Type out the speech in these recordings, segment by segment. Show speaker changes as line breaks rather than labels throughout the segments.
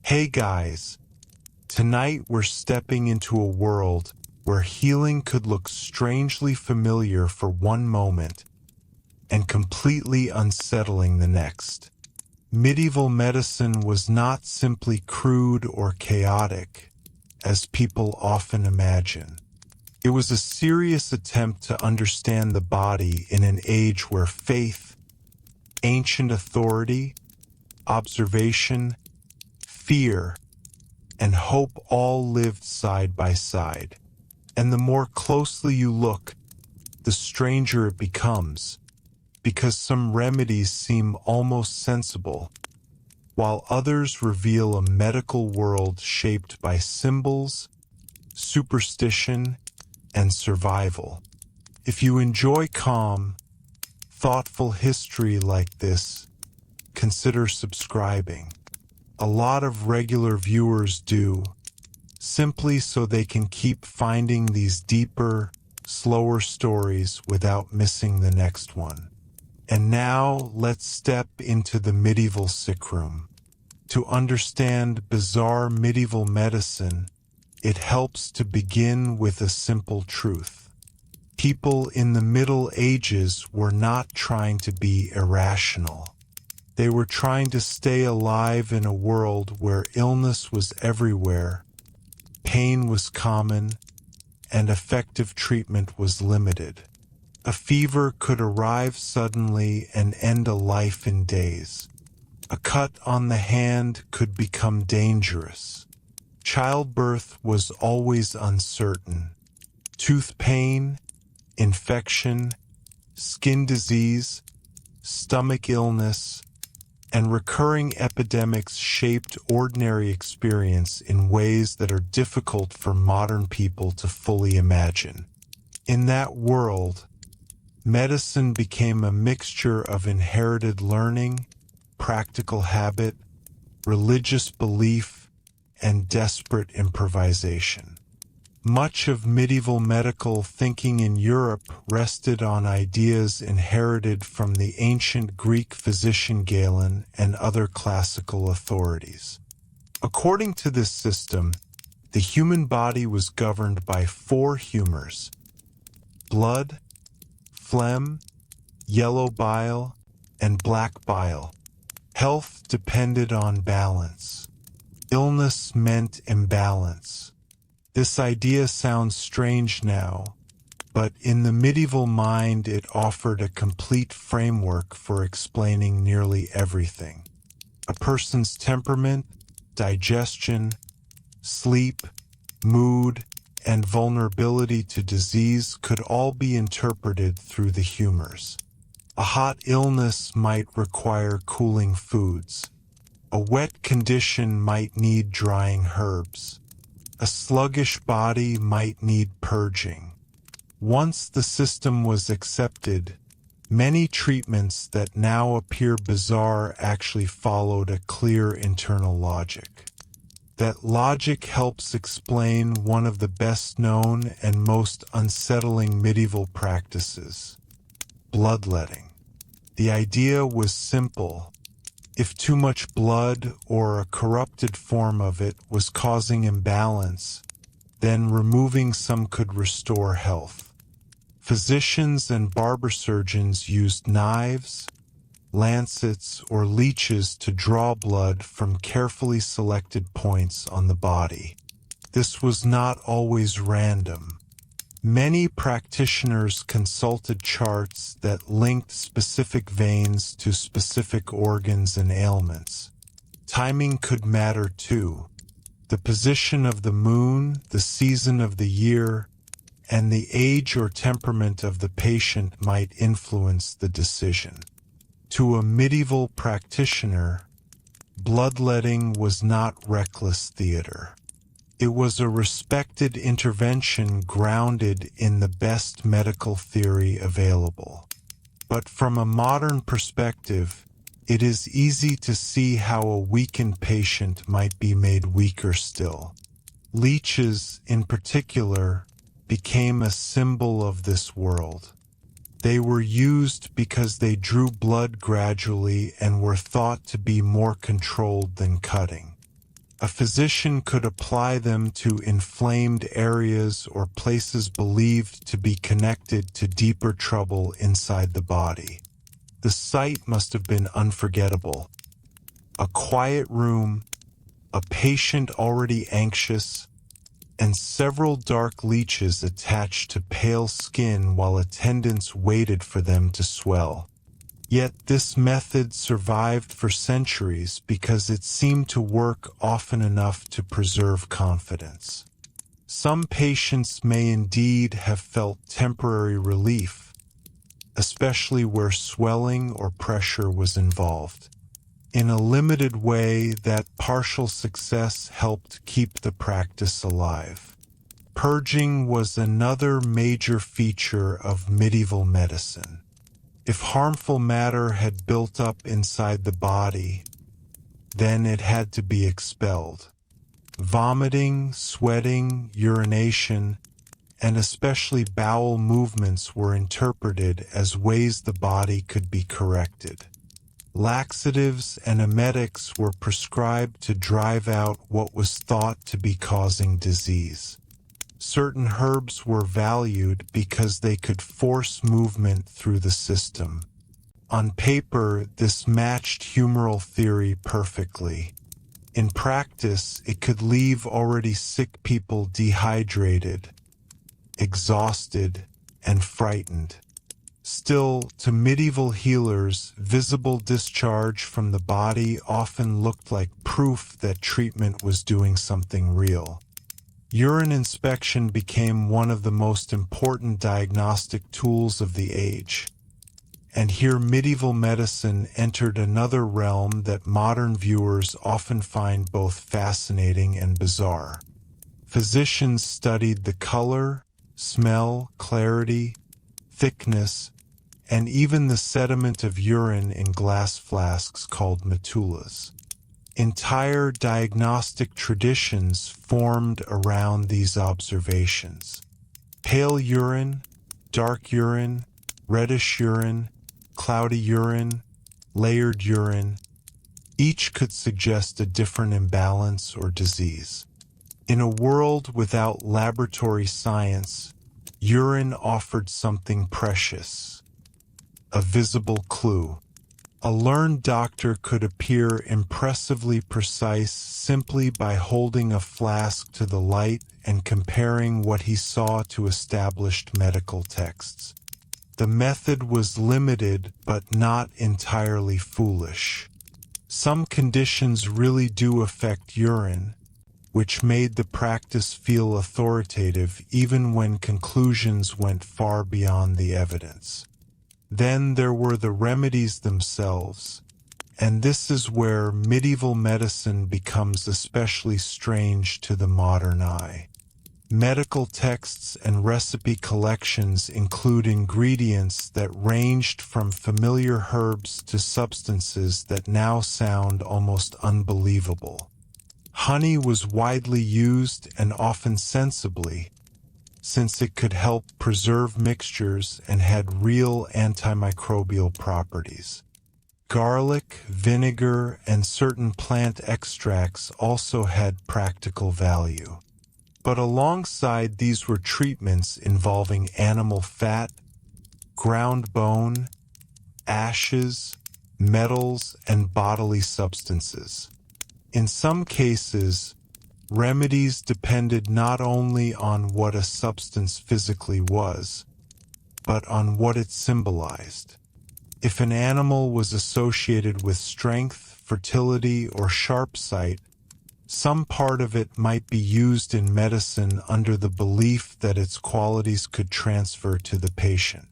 Hey guys, tonight we're stepping into a world where healing could look strangely familiar for one moment and completely unsettling the next. Medieval medicine was not simply crude or chaotic, as people often imagine. It was a serious attempt to understand the body in an age where faith, ancient authority, observation, fear, and hope all lived side by side. And the more closely you look, the stranger it becomes, because some remedies seem almost sensible, while others reveal a medical world shaped by symbols, superstition, and survival. If you enjoy calm, thoughtful history like this, consider subscribing. A lot of regular viewers do, simply so they can keep finding these deeper, slower stories without missing the next one. And now let's step into the medieval sickroom. To understand bizarre medieval medicine, it helps to begin with a simple truth. People in the Middle Ages were not trying to be irrational. They were trying to stay alive in a world where illness was everywhere, pain was common, and effective treatment was limited. A fever could arrive suddenly and end a life in days. A cut on the hand could become dangerous. Childbirth was always uncertain. Tooth pain, infection, skin disease, stomach illness, and recurring epidemics shaped ordinary experience in ways that are difficult for modern people to fully imagine. In that world, medicine became a mixture of inherited learning, practical habit, religious belief, and desperate improvisation. Much of medieval medical thinking in Europe rested on ideas inherited from the ancient Greek physician Galen and other classical authorities. According to this system, the human body was governed by four humors: blood, phlegm, yellow bile, and black bile. Health depended on balance. Illness meant imbalance. This idea sounds strange now, but in the medieval mind it offered a complete framework for explaining nearly everything. A person's temperament, digestion, sleep, mood, and vulnerability to disease could all be interpreted through the humors. A hot illness might require cooling foods. A wet condition might need drying herbs. A sluggish body might need purging. Once the system was accepted, many treatments that now appear bizarre actually followed a clear internal logic. That logic helps explain one of the best known and most unsettling medieval practices: bloodletting. The idea was simple. If too much blood or a corrupted form of it was causing imbalance, then removing some could restore health. Physicians and barber surgeons used knives, lancets, or leeches to draw blood from carefully selected points on the body. This was not always random. Many practitioners consulted charts that linked specific veins to specific organs and ailments. Timing could matter too. The position of the moon, the season of the year, and the age or temperament of the patient might influence the decision. To a medieval practitioner, bloodletting was not reckless theater. It was a respected intervention grounded in the best medical theory available. But from a modern perspective, it is easy to see how a weakened patient might be made weaker still. Leeches, in particular, became a symbol of this world. They were used because they drew blood gradually and were thought to be more controlled than cutting. A physician could apply them to inflamed areas or places believed to be connected to deeper trouble inside the body. The sight must have been unforgettable. A quiet room, a patient already anxious, and several dark leeches attached to pale skin while attendants waited for them to swell. Yet this method survived for centuries because it seemed to work often enough to preserve confidence. Some patients may indeed have felt temporary relief, especially where swelling or pressure was involved. In a limited way, that partial success helped keep the practice alive. Purging was another major feature of medieval medicine. If harmful matter had built up inside the body, then it had to be expelled. Vomiting, sweating, urination, and especially bowel movements were interpreted as ways the body could be corrected. Laxatives and emetics were prescribed to drive out what was thought to be causing disease. Certain herbs were valued because they could force movement through the system. On paper, this matched humoral theory perfectly. In practice, it could leave already sick people dehydrated, exhausted, and frightened. Still, to medieval healers, visible discharge from the body often looked like proof that treatment was doing something real. Urine inspection became one of the most important diagnostic tools of the age. And here medieval medicine entered another realm that modern viewers often find both fascinating and bizarre. Physicians studied the color, smell, clarity, thickness, and even the sediment of urine in glass flasks called metulas. Entire diagnostic traditions formed around these observations. Pale urine, dark urine, reddish urine, cloudy urine, layered urine, each could suggest a different imbalance or disease. In a world without laboratory science, urine offered something precious, a visible clue. A learned doctor could appear impressively precise simply by holding a flask to the light and comparing what he saw to established medical texts. The method was limited but not entirely foolish. Some conditions really do affect urine, which made the practice feel authoritative even when conclusions went far beyond the evidence. Then there were the remedies themselves, and this is where medieval medicine becomes especially strange to the modern eye. Medical texts and recipe collections include ingredients that ranged from familiar herbs to substances that now sound almost unbelievable. Honey was widely used and often sensibly, since it could help preserve mixtures and had real antimicrobial properties. Garlic, vinegar, and certain plant extracts also had practical value. But alongside these were treatments involving animal fat, ground bone, ashes, metals, and bodily substances. In some cases, remedies depended not only on what a substance physically was, but on what it symbolized. If an animal was associated with strength, fertility, or sharp sight, some part of it might be used in medicine under the belief that its qualities could transfer to the patient.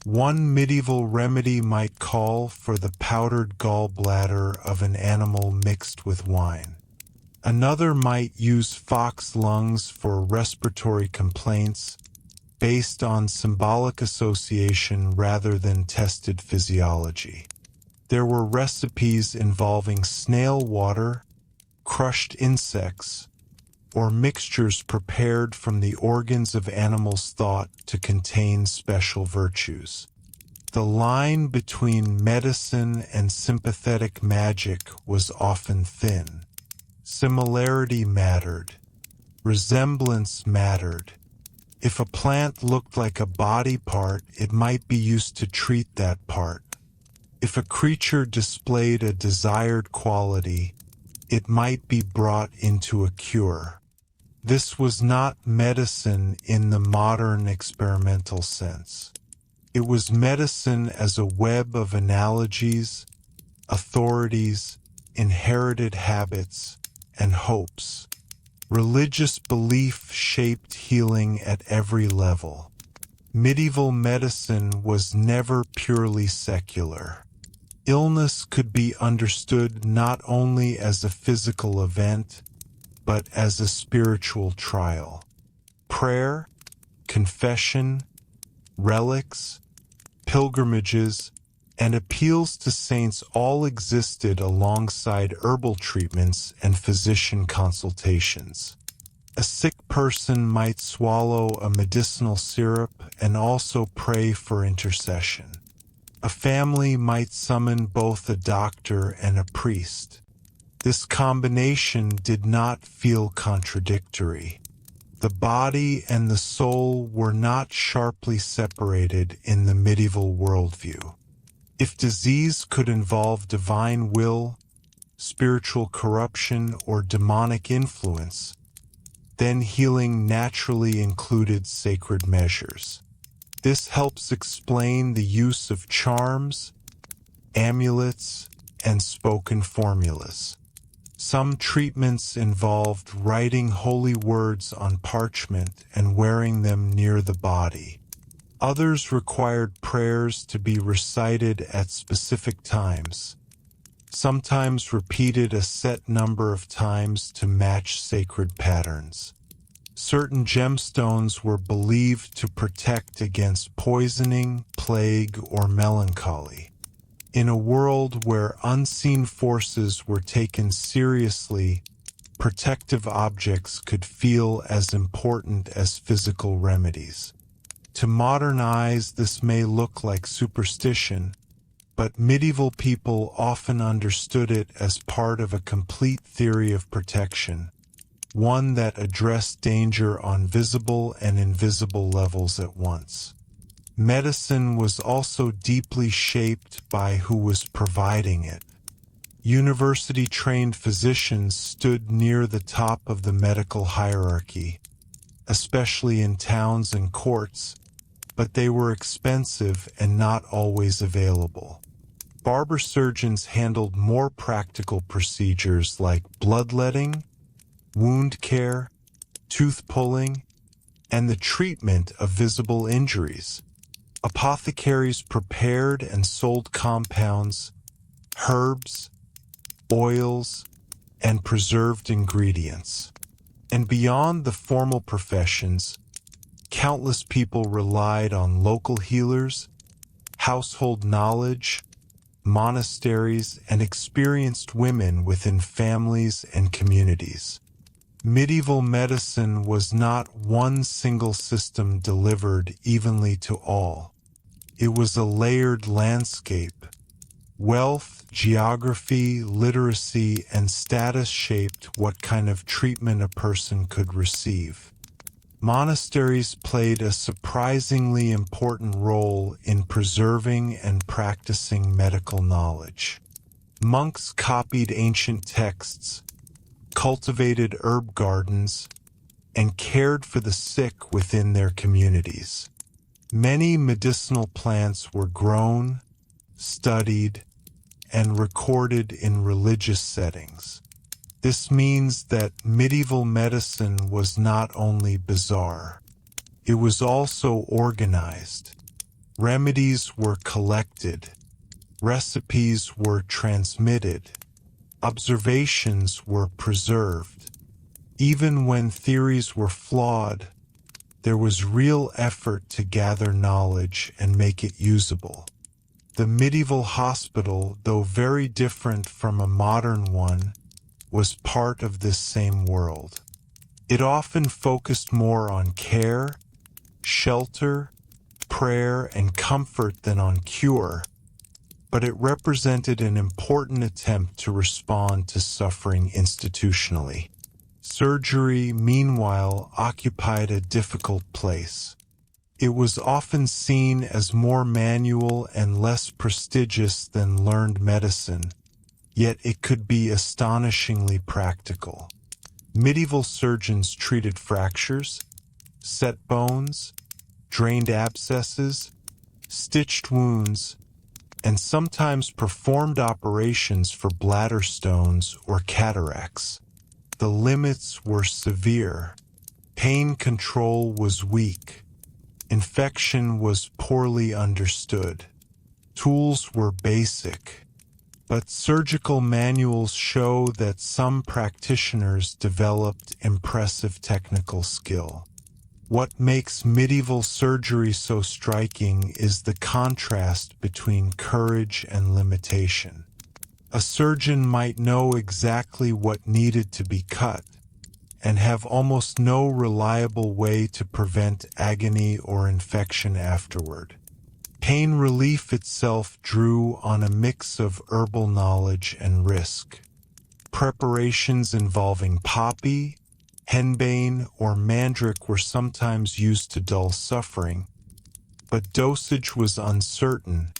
One medieval remedy might call for the powdered gallbladder of an animal mixed with wine. Another might use fox lungs for respiratory complaints, based on symbolic association rather than tested physiology. There were recipes involving snail water, crushed insects, or mixtures prepared from the organs of animals thought to contain special virtues. The line between medicine and sympathetic magic was often thin. Similarity mattered. Resemblance mattered. If a plant looked like a body part, it might be used to treat that part. If a creature displayed a desired quality, it might be brought into a cure. This was not medicine in the modern experimental sense. It was medicine as a web of analogies, authorities, inherited habits, and hopes. Religious belief shaped healing at every level. Medieval medicine was never purely secular. Illness could be understood not only as a physical event, but as a spiritual trial. Prayer, confession, relics, pilgrimages, and appeals to saints all existed alongside herbal treatments and physician consultations. A sick person might swallow a medicinal syrup and also pray for intercession. A family might summon both a doctor and a priest. This combination did not feel contradictory. The body and the soul were not sharply separated in the medieval worldview. If disease could involve divine will, spiritual corruption, or demonic influence, then healing naturally included sacred measures. This helps explain the use of charms, amulets, and spoken formulas. Some treatments involved writing holy words on parchment and wearing them near the body. Others required prayers to be recited at specific times, sometimes repeated a set number of times to match sacred patterns. Certain gemstones were believed to protect against poisoning, plague, or melancholy. In a world where unseen forces were taken seriously, protective objects could feel as important as physical remedies. To modern eyes, this may look like superstition, but medieval people often understood it as part of a complete theory of protection, one that addressed danger on visible and invisible levels at once. Medicine was also deeply shaped by who was providing it. University-trained physicians stood near the top of the medical hierarchy, especially in towns and courts, but they were expensive and not always available. Barber surgeons handled more practical procedures like bloodletting, wound care, tooth pulling, and the treatment of visible injuries. Apothecaries prepared and sold compounds, herbs, oils, and preserved ingredients. And beyond the formal professions, countless people relied on local healers, household knowledge, monasteries, and experienced women within families and communities. Medieval medicine was not one single system delivered evenly to all. It was a layered landscape. Wealth, geography, literacy, and status shaped what kind of treatment a person could receive. Monasteries played a surprisingly important role in preserving and practicing medical knowledge. Monks copied ancient texts, cultivated herb gardens, and cared for the sick within their communities. Many medicinal plants were grown, studied, and recorded in religious settings. This means that medieval medicine was not only bizarre, it was also organized. Remedies were collected, recipes were transmitted, observations were preserved. Even when theories were flawed, there was real effort to gather knowledge and make it usable. The medieval hospital, though very different from a modern one, was part of this same world. It often focused more on care, shelter, prayer, and comfort than on cure, but it represented an important attempt to respond to suffering institutionally. Surgery, meanwhile, occupied a difficult place. It was often seen as more manual and less prestigious than learned medicine, yet it could be astonishingly practical. Medieval surgeons treated fractures, set bones, drained abscesses, stitched wounds, and sometimes performed operations for bladder stones or cataracts. The limits were severe. Pain control was weak. Infection was poorly understood. Tools were basic, but surgical manuals show that some practitioners developed impressive technical skill. What makes medieval surgery so striking is the contrast between courage and limitation. A surgeon might know exactly what needed to be cut, and have almost no reliable way to prevent agony or infection afterward. Pain relief itself drew on a mix of herbal knowledge and risk. Preparations involving poppy, henbane, or mandrake were sometimes used to dull suffering, but dosage was uncertain,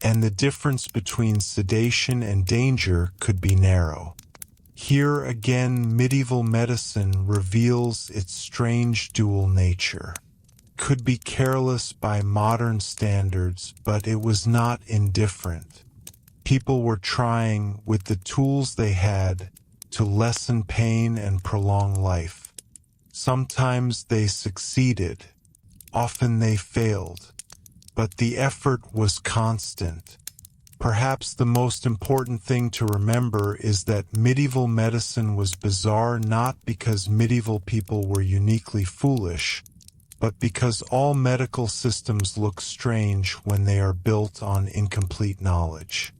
and the difference between sedation and danger could be narrow. Here again, medieval medicine reveals its strange dual nature. Could be careless by modern standards, but it was not indifferent. People were trying, with the tools they had, to lessen pain and prolong life. Sometimes they succeeded, often they failed, but the effort was constant. Perhaps the most important thing to remember is that medieval medicine was bizarre not because medieval people were uniquely foolish, but because all medical systems look strange when they are built on incomplete knowledge.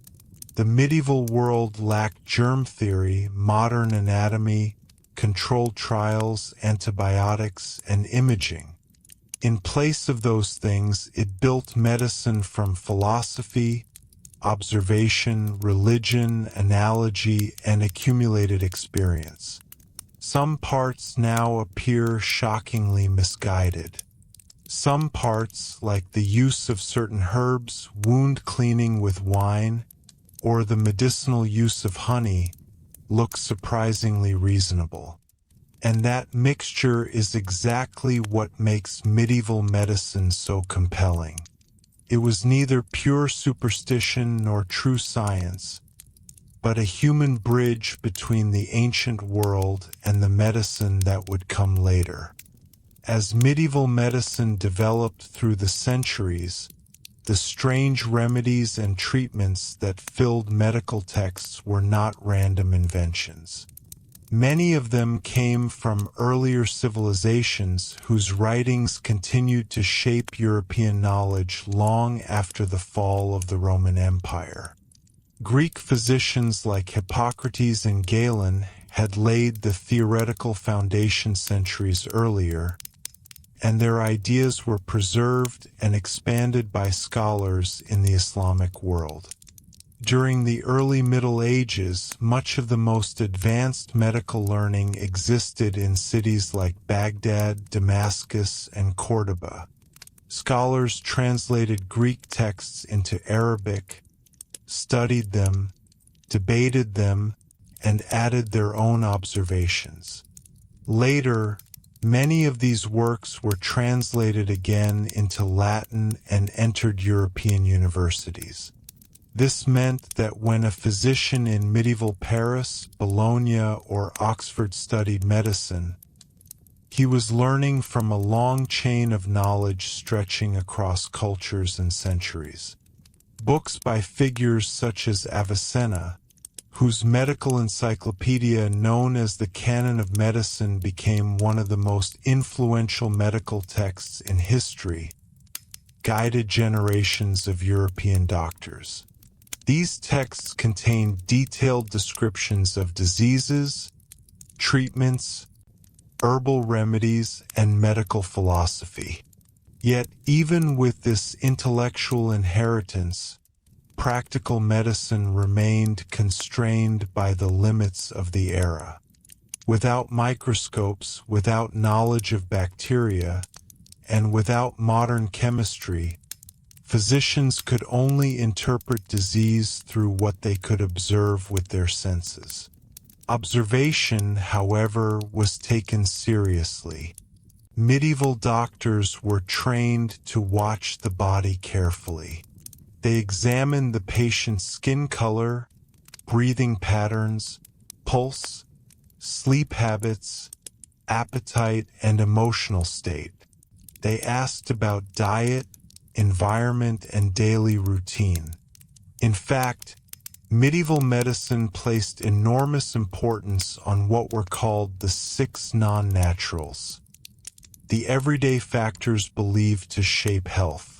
The medieval world lacked germ theory, modern anatomy, controlled trials, antibiotics, and imaging. In place of those things, it built medicine from philosophy, observation, religion, analogy, and accumulated experience. Some parts now appear shockingly misguided. Some parts, like the use of certain herbs, wound cleaning with wine, or the medicinal use of honey, look surprisingly reasonable. And that mixture is exactly what makes medieval medicine so compelling. It was neither pure superstition nor true science, but a human bridge between the ancient world and the medicine that would come later. As medieval medicine developed through the centuries, the strange remedies and treatments that filled medical texts were not random inventions. Many of them came from earlier civilizations whose writings continued to shape European knowledge long after the fall of the Roman Empire. Greek physicians like Hippocrates and Galen had laid the theoretical foundation centuries earlier, and their ideas were preserved and expanded by scholars in the Islamic world. During the early Middle Ages, much of the most advanced medical learning existed in cities like Baghdad, Damascus, and Cordoba. Scholars translated Greek texts into Arabic, studied them, debated them, and added their own observations. Later, many of these works were translated again into Latin and entered European universities. This meant that when a physician in medieval Paris, Bologna, or Oxford studied medicine, he was learning from a long chain of knowledge stretching across cultures and centuries. Books by figures such as Avicenna, whose medical encyclopedia known as the Canon of Medicine became one of the most influential medical texts in history, guided generations of European doctors. These texts contain detailed descriptions of diseases, treatments, herbal remedies, and medical philosophy. Yet, even with this intellectual inheritance, practical medicine remained constrained by the limits of the era. Without microscopes, without knowledge of bacteria, and without modern chemistry, physicians could only interpret disease through what they could observe with their senses. Observation, however, was taken seriously. Medieval doctors were trained to watch the body carefully. They examined the patient's skin color, breathing patterns, pulse, sleep habits, appetite, and emotional state. They asked about diet, environment, and daily routine. In fact, medieval medicine placed enormous importance on what were called the 6 non-naturals, the everyday factors believed to shape health.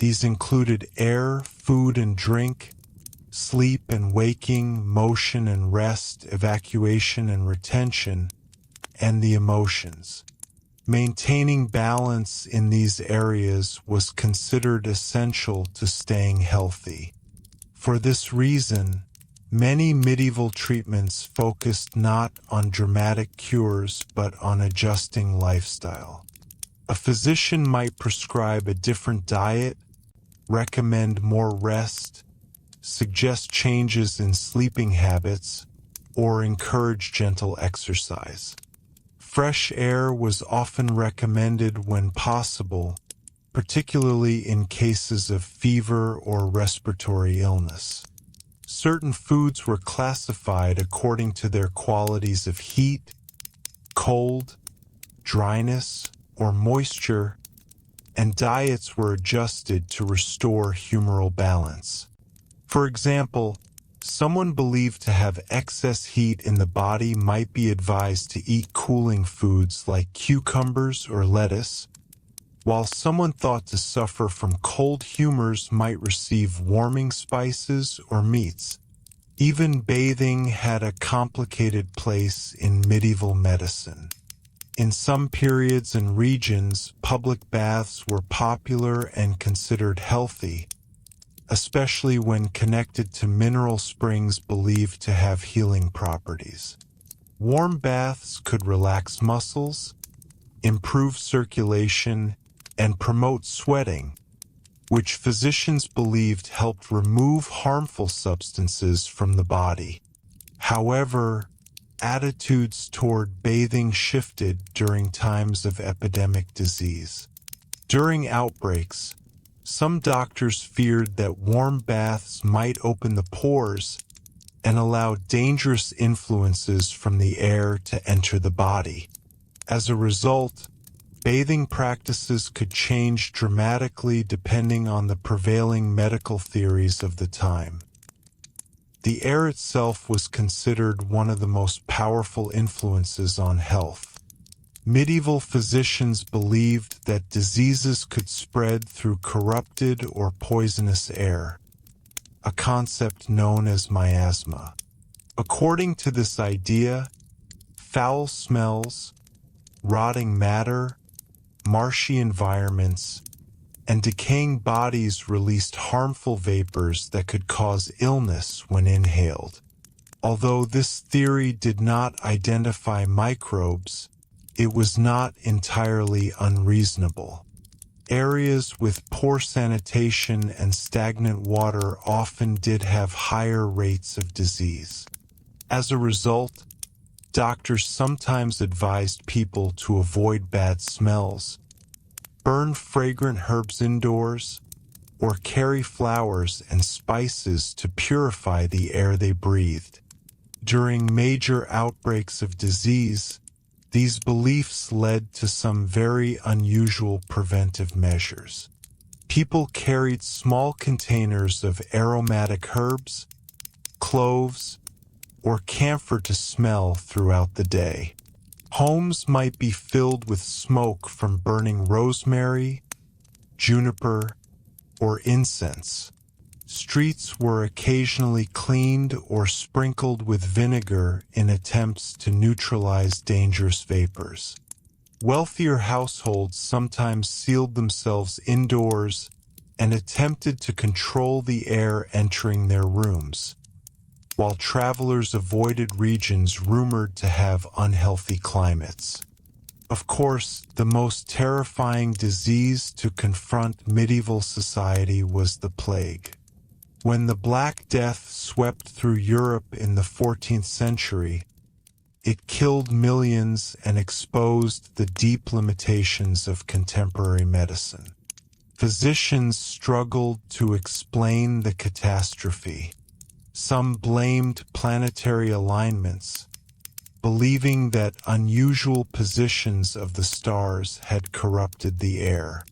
These included air, food and drink, sleep and waking, motion and rest, evacuation and retention, and the emotions. Maintaining balance in these areas was considered essential to staying healthy. For this reason, many medieval treatments focused not on dramatic cures but on adjusting lifestyle. A physician might prescribe a different diet, recommend more rest, suggest changes in sleeping habits, or encourage gentle exercise. Fresh air was often recommended when possible, particularly in cases of fever or respiratory illness. Certain foods were classified according to their qualities of heat, cold, dryness, or moisture, and diets were adjusted to restore humoral balance. For example, someone believed to have excess heat in the body might be advised to eat cooling foods like cucumbers or lettuce, while someone thought to suffer from cold humors might receive warming spices or meats. Even bathing had a complicated place in medieval medicine. In some periods and regions, public baths were popular and considered healthy, especially when connected to mineral springs believed to have healing properties. Warm baths could relax muscles, improve circulation, and promote sweating, which physicians believed helped remove harmful substances from the body. However, attitudes toward bathing shifted during times of epidemic disease. During outbreaks, some doctors feared that warm baths might open the pores and allow dangerous influences from the air to enter the body. As a result, bathing practices could change dramatically depending on the prevailing medical theories of the time. The air itself was considered one of the most powerful influences on health. Medieval physicians believed that diseases could spread through corrupted or poisonous air, a concept known as miasma. According to this idea, foul smells, rotting matter, marshy environments, and decaying bodies released harmful vapors that could cause illness when inhaled. Although this theory did not identify microbes, it was not entirely unreasonable. Areas with poor sanitation and stagnant water often did have higher rates of disease. As a result, doctors sometimes advised people to avoid bad smells, burn fragrant herbs indoors, or carry flowers and spices to purify the air they breathed. During major outbreaks of disease, these beliefs led to some very unusual preventive measures. People carried small containers of aromatic herbs, cloves, or camphor to smell throughout the day. Homes might be filled with smoke from burning rosemary, juniper, or incense. Streets were occasionally cleaned or sprinkled with vinegar in attempts to neutralize dangerous vapors. Wealthier households sometimes sealed themselves indoors and attempted to control the air entering their rooms, while travelers avoided regions rumored to have unhealthy climates. Of course, the most terrifying disease to confront medieval society was the plague. When the Black Death swept through Europe in the 14th century, it killed millions and exposed the deep limitations of contemporary medicine. Physicians struggled to explain the catastrophe. Some blamed planetary alignments, believing that unusual positions of the stars had corrupted the air.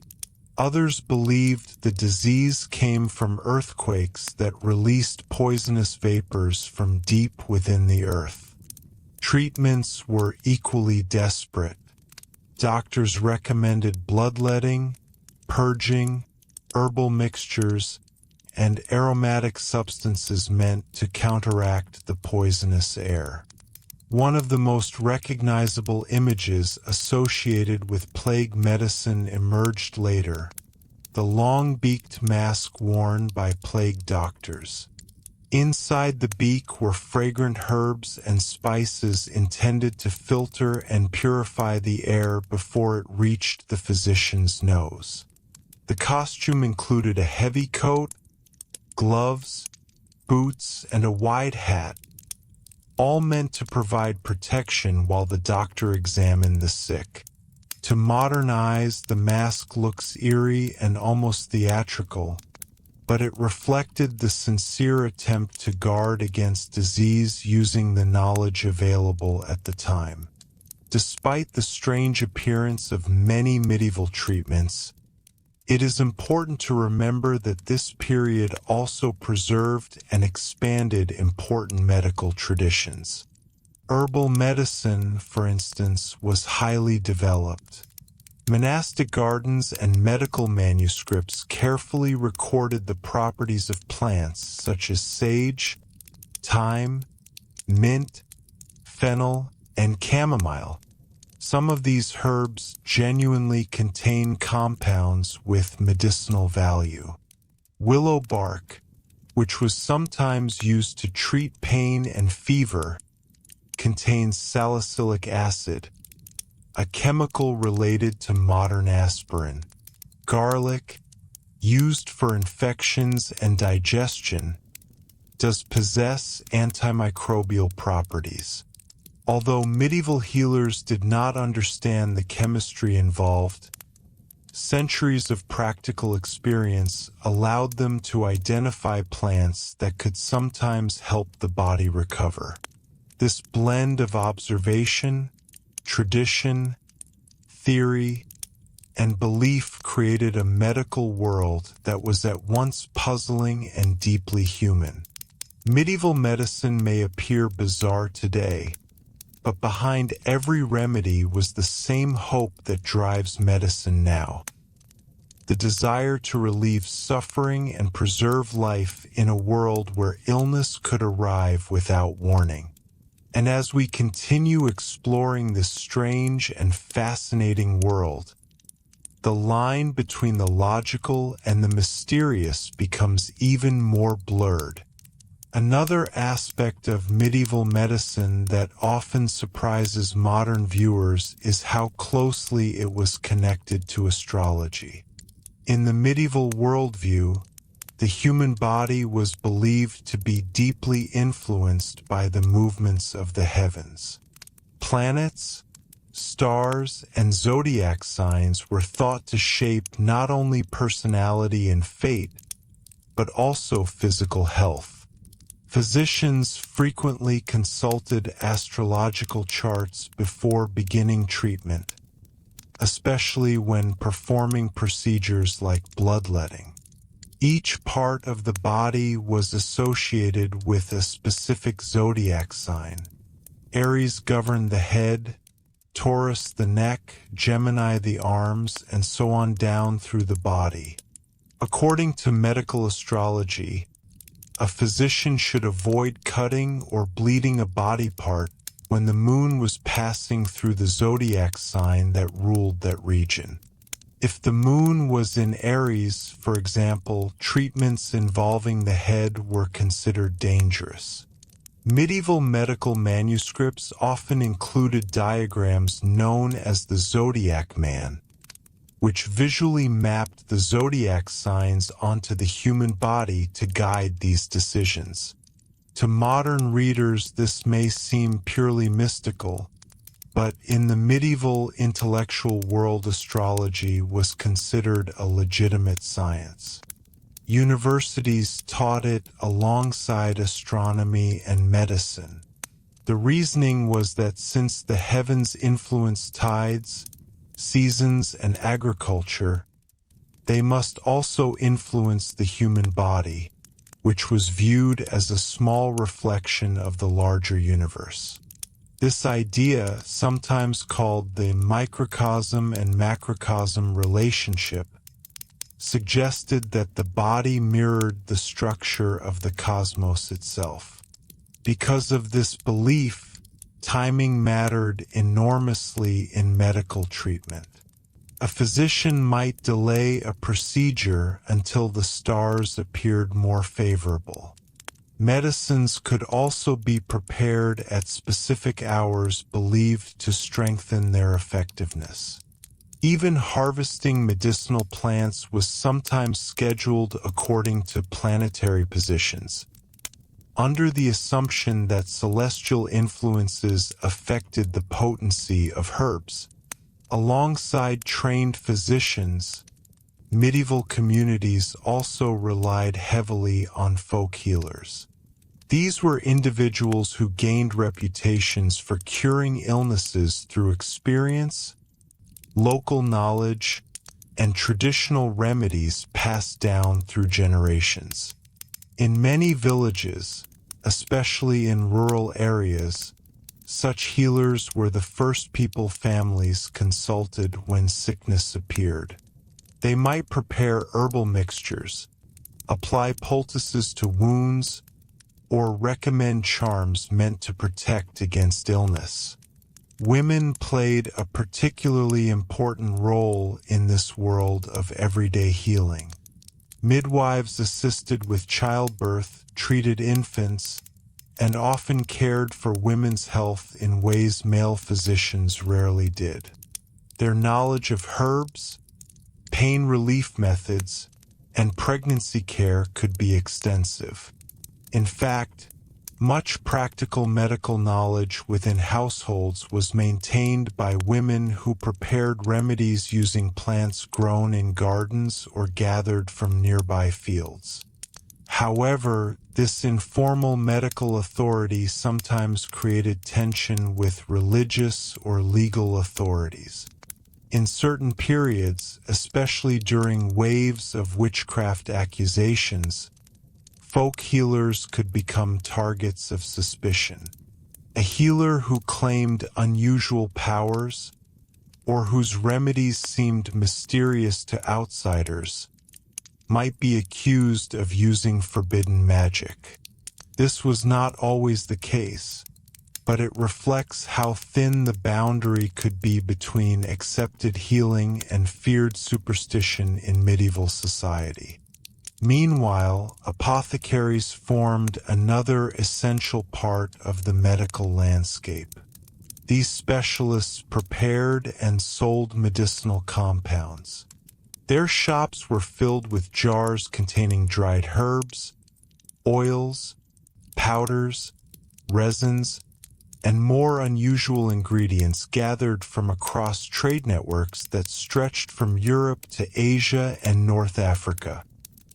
Others believed the disease came from earthquakes that released poisonous vapors from deep within the earth. Treatments were equally desperate. Doctors recommended bloodletting, purging, herbal mixtures, and aromatic substances meant to counteract the poisonous air. One of the most recognizable images associated with plague medicine emerged later: the long-beaked mask worn by plague doctors. Inside the beak were fragrant herbs and spices intended to filter and purify the air before it reached the physician's nose. The costume included a heavy coat, gloves, boots, and a wide hat, all meant to provide protection while the doctor examined the sick. To modern eyes, the mask looks eerie and almost theatrical, but it reflected the sincere attempt to guard against disease using the knowledge available at the time. Despite the strange appearance of many medieval treatments, it is important to remember that this period also preserved and expanded important medical traditions. Herbal medicine, for instance, was highly developed. Monastic gardens and medical manuscripts carefully recorded the properties of plants such as sage, thyme, mint, fennel, and chamomile. Some of these herbs genuinely contain compounds with medicinal value. Willow bark, which was sometimes used to treat pain and fever, contains salicylic acid, a chemical related to modern aspirin. Garlic, used for infections and digestion, does possess antimicrobial properties. Although medieval healers did not understand the chemistry involved, centuries of practical experience allowed them to identify plants that could sometimes help the body recover. This blend of observation, tradition, theory, and belief created a medical world that was at once puzzling and deeply human. Medieval medicine may appear bizarre today, but behind every remedy was the same hope that drives medicine now: the desire to relieve suffering and preserve life in a world where illness could arrive without warning. And as we continue exploring this strange and fascinating world, the line between the logical and the mysterious becomes even more blurred. Another aspect of medieval medicine that often surprises modern viewers is how closely it was connected to astrology. In the medieval worldview, the human body was believed to be deeply influenced by the movements of the heavens. Planets, stars, and zodiac signs were thought to shape not only personality and fate, but also physical health. Physicians frequently consulted astrological charts before beginning treatment, especially when performing procedures like bloodletting. Each part of the body was associated with a specific zodiac sign. Aries governed the head, Taurus the neck, Gemini the arms, and so on down through the body. According to medical astrology, a physician should avoid cutting or bleeding a body part when the moon was passing through the zodiac sign that ruled that region. If the moon was in Aries, for example, treatments involving the head were considered dangerous. Medieval medical manuscripts often included diagrams known as the Zodiac Man, which visually mapped the zodiac signs onto the human body to guide these decisions. To modern readers, this may seem purely mystical, but in the medieval intellectual world, astrology was considered a legitimate science. Universities taught it alongside astronomy and medicine. The reasoning was that since the heavens influence tides, seasons, and agriculture, they must also influence the human body, which was viewed as a small reflection of the larger universe. This idea, sometimes called the microcosm and macrocosm relationship, suggested that the body mirrored the structure of the cosmos itself. Because of this belief, timing mattered enormously in medical treatment. A physician might delay a procedure until the stars appeared more favorable. Medicines could also be prepared at specific hours believed to strengthen their effectiveness. Even harvesting medicinal plants was sometimes scheduled according to planetary positions, under the assumption that celestial influences affected the potency of herbs. Alongside trained physicians, medieval communities also relied heavily on folk healers. These were individuals who gained reputations for curing illnesses through experience, local knowledge, and traditional remedies passed down through generations. In many villages, especially in rural areas, such healers were the first people families consulted when sickness appeared. They might prepare herbal mixtures, apply poultices to wounds, or recommend charms meant to protect against illness. Women played a particularly important role in this world of everyday healing. Midwives assisted with childbirth, treated infants, and often cared for women's health in ways male physicians rarely did. Their knowledge of herbs, pain relief methods, and pregnancy care could be extensive. In fact, much practical medical knowledge within households was maintained by women who prepared remedies using plants grown in gardens or gathered from nearby fields. However, this informal medical authority sometimes created tension with religious or legal authorities. In certain periods, especially during waves of witchcraft accusations, folk healers could become targets of suspicion. A healer who claimed unusual powers, or whose remedies seemed mysterious to outsiders, might be accused of using forbidden magic. This was not always the case, but it reflects how thin the boundary could be between accepted healing and feared superstition in medieval society. Meanwhile, apothecaries formed another essential part of the medical landscape. These specialists prepared and sold medicinal compounds. Their shops were filled with jars containing dried herbs, oils, powders, resins, and more unusual ingredients gathered from across trade networks that stretched from Europe to Asia and North Africa.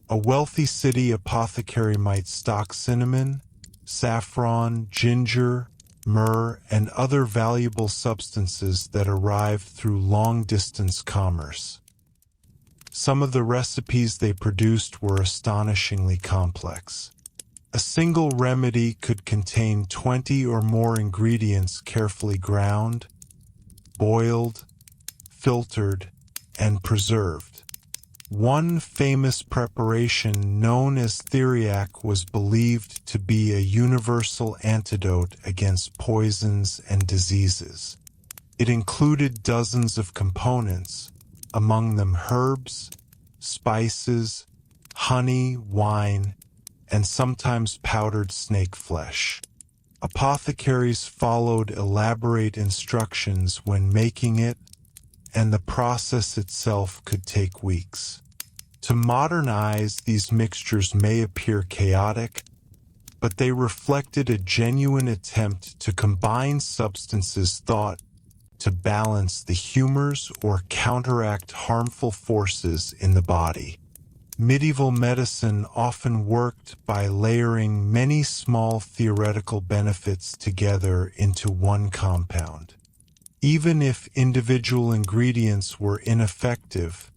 A wealthy city apothecary might stock cinnamon, saffron, ginger, myrrh, and other valuable substances that arrived through long-distance commerce. Some of the recipes they produced were astonishingly complex. A single remedy could contain 20 or more ingredients carefully ground, boiled, filtered, and preserved. One famous preparation known as theriac was believed to be a universal antidote against poisons and diseases. It included dozens of components, among them herbs, spices, honey, wine, and sometimes powdered snake flesh. Apothecaries followed elaborate instructions when making it, and the process itself could take weeks. To modern eyes, these mixtures may appear chaotic, but they reflected a genuine attempt to combine substances thought to balance the humors or counteract harmful forces in the body. Medieval medicine often worked by layering many small theoretical benefits together into one compound. Even if individual ingredients were ineffective,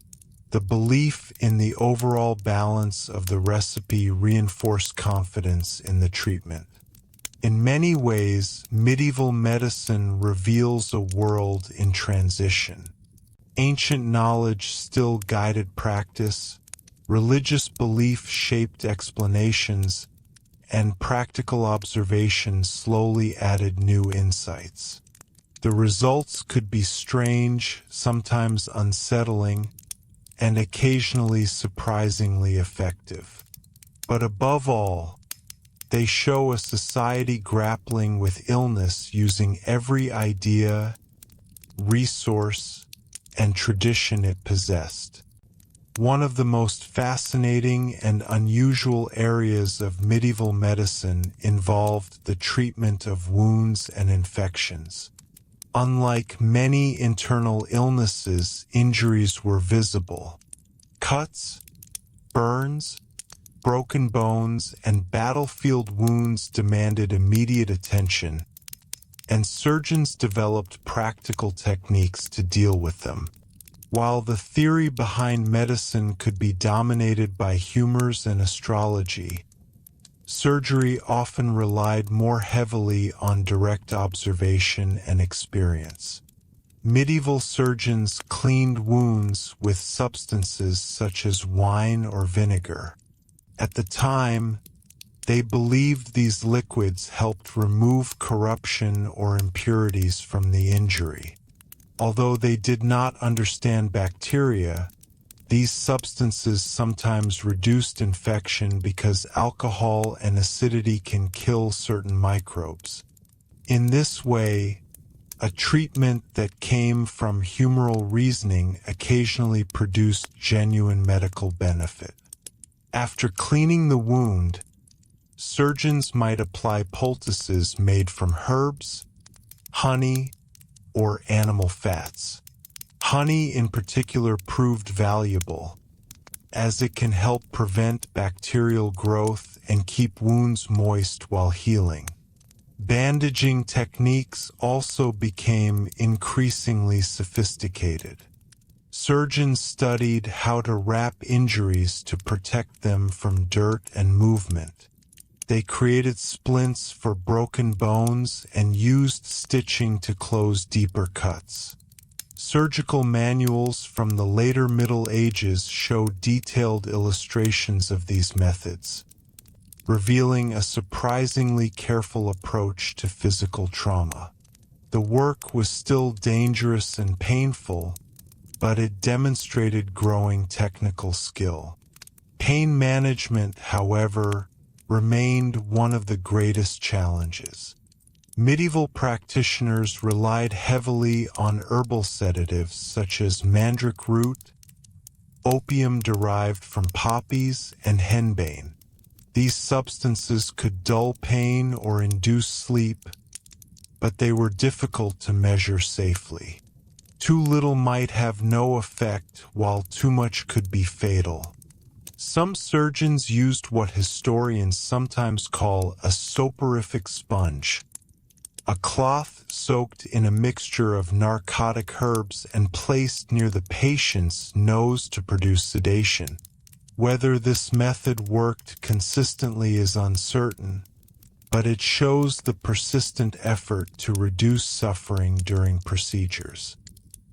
the belief in the overall balance of the recipe reinforced confidence in the treatment. In many ways, medieval medicine reveals a world in transition. Ancient knowledge still guided practice, religious belief shaped explanations, and practical observation slowly added new insights. The results could be strange, sometimes unsettling, and occasionally surprisingly effective. But above all, they show a society grappling with illness using every idea, resource, and tradition it possessed. One of the most fascinating and unusual areas of medieval medicine involved the treatment of wounds and infections. Unlike many internal illnesses, injuries were visible. Cuts, burns, broken bones, and battlefield wounds demanded immediate attention, and surgeons developed practical techniques to deal with them. While the theory behind medicine could be dominated by humors and astrology, surgery often relied more heavily on direct observation and experience. Medieval surgeons cleaned wounds with substances such as wine or vinegar. At the time, they believed these liquids helped remove corruption or impurities from the injury. Although they did not understand bacteria, these substances sometimes reduced infection because alcohol and acidity can kill certain microbes. In this way, a treatment that came from humoral reasoning occasionally produced genuine medical benefit. After cleaning the wound, surgeons might apply poultices made from herbs, honey, or animal fats. Honey in particular proved valuable, as it can help prevent bacterial growth and keep wounds moist while healing. Bandaging techniques also became increasingly sophisticated. Surgeons studied how to wrap injuries to protect them from dirt and movement. They created splints for broken bones and used stitching to close deeper cuts. Surgical manuals from the later Middle Ages show detailed illustrations of these methods, revealing a surprisingly careful approach to physical trauma. The work was still dangerous and painful, but it demonstrated growing technical skill. Pain management, however, remained one of the greatest challenges. Medieval practitioners relied heavily on herbal sedatives such as mandrake root, opium derived from poppies, and henbane. These substances could dull pain or induce sleep, but they were difficult to measure safely. Too little might have no effect, while too much could be fatal. Some surgeons used what historians sometimes call a soporific sponge, a cloth soaked in a mixture of narcotic herbs and placed near the patient's nose to produce sedation. Whether this method worked consistently is uncertain, but it shows the persistent effort to reduce suffering during procedures.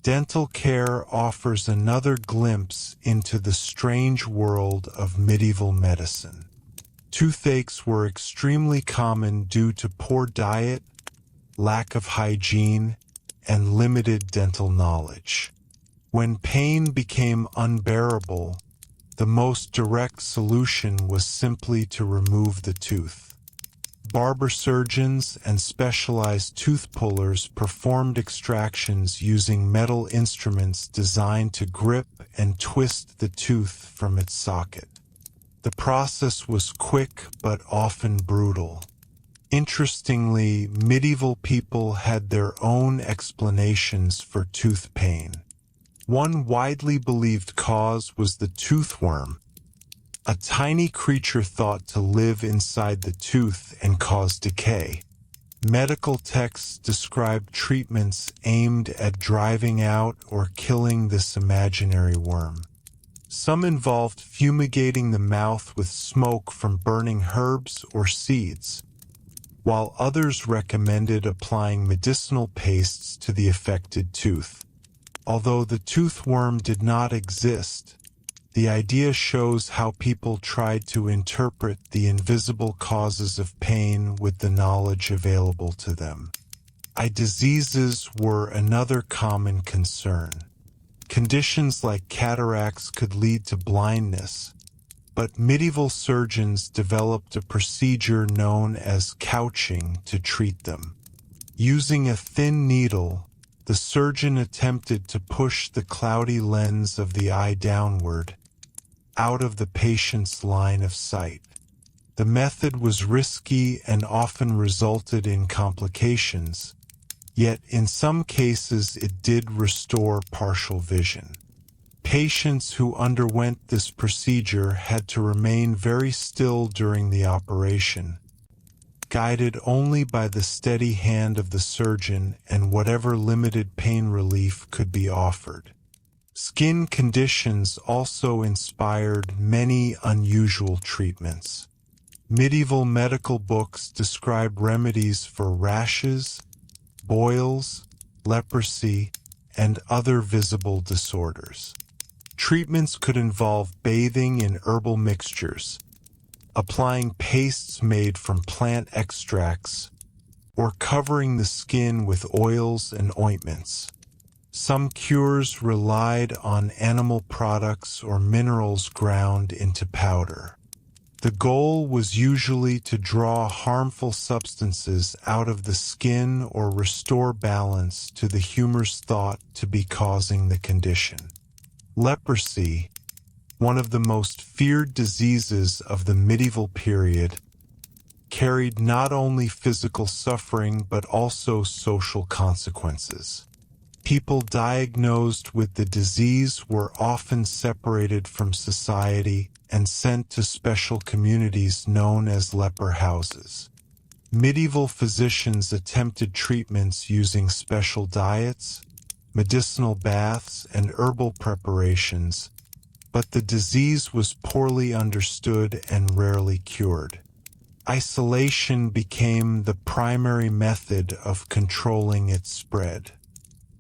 Dental care offers another glimpse into the strange world of medieval medicine. Toothaches were extremely common due to poor diet, lack of hygiene, and limited dental knowledge. When pain became unbearable, the most direct solution was simply to remove the tooth. Barber surgeons and specialized tooth pullers performed extractions using metal instruments designed to grip and twist the tooth from its socket. The process was quick but often brutal. Interestingly, medieval people had their own explanations for tooth pain. One widely believed cause was the toothworm, a tiny creature thought to live inside the tooth and cause decay. Medical texts describe treatments aimed at driving out or killing this imaginary worm. Some involved fumigating the mouth with smoke from burning herbs or seeds, while others recommended applying medicinal pastes to the affected tooth. Although the toothworm did not exist, the idea shows how people tried to interpret the invisible causes of pain with the knowledge available to them. Eye diseases were another common concern. Conditions like cataracts could lead to blindness, but medieval surgeons developed a procedure known as couching to treat them. Using a thin needle, the surgeon attempted to push the cloudy lens of the eye downward, out of the patient's line of sight. The method was risky and often resulted in complications, yet in some cases it did restore partial vision. Patients who underwent this procedure had to remain very still during the operation, guided only by the steady hand of the surgeon and whatever limited pain relief could be offered. Skin conditions also inspired many unusual treatments. Medieval medical books describe remedies for rashes, boils, leprosy, and other visible disorders. Treatments could involve bathing in herbal mixtures, applying pastes made from plant extracts, or covering the skin with oils and ointments. Some cures relied on animal products or minerals ground into powder. The goal was usually to draw harmful substances out of the skin or restore balance to the humors thought to be causing the condition. Leprosy, one of the most feared diseases of the medieval period, carried not only physical suffering but also social consequences. People diagnosed with the disease were often separated from society and sent to special communities known as leper houses. Medieval physicians attempted treatments using special diets, medicinal baths, and herbal preparations, but the disease was poorly understood and rarely cured. Isolation became the primary method of controlling its spread.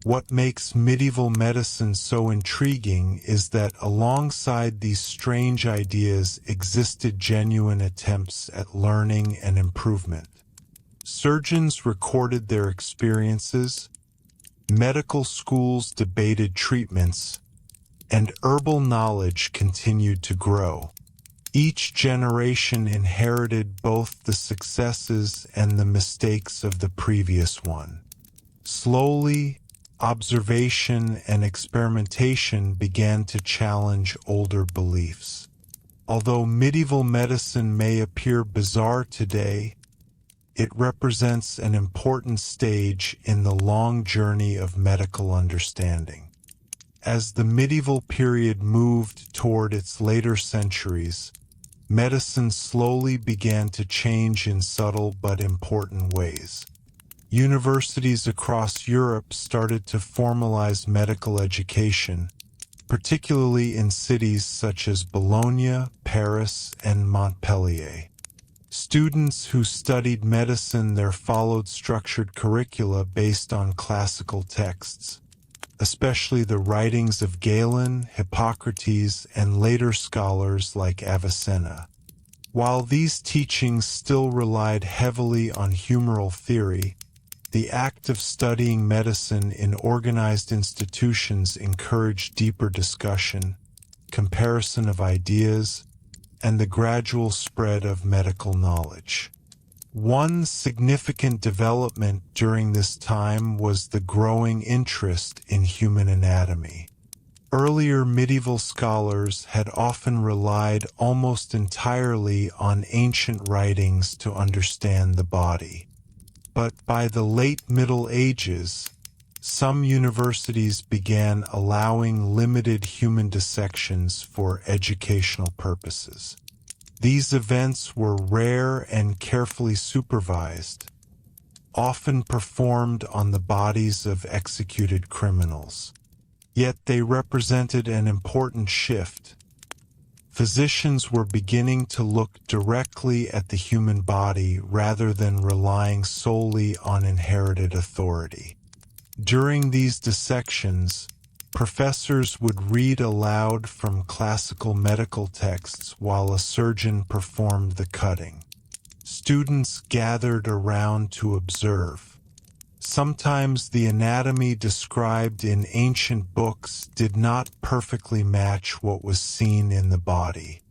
What makes medieval medicine so intriguing is that alongside these strange ideas existed genuine attempts at learning and improvement. Surgeons recorded their experiences, medical schools debated treatments, and herbal knowledge continued to grow. Each generation inherited both the successes and the mistakes of the previous one. Slowly, observation and experimentation began to challenge older beliefs. Although medieval medicine may appear bizarre today, it represents an important stage in the long journey of medical understanding. As the medieval period moved toward its later centuries, medicine slowly began to change in subtle but important ways. Universities across Europe started to formalize medical education, particularly in cities such as Bologna, Paris, and Montpellier. Students who studied medicine there followed structured curricula based on classical texts, especially the writings of Galen, Hippocrates, and later scholars like Avicenna. While these teachings still relied heavily on humoral theory, the act of studying medicine in organized institutions encouraged deeper discussion, comparison of ideas, and the gradual spread of medical knowledge. One significant development during this time was the growing interest in human anatomy. Earlier medieval scholars had often relied almost entirely on ancient writings to understand the body. But by the late Middle Ages, some universities began allowing limited human dissections for educational purposes. These events were rare and carefully supervised, often performed on the bodies of executed criminals. Yet they represented an important shift. Physicians were beginning to look directly at the human body rather than relying solely on inherited authority. During these dissections, professors would read aloud from classical medical texts while a surgeon performed the cutting. Students gathered around to observe. Sometimes the anatomy described in ancient books did not perfectly match what was seen in the body.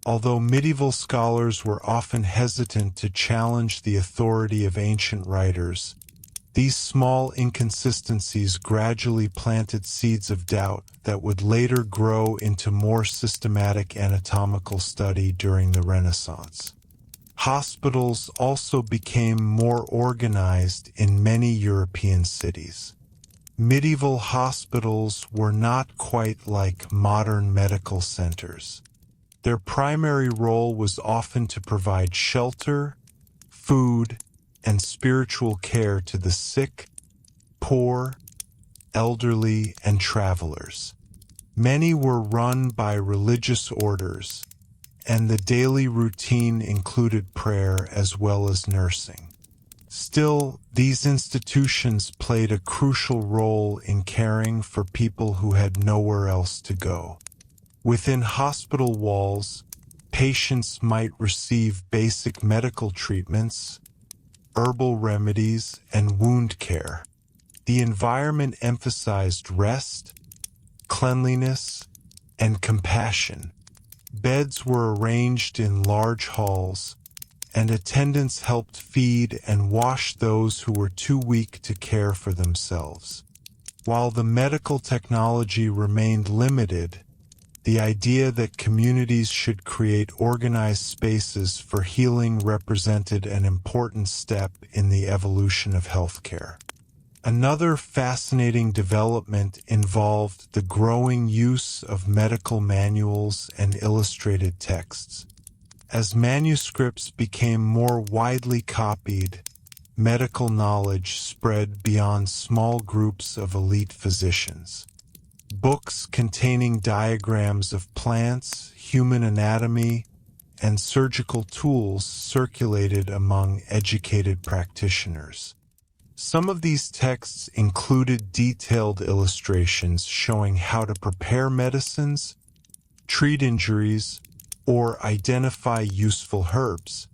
Although medieval scholars were often hesitant to challenge the authority of ancient writers, these small inconsistencies gradually planted seeds of doubt that would later grow into more systematic anatomical study during the Renaissance. Hospitals also became more organized in many European cities. Medieval hospitals were not quite like modern medical centers. Their primary role was often to provide shelter, food, and spiritual care to the sick, poor, elderly, and travelers. Many were run by religious orders, and the daily routine included prayer as well as nursing. Still, these institutions played a crucial role in caring for people who had nowhere else to go. Within hospital walls, patients might receive basic medical treatments, herbal remedies, and wound care. The environment emphasized rest, cleanliness, and compassion. Beds were arranged in large halls, and attendants helped feed and wash those who were too weak to care for themselves. While the medical technology remained limited, the idea that communities should create organized spaces for healing represented an important step in the evolution of healthcare. Another fascinating development involved the growing use of medical manuals and illustrated texts. As manuscripts became more widely copied, medical knowledge spread beyond small groups of elite physicians. Books containing diagrams of plants, human anatomy, and surgical tools circulated among educated practitioners. Some of these texts included detailed illustrations showing how to prepare medicines, treat injuries, or identify useful herbs.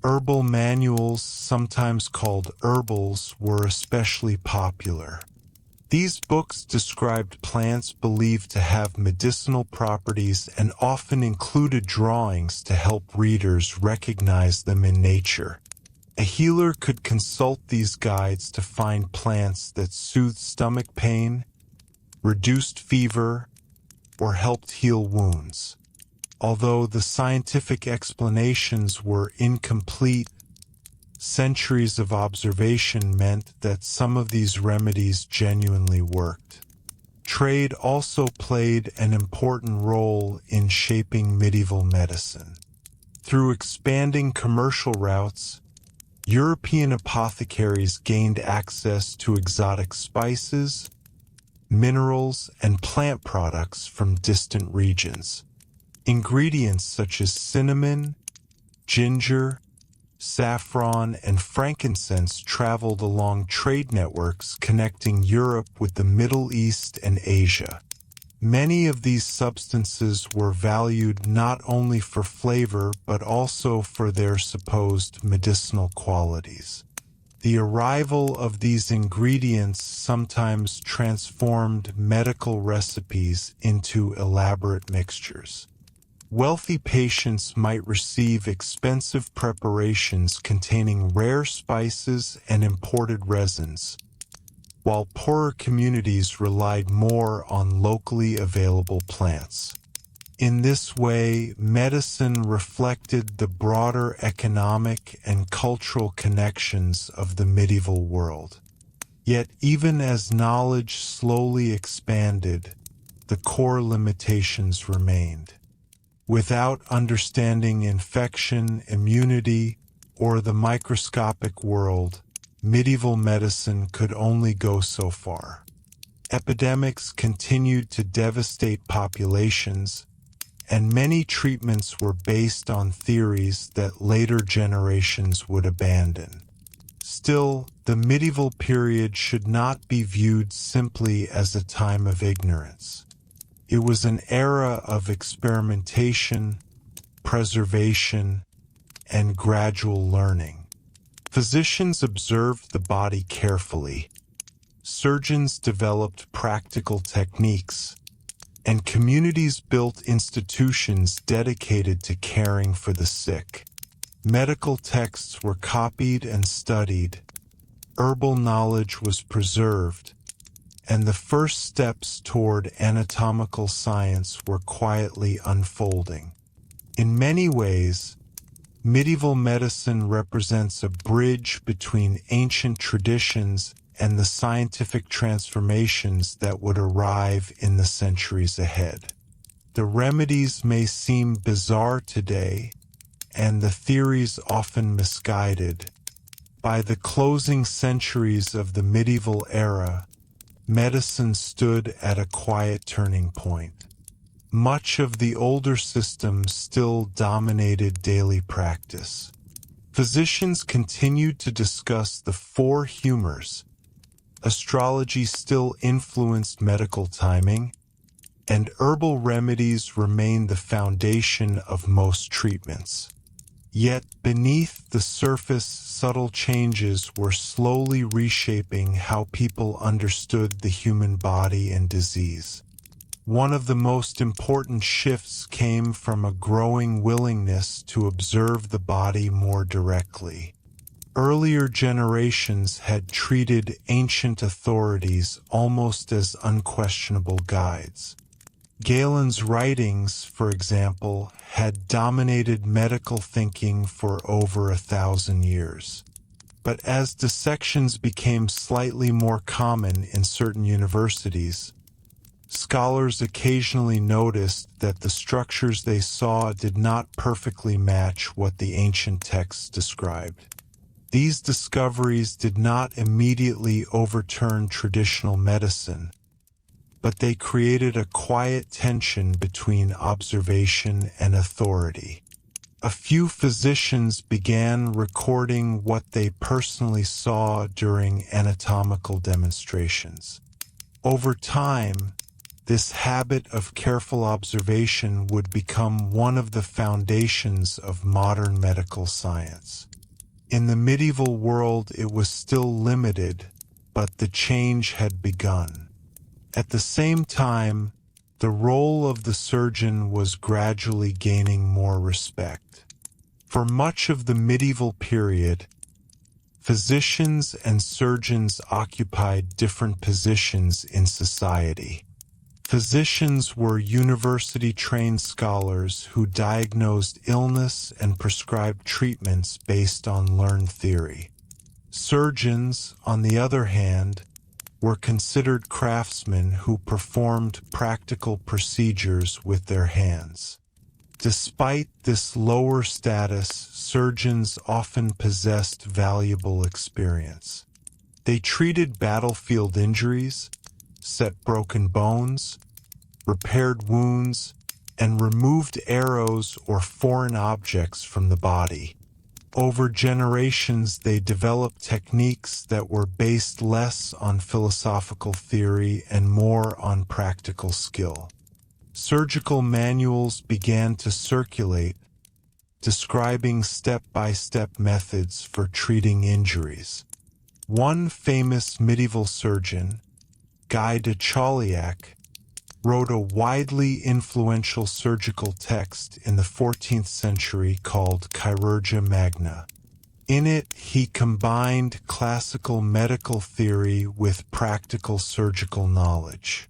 Herbal manuals, sometimes called herbals, were especially popular. These books described plants believed to have medicinal properties and often included drawings to help readers recognize them in nature. A healer could consult these guides to find plants that soothed stomach pain, reduced fever, or helped heal wounds. Although the scientific explanations were incomplete, centuries of observation meant that some of these remedies genuinely worked. Trade also played an important role in shaping medieval medicine. Through expanding commercial routes, European apothecaries gained access to exotic spices, minerals, and plant products from distant regions. Ingredients such as cinnamon, ginger, saffron, and frankincense traveled along trade networks connecting Europe with the Middle East and Asia. Many of these substances were valued not only for flavor but also for their supposed medicinal qualities. The arrival of these ingredients sometimes transformed medical recipes into elaborate mixtures. Wealthy patients might receive expensive preparations containing rare spices and imported resins, while poorer communities relied more on locally available plants. In this way, medicine reflected the broader economic and cultural connections of the medieval world. Yet even as knowledge slowly expanded, the core limitations remained. Without understanding infection, immunity, or the microscopic world, medieval medicine could only go so far. Epidemics continued to devastate populations, and many treatments were based on theories that later generations would abandon. Still, the medieval period should not be viewed simply as a time of ignorance. It was an era of experimentation, preservation, and gradual learning. Physicians observed the body carefully. Surgeons developed practical techniques, and communities built institutions dedicated to caring for the sick. Medical texts were copied and studied, herbal knowledge was preserved, and the first steps toward anatomical science were quietly unfolding. In many ways, medieval medicine represents a bridge between ancient traditions and the scientific transformations that would arrive in the centuries ahead. The remedies may seem bizarre today, and the theories often misguided. By the closing centuries of the medieval era, medicine stood at a quiet turning point. Much of the older systems still dominated daily practice. Physicians continued to discuss the four humors. Astrology still influenced medical timing, and herbal remedies remained the foundation of most treatments. Yet beneath the surface, subtle changes were slowly reshaping how people understood the human body and disease. One of the most important shifts came from a growing willingness to observe the body more directly. Earlier generations had treated ancient authorities almost as unquestionable guides. Galen's writings, for example, had dominated medical thinking for over 1,000 years. But as dissections became slightly more common in certain universities, scholars occasionally noticed that the structures they saw did not perfectly match what the ancient texts described. These discoveries did not immediately overturn traditional medicine, but they created a quiet tension between observation and authority. A few physicians began recording what they personally saw during anatomical demonstrations. Over time, this habit of careful observation would become one of the foundations of modern medical science. In the medieval world, it was still limited, but the change had begun. At the same time, the role of the surgeon was gradually gaining more respect. For much of the medieval period, physicians and surgeons occupied different positions in society. Physicians were university-trained scholars who diagnosed illness and prescribed treatments based on learned theory. Surgeons, on the other hand, were considered craftsmen who performed practical procedures with their hands. Despite this lower status, surgeons often possessed valuable experience. They treated battlefield injuries, set broken bones, repaired wounds, and removed arrows or foreign objects from the body. Over generations, they developed techniques that were based less on philosophical theory and more on practical skill. Surgical manuals began to circulate, describing step-by-step methods for treating injuries. One famous medieval surgeon, Guy de Chauliac, wrote a widely influential surgical text in the 14th century called Chirurgia Magna. In it, he combined classical medical theory with practical surgical knowledge.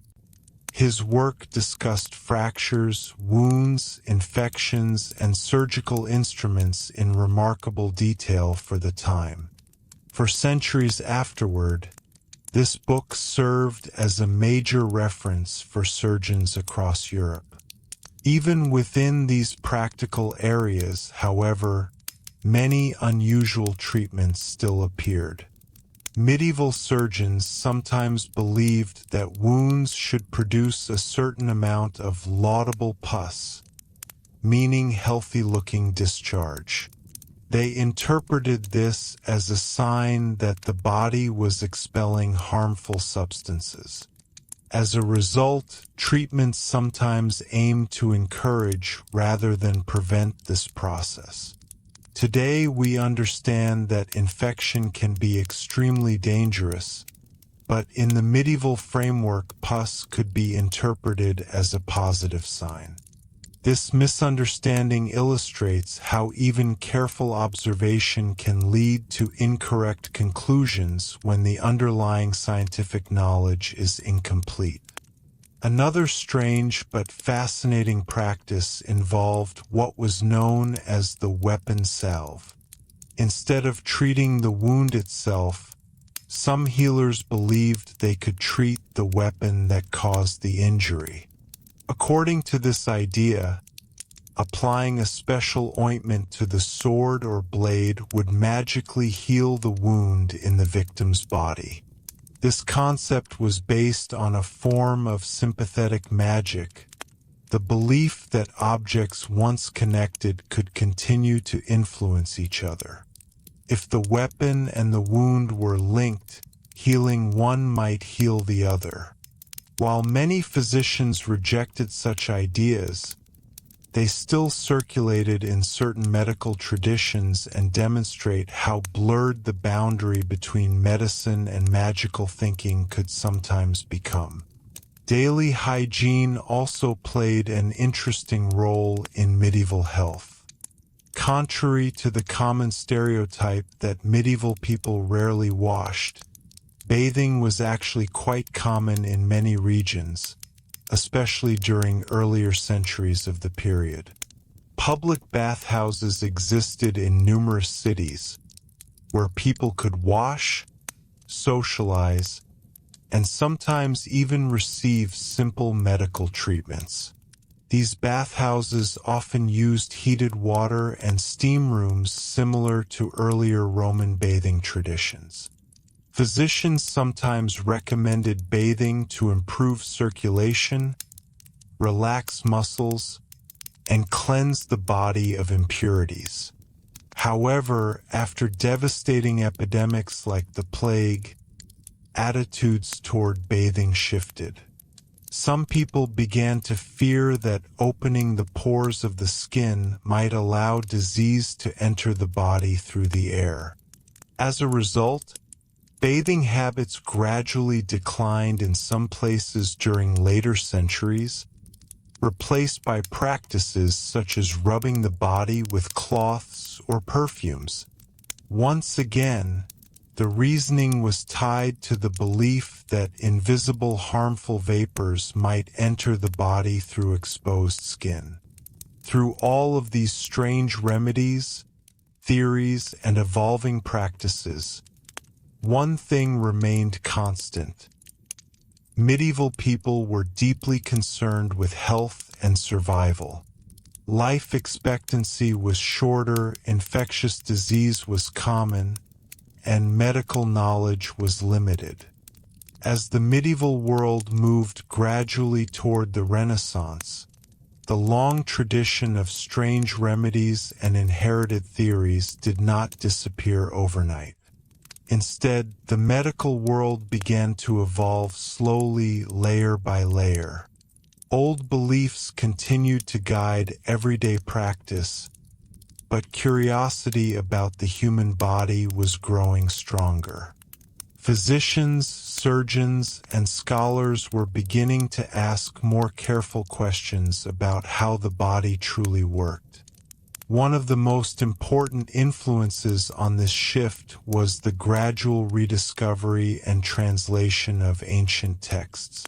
His work discussed fractures, wounds, infections, and surgical instruments in remarkable detail for the time. For centuries afterward, this book served as a major reference for surgeons across Europe. Even within these practical areas, however, many unusual treatments still appeared. Medieval surgeons sometimes believed that wounds should produce a certain amount of laudable pus, meaning healthy-looking discharge. They interpreted this as a sign that the body was expelling harmful substances. As a result, treatments sometimes aimed to encourage rather than prevent this process. Today, we understand that infection can be extremely dangerous, but in the medieval framework, pus could be interpreted as a positive sign. This misunderstanding illustrates how even careful observation can lead to incorrect conclusions when the underlying scientific knowledge is incomplete. Another strange but fascinating practice involved what was known as the weapon salve. Instead of treating the wound itself, some healers believed they could treat the weapon that caused the injury. According to this idea, applying a special ointment to the sword or blade would magically heal the wound in the victim's body. This concept was based on a form of sympathetic magic, the belief that objects once connected could continue to influence each other. If the weapon and the wound were linked, healing one might heal the other. While many physicians rejected such ideas, they still circulated in certain medical traditions and demonstrate how blurred the boundary between medicine and magical thinking could sometimes become. Daily hygiene also played an interesting role in medieval health. Contrary to the common stereotype that medieval people rarely washed, bathing was actually quite common in many regions, especially during earlier centuries of the period. Public bathhouses existed in numerous cities, where people could wash, socialize, and sometimes even receive simple medical treatments. These bathhouses often used heated water and steam rooms similar to earlier Roman bathing traditions. Physicians sometimes recommended bathing to improve circulation, relax muscles, and cleanse the body of impurities. However, after devastating epidemics like the plague, attitudes toward bathing shifted. Some people began to fear that opening the pores of the skin might allow disease to enter the body through the air. As a result, bathing habits gradually declined in some places during later centuries, replaced by practices such as rubbing the body with cloths or perfumes. Once again, the reasoning was tied to the belief that invisible harmful vapors might enter the body through exposed skin. Through all of these strange remedies, theories, and evolving practices, one thing remained constant. Medieval people were deeply concerned with health and survival. Life expectancy was shorter, infectious disease was common, and medical knowledge was limited. As the medieval world moved gradually toward the Renaissance, the long tradition of strange remedies and inherited theories did not disappear overnight. Instead, the medical world began to evolve slowly, layer by layer. Old beliefs continued to guide everyday practice, but curiosity about the human body was growing stronger. Physicians, surgeons, and scholars were beginning to ask more careful questions about how the body truly worked. One of the most important influences on this shift was the gradual rediscovery and translation of ancient texts.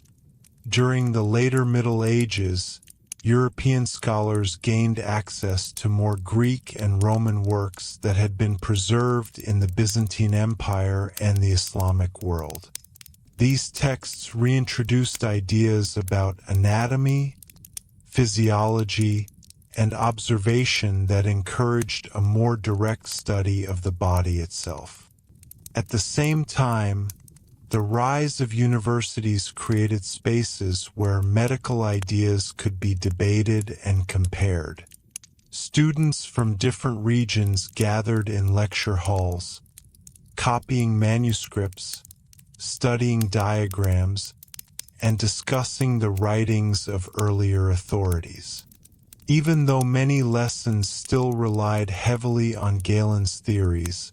During the later Middle Ages, European scholars gained access to more Greek and Roman works that had been preserved in the Byzantine Empire and the Islamic world. These texts reintroduced ideas about anatomy, physiology, and observation that encouraged a more direct study of the body itself. At the same time, the rise of universities created spaces where medical ideas could be debated and compared. Students from different regions gathered in lecture halls, copying manuscripts, studying diagrams, and discussing the writings of earlier authorities. Even though many lessons still relied heavily on Galen's theories,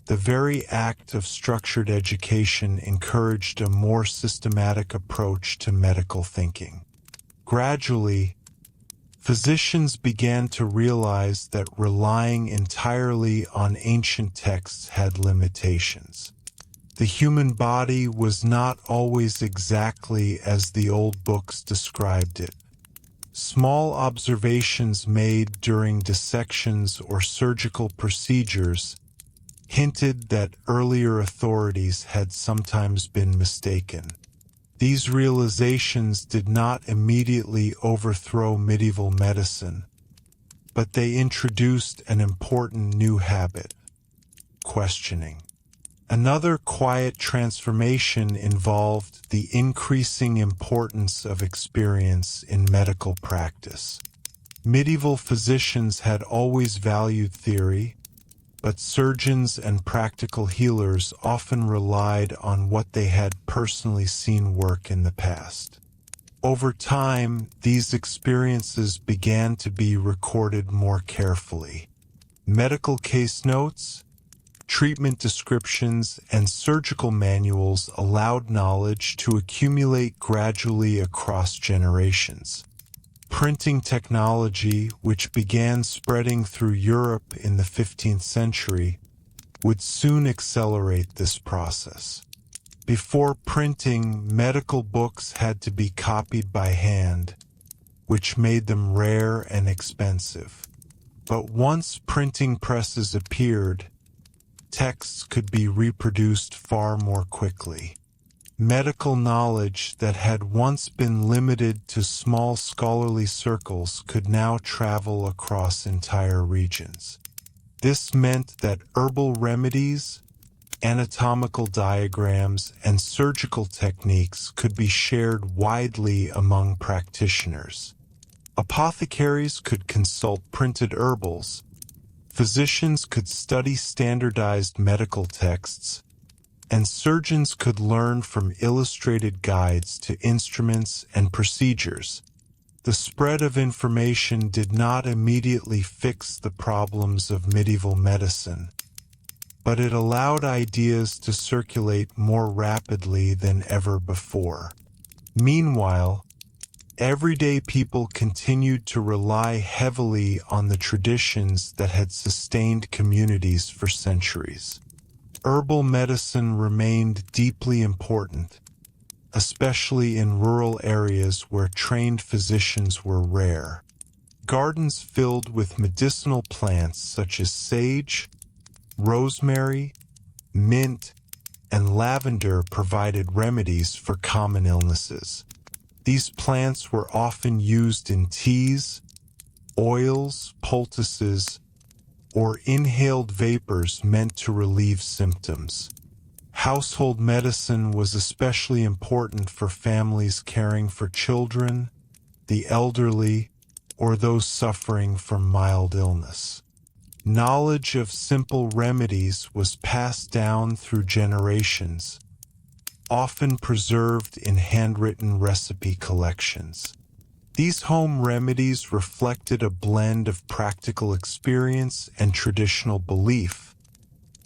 the very act of structured education encouraged a more systematic approach to medical thinking. Gradually, physicians began to realize that relying entirely on ancient texts had limitations. The human body was not always exactly as the old books described it. Small observations made during dissections or surgical procedures hinted that earlier authorities had sometimes been mistaken. These realizations did not immediately overthrow medieval medicine, but they introduced an important new habit: questioning. Another quiet transformation involved the increasing importance of experience in medical practice. Medieval physicians had always valued theory, but surgeons and practical healers often relied on what they had personally seen work in the past. Over time, these experiences began to be recorded more carefully. Medical case notes, treatment descriptions, and surgical manuals allowed knowledge to accumulate gradually across generations. Printing technology, which began spreading through Europe in the 15th century, would soon accelerate this process. Before printing, medical books had to be copied by hand, which made them rare and expensive. But once printing presses appeared, texts could be reproduced far more quickly. Medical knowledge that had once been limited to small scholarly circles could now travel across entire regions. This meant that herbal remedies, anatomical diagrams, and surgical techniques could be shared widely among practitioners. Apothecaries could consult printed herbals, physicians could study standardized medical texts, and surgeons could learn from illustrated guides to instruments and procedures. The spread of information did not immediately fix the problems of medieval medicine, but it allowed ideas to circulate more rapidly than ever before. Meanwhile, everyday people continued to rely heavily on the traditions that had sustained communities for centuries. Herbal medicine remained deeply important, especially in rural areas where trained physicians were rare. Gardens filled with medicinal plants such as sage, rosemary, mint, and lavender provided remedies for common illnesses. These plants were often used in teas, oils, poultices, or inhaled vapors meant to relieve symptoms. Household medicine was especially important for families caring for children, the elderly, or those suffering from mild illness. Knowledge of simple remedies was passed down through generations, often preserved in handwritten recipe collections. These home remedies reflected a blend of practical experience and traditional belief,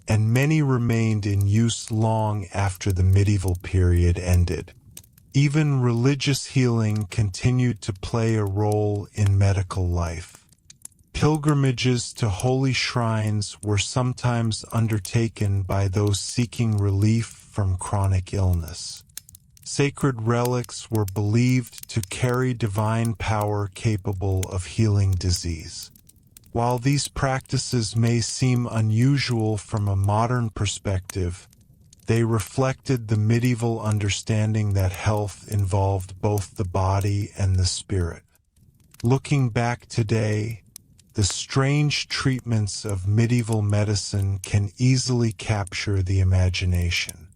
and many remained in use long after the medieval period ended. Even religious healing continued to play a role in medical life. Pilgrimages to holy shrines were sometimes undertaken by those seeking relief from chronic illness. Sacred relics were believed to carry divine power capable of healing disease. While these practices may seem unusual from a modern perspective, they reflected the medieval understanding that health involved both the body and the spirit. Looking back today, the strange treatments of medieval medicine can easily capture the imagination.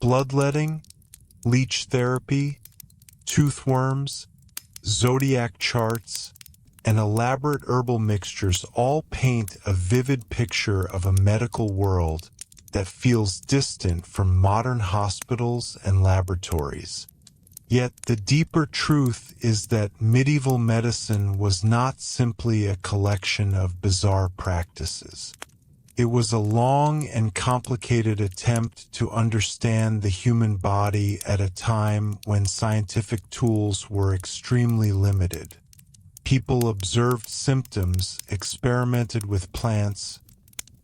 Bloodletting, leech therapy, toothworms, zodiac charts, and elaborate herbal mixtures all paint a vivid picture of a medical world that feels distant from modern hospitals and laboratories. Yet the deeper truth is that medieval medicine was not simply a collection of bizarre practices. It was a long and complicated attempt to understand the human body at a time when scientific tools were extremely limited. People observed symptoms, experimented with plants,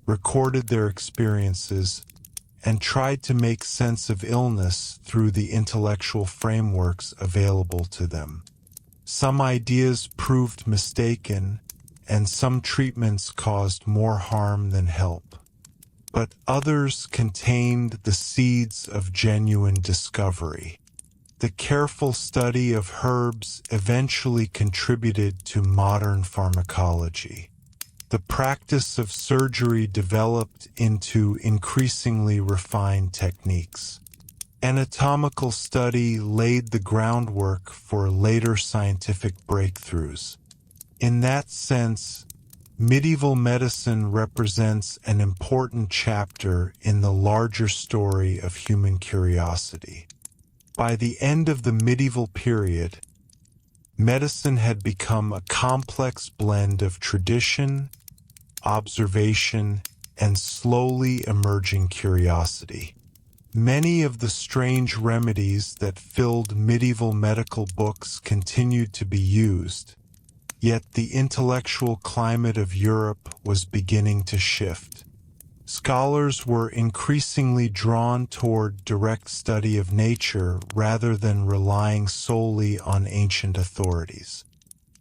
recorded their experiences, and tried to make sense of illness through the intellectual frameworks available to them. Some ideas proved mistaken, and some treatments caused more harm than help. But others contained the seeds of genuine discovery. The careful study of herbs eventually contributed to modern pharmacology. The practice of surgery developed into increasingly refined techniques. Anatomical study laid the groundwork for later scientific breakthroughs. In that sense, medieval medicine represents an important chapter in the larger story of human curiosity. By the end of the medieval period, medicine had become a complex blend of tradition, observation, and slowly emerging curiosity. Many of the strange remedies that filled medieval medical books continued to be used, yet the intellectual climate of Europe was beginning to shift. Scholars were increasingly drawn toward direct study of nature rather than relying solely on ancient authorities.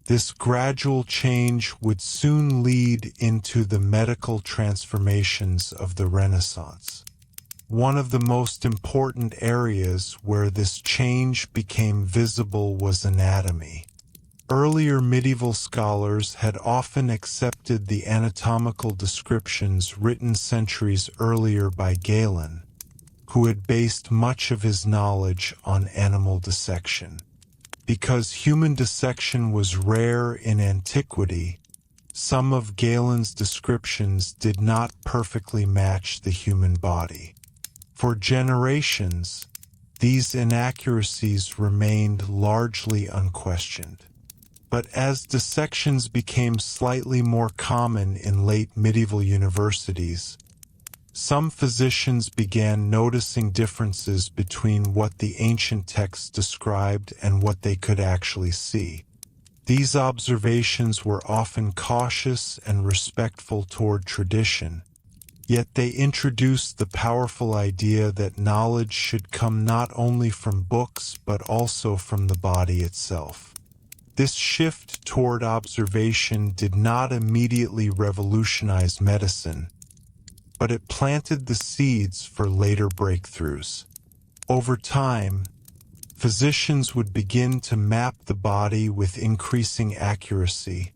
This gradual change would soon lead into the medical transformations of the Renaissance. One of the most important areas where this change became visible was anatomy. Earlier medieval scholars had often accepted the anatomical descriptions written centuries earlier by Galen, who had based much of his knowledge on animal dissection. Because human dissection was rare in antiquity, some of Galen's descriptions did not perfectly match the human body. For generations, these inaccuracies remained largely unquestioned. But as dissections became slightly more common in late medieval universities, some physicians began noticing differences between what the ancient texts described and what they could actually see. These observations were often cautious and respectful toward tradition, yet they introduced the powerful idea that knowledge should come not only from books but also from the body itself. This shift toward observation did not immediately revolutionize medicine, but it planted the seeds for later breakthroughs. Over time, physicians would begin to map the body with increasing accuracy,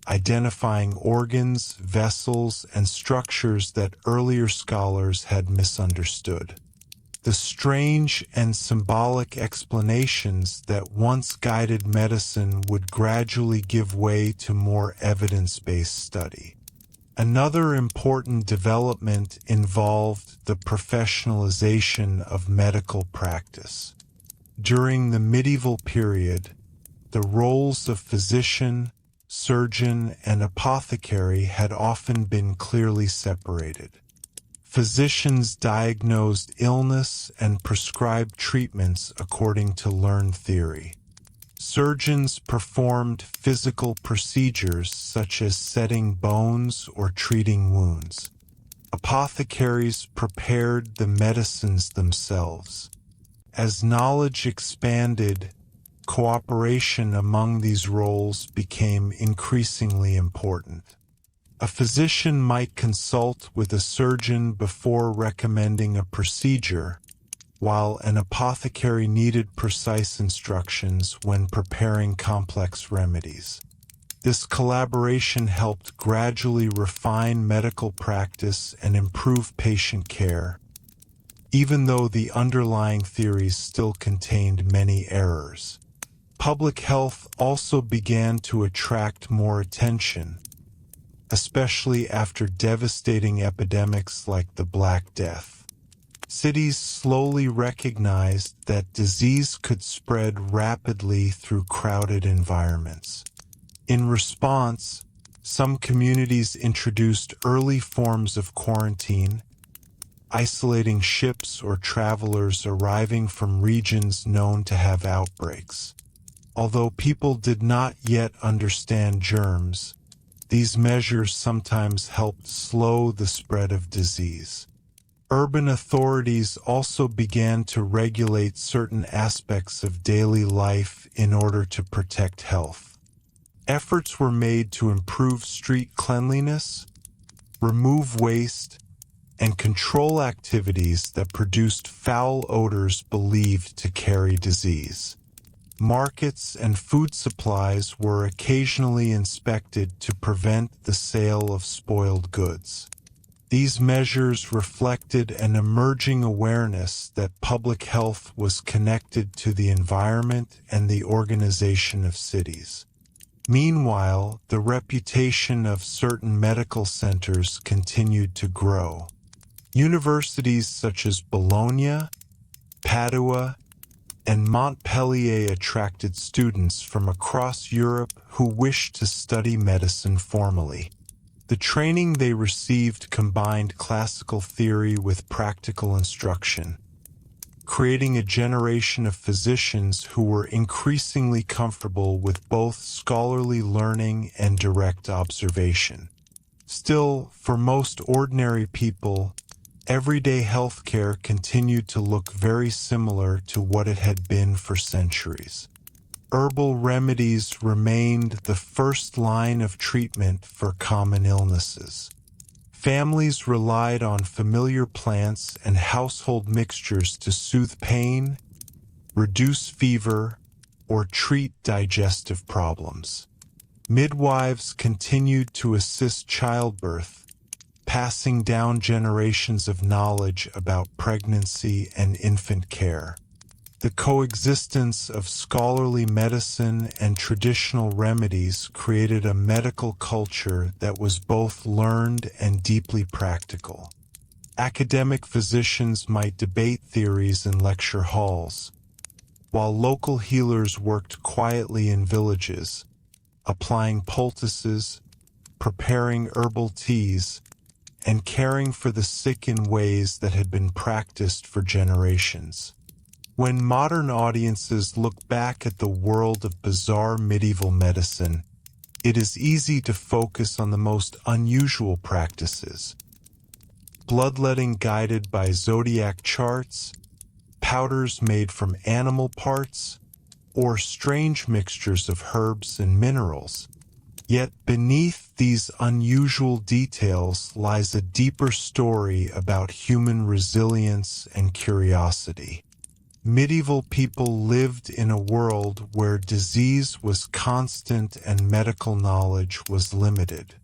identifying organs, vessels, and structures that earlier scholars had misunderstood. The strange and symbolic explanations that once guided medicine would gradually give way to more evidence-based study. Another important development involved the professionalization of medical practice. During the medieval period, the roles of physician, surgeon, and apothecary had often been clearly separated. Physicians diagnosed illness and prescribed treatments according to learned theory. Surgeons performed physical procedures such as setting bones or treating wounds. Apothecaries prepared the medicines themselves. As knowledge expanded, cooperation among these roles became increasingly important. A physician might consult with a surgeon before recommending a procedure, while an apothecary needed precise instructions when preparing complex remedies. This collaboration helped gradually refine medical practice and improve patient care, even though the underlying theories still contained many errors. Public health also began to attract more attention, especially after devastating epidemics like the Black Death. Cities slowly recognized that disease could spread rapidly through crowded environments. In response, some communities introduced early forms of quarantine, isolating ships or travelers arriving from regions known to have outbreaks. Although people did not yet understand germs, these measures sometimes helped slow the spread of disease. Urban authorities also began to regulate certain aspects of daily life in order to protect health. Efforts were made to improve street cleanliness, remove waste, and control activities that produced foul odors believed to carry disease. Markets and food supplies were occasionally inspected to prevent the sale of spoiled goods. These measures reflected an emerging awareness that public health was connected to the environment and the organization of cities. Meanwhile, the reputation of certain medical centers continued to grow. Universities such as Bologna, Padua, and Montpellier attracted students from across Europe who wished to study medicine formally. The training they received combined classical theory with practical instruction, creating a generation of physicians who were increasingly comfortable with both scholarly learning and direct observation. Still, for most ordinary people, everyday healthcare continued to look very similar to what it had been for centuries. Herbal remedies remained the first line of treatment for common illnesses. Families relied on familiar plants and household mixtures to soothe pain, reduce fever, or treat digestive problems. Midwives continued to assist childbirth, passing down generations of knowledge about pregnancy and infant care. The coexistence of scholarly medicine and traditional remedies created a medical culture that was both learned and deeply practical. Academic physicians might debate theories in lecture halls, while local healers worked quietly in villages, applying poultices, preparing herbal teas, and caring for the sick in ways that had been practiced for generations. When modern audiences look back at the world of bizarre medieval medicine, it is easy to focus on the most unusual practices. Bloodletting guided by zodiac charts, powders made from animal parts, or strange mixtures of herbs and minerals. Yet beneath these unusual details lies a deeper story about human resilience and curiosity. Medieval people lived in a world where disease was constant and medical knowledge was limited.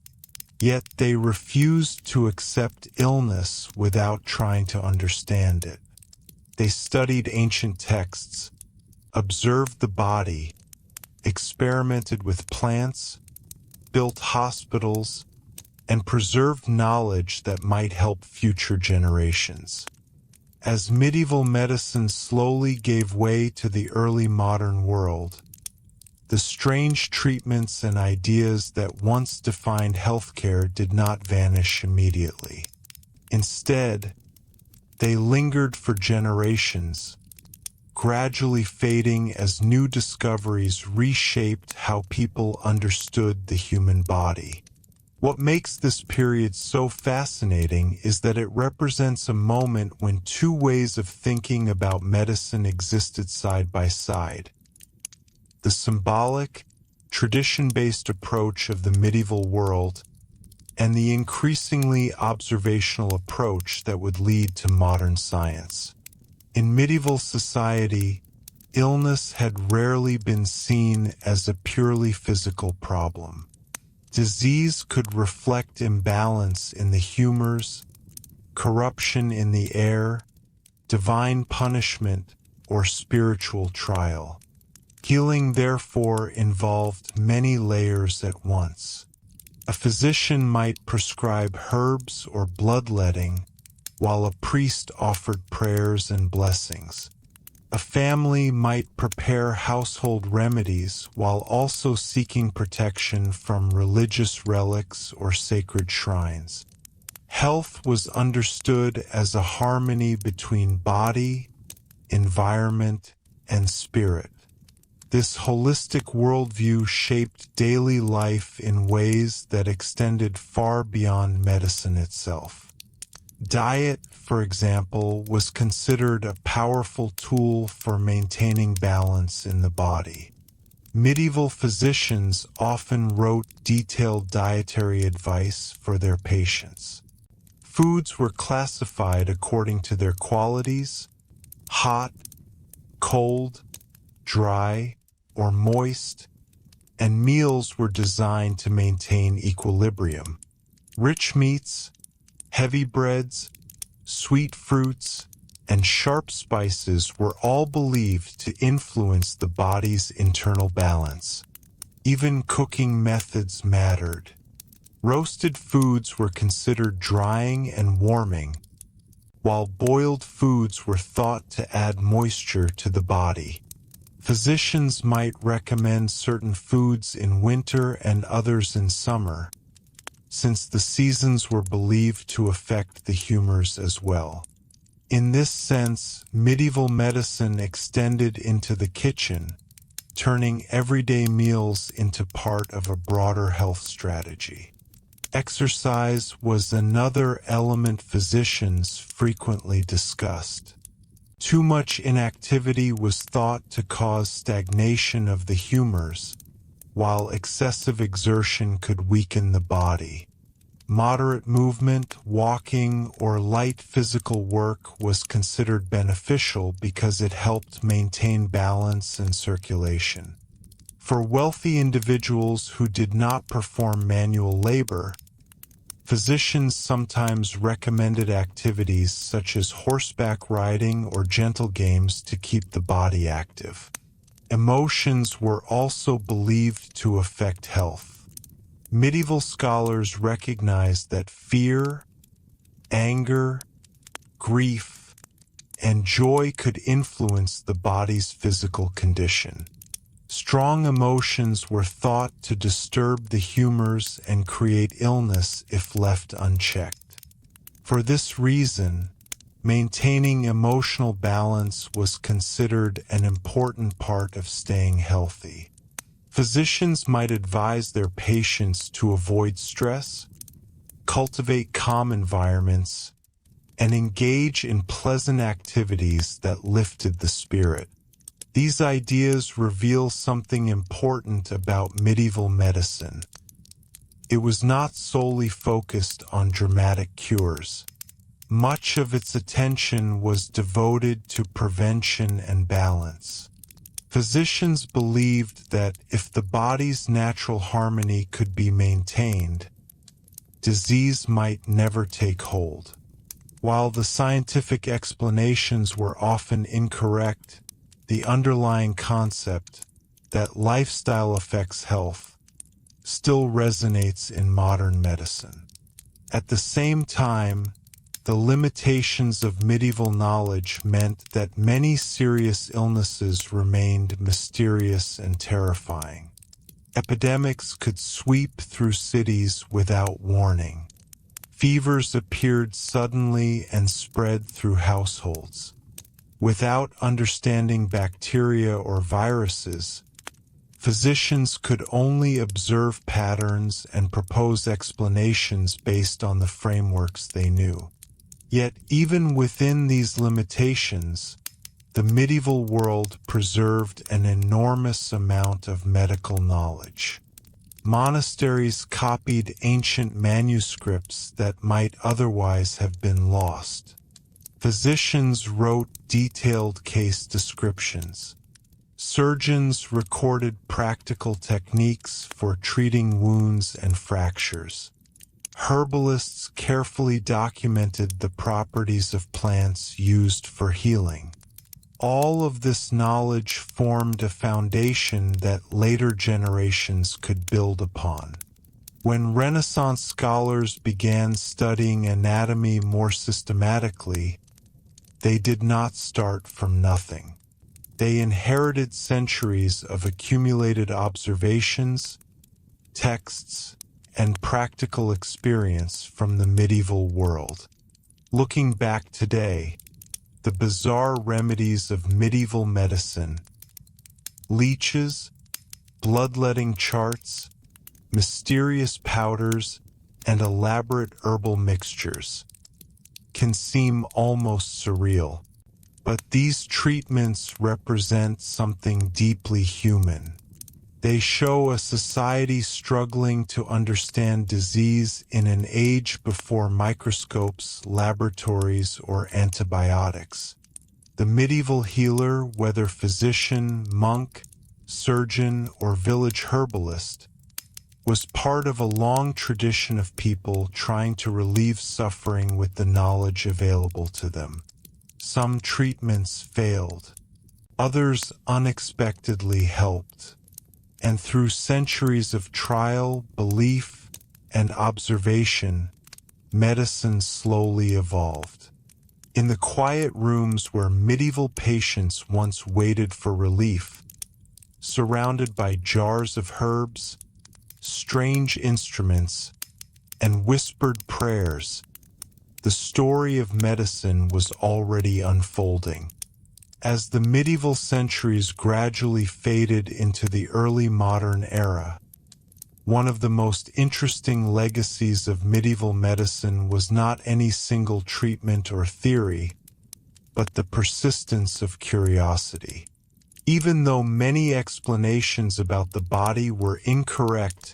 Yet they refused to accept illness without trying to understand it. They studied ancient texts, observed the body, experimented with plants, built hospitals, and preserved knowledge that might help future generations. As medieval medicine slowly gave way to the early modern world, the strange treatments and ideas that once defined healthcare did not vanish immediately. Instead, they lingered for generations, gradually fading as new discoveries reshaped how people understood the human body. What makes this period so fascinating is that it represents a moment when two ways of thinking about medicine existed side by side. The symbolic, tradition-based approach of the medieval world and the increasingly observational approach that would lead to modern science. In medieval society, illness had rarely been seen as a purely physical problem. Disease could reflect imbalance in the humors, corruption in the air, divine punishment, or spiritual trial. Healing therefore involved many layers at once. A physician might prescribe herbs or bloodletting, while a priest offered prayers and blessings. A family might prepare household remedies while also seeking protection from religious relics or sacred shrines. Health was understood as a harmony between body, environment, and spirit. This holistic worldview shaped daily life in ways that extended far beyond medicine itself. Diet, for example, was considered a powerful tool for maintaining balance in the body. Medieval physicians often wrote detailed dietary advice for their patients. Foods were classified according to their qualities: hot, cold, dry, or moist, and meals were designed to maintain equilibrium. Rich meats, heavy breads, sweet fruits, and sharp spices were all believed to influence the body's internal balance. Even cooking methods mattered. Roasted foods were considered drying and warming, while boiled foods were thought to add moisture to the body. Physicians might recommend certain foods in winter and others in summer, since the seasons were believed to affect the humors as well. In this sense, medieval medicine extended into the kitchen, turning everyday meals into part of a broader health strategy. Exercise was another element physicians frequently discussed. Too much inactivity was thought to cause stagnation of the humors, while excessive exertion could weaken the body. Moderate movement, walking, or light physical work was considered beneficial because it helped maintain balance and circulation. For wealthy individuals who did not perform manual labor, physicians sometimes recommended activities such as horseback riding or gentle games to keep the body active. Emotions were also believed to affect health. Medieval scholars recognized that fear, anger, grief, and joy could influence the body's physical condition. Strong emotions were thought to disturb the humors and create illness if left unchecked. For this reason, maintaining emotional balance was considered an important part of staying healthy. Physicians might advise their patients to avoid stress, cultivate calm environments, and engage in pleasant activities that lifted the spirit. These ideas reveal something important about medieval medicine. It was not solely focused on dramatic cures. Much of its attention was devoted to prevention and balance. Physicians believed that if the body's natural harmony could be maintained, disease might never take hold. While the scientific explanations were often incorrect, the underlying concept that lifestyle affects health still resonates in modern medicine. At the same time, the limitations of medieval knowledge meant that many serious illnesses remained mysterious and terrifying. Epidemics could sweep through cities without warning. Fevers appeared suddenly and spread through households. Without understanding bacteria or viruses, physicians could only observe patterns and propose explanations based on the frameworks they knew. Yet, even within these limitations, the medieval world preserved an enormous amount of medical knowledge. Monasteries copied ancient manuscripts that might otherwise have been lost. Physicians wrote detailed case descriptions. Surgeons recorded practical techniques for treating wounds and fractures. Herbalists carefully documented the properties of plants used for healing. All of this knowledge formed a foundation that later generations could build upon. When Renaissance scholars began studying anatomy more systematically, they did not start from nothing. They inherited centuries of accumulated observations, texts, and practical experience from the medieval world. Looking back today, the bizarre remedies of medieval medicine, leeches, bloodletting charts, mysterious powders, and elaborate herbal mixtures, can seem almost surreal. But these treatments represent something deeply human. They show a society struggling to understand disease in an age before microscopes, laboratories, or antibiotics. The medieval healer, whether physician, monk, surgeon, or village herbalist, was part of a long tradition of people trying to relieve suffering with the knowledge available to them. Some treatments failed. Others unexpectedly helped. And through centuries of trial, belief, and observation, medicine slowly evolved. In the quiet rooms where medieval patients once waited for relief, surrounded by jars of herbs, strange instruments, and whispered prayers, the story of medicine was already unfolding. As the medieval centuries gradually faded into the early modern era, one of the most interesting legacies of medieval medicine was not any single treatment or theory, but the persistence of curiosity. Even though many explanations about the body were incorrect,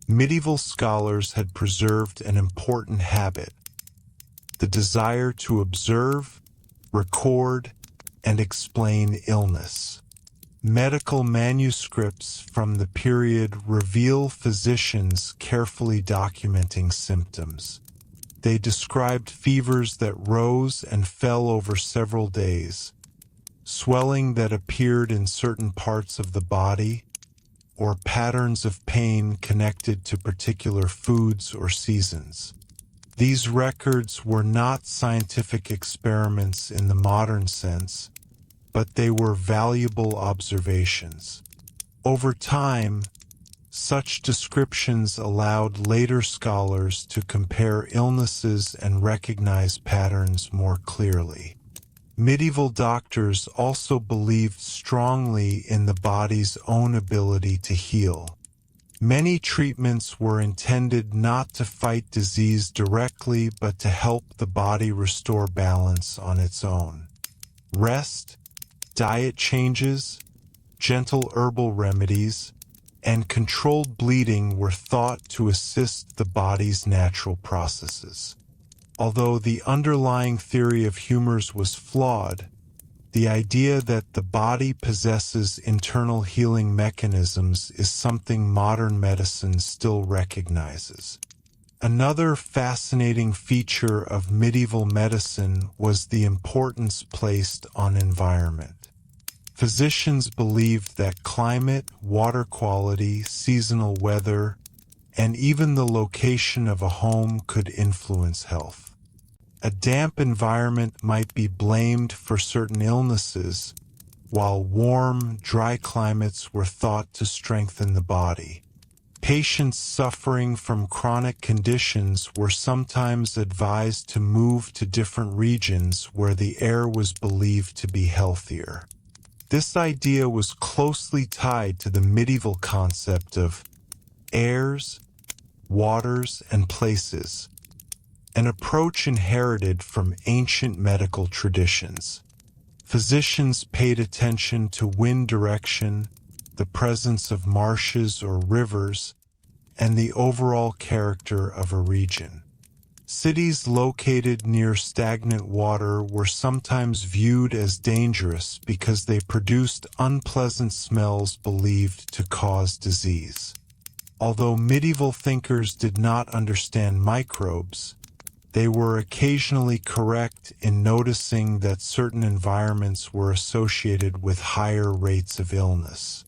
medieval scholars had preserved an important habit: the desire to observe, record, and explain illness. Medical manuscripts from the period reveal physicians carefully documenting symptoms. They described fevers that rose and fell over several days, swelling that appeared in certain parts of the body, or patterns of pain connected to particular foods or seasons. These records were not scientific experiments in the modern sense, but they were valuable observations. Over time, such descriptions allowed later scholars to compare illnesses and recognize patterns more clearly. Medieval doctors also believed strongly in the body's own ability to heal. Many treatments were intended not to fight disease directly, but to help the body restore balance on its own. Rest, diet changes, gentle herbal remedies, and controlled bleeding were thought to assist the body's natural processes. Although the underlying theory of humors was flawed, the idea that the body possesses internal healing mechanisms is something modern medicine still recognizes. Another fascinating feature of medieval medicine was the importance placed on environment. Physicians believed that climate, water quality, seasonal weather, and even the location of a home could influence health. A damp environment might be blamed for certain illnesses, while warm, dry climates were thought to strengthen the body. Patients suffering from chronic conditions were sometimes advised to move to different regions where the air was believed to be healthier. This idea was closely tied to the medieval concept of airs, waters, and places, an approach inherited from ancient medical traditions. Physicians paid attention to wind direction, the presence of marshes or rivers, and the overall character of a region. Cities located near stagnant water were sometimes viewed as dangerous because they produced unpleasant smells believed to cause disease. Although medieval thinkers did not understand microbes, they were occasionally correct in noticing that certain environments were associated with higher rates of illness.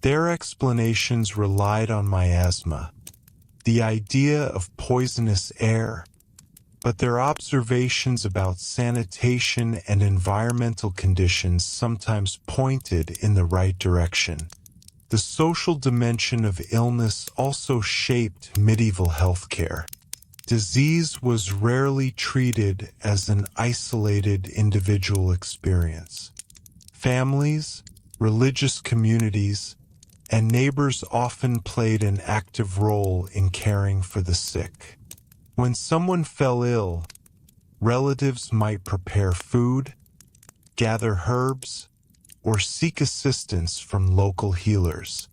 Their explanations relied on miasma, the idea of poisonous air, but their observations about sanitation and environmental conditions sometimes pointed in the right direction. The social dimension of illness also shaped medieval healthcare. Disease was rarely treated as an isolated individual experience. Families, religious communities, and neighbors often played an active role in caring for the sick. When someone fell ill, relatives might prepare food, gather herbs, or seek assistance from local healers.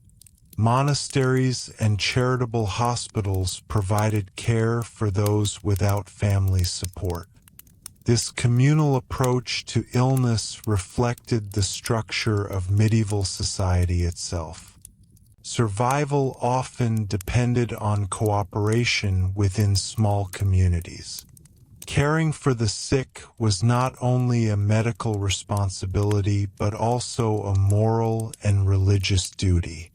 Monasteries and charitable hospitals provided care for those without family support. This communal approach to illness reflected the structure of medieval society itself. Survival often depended on cooperation within small communities. Caring for the sick was not only a medical responsibility but also a moral and religious duty.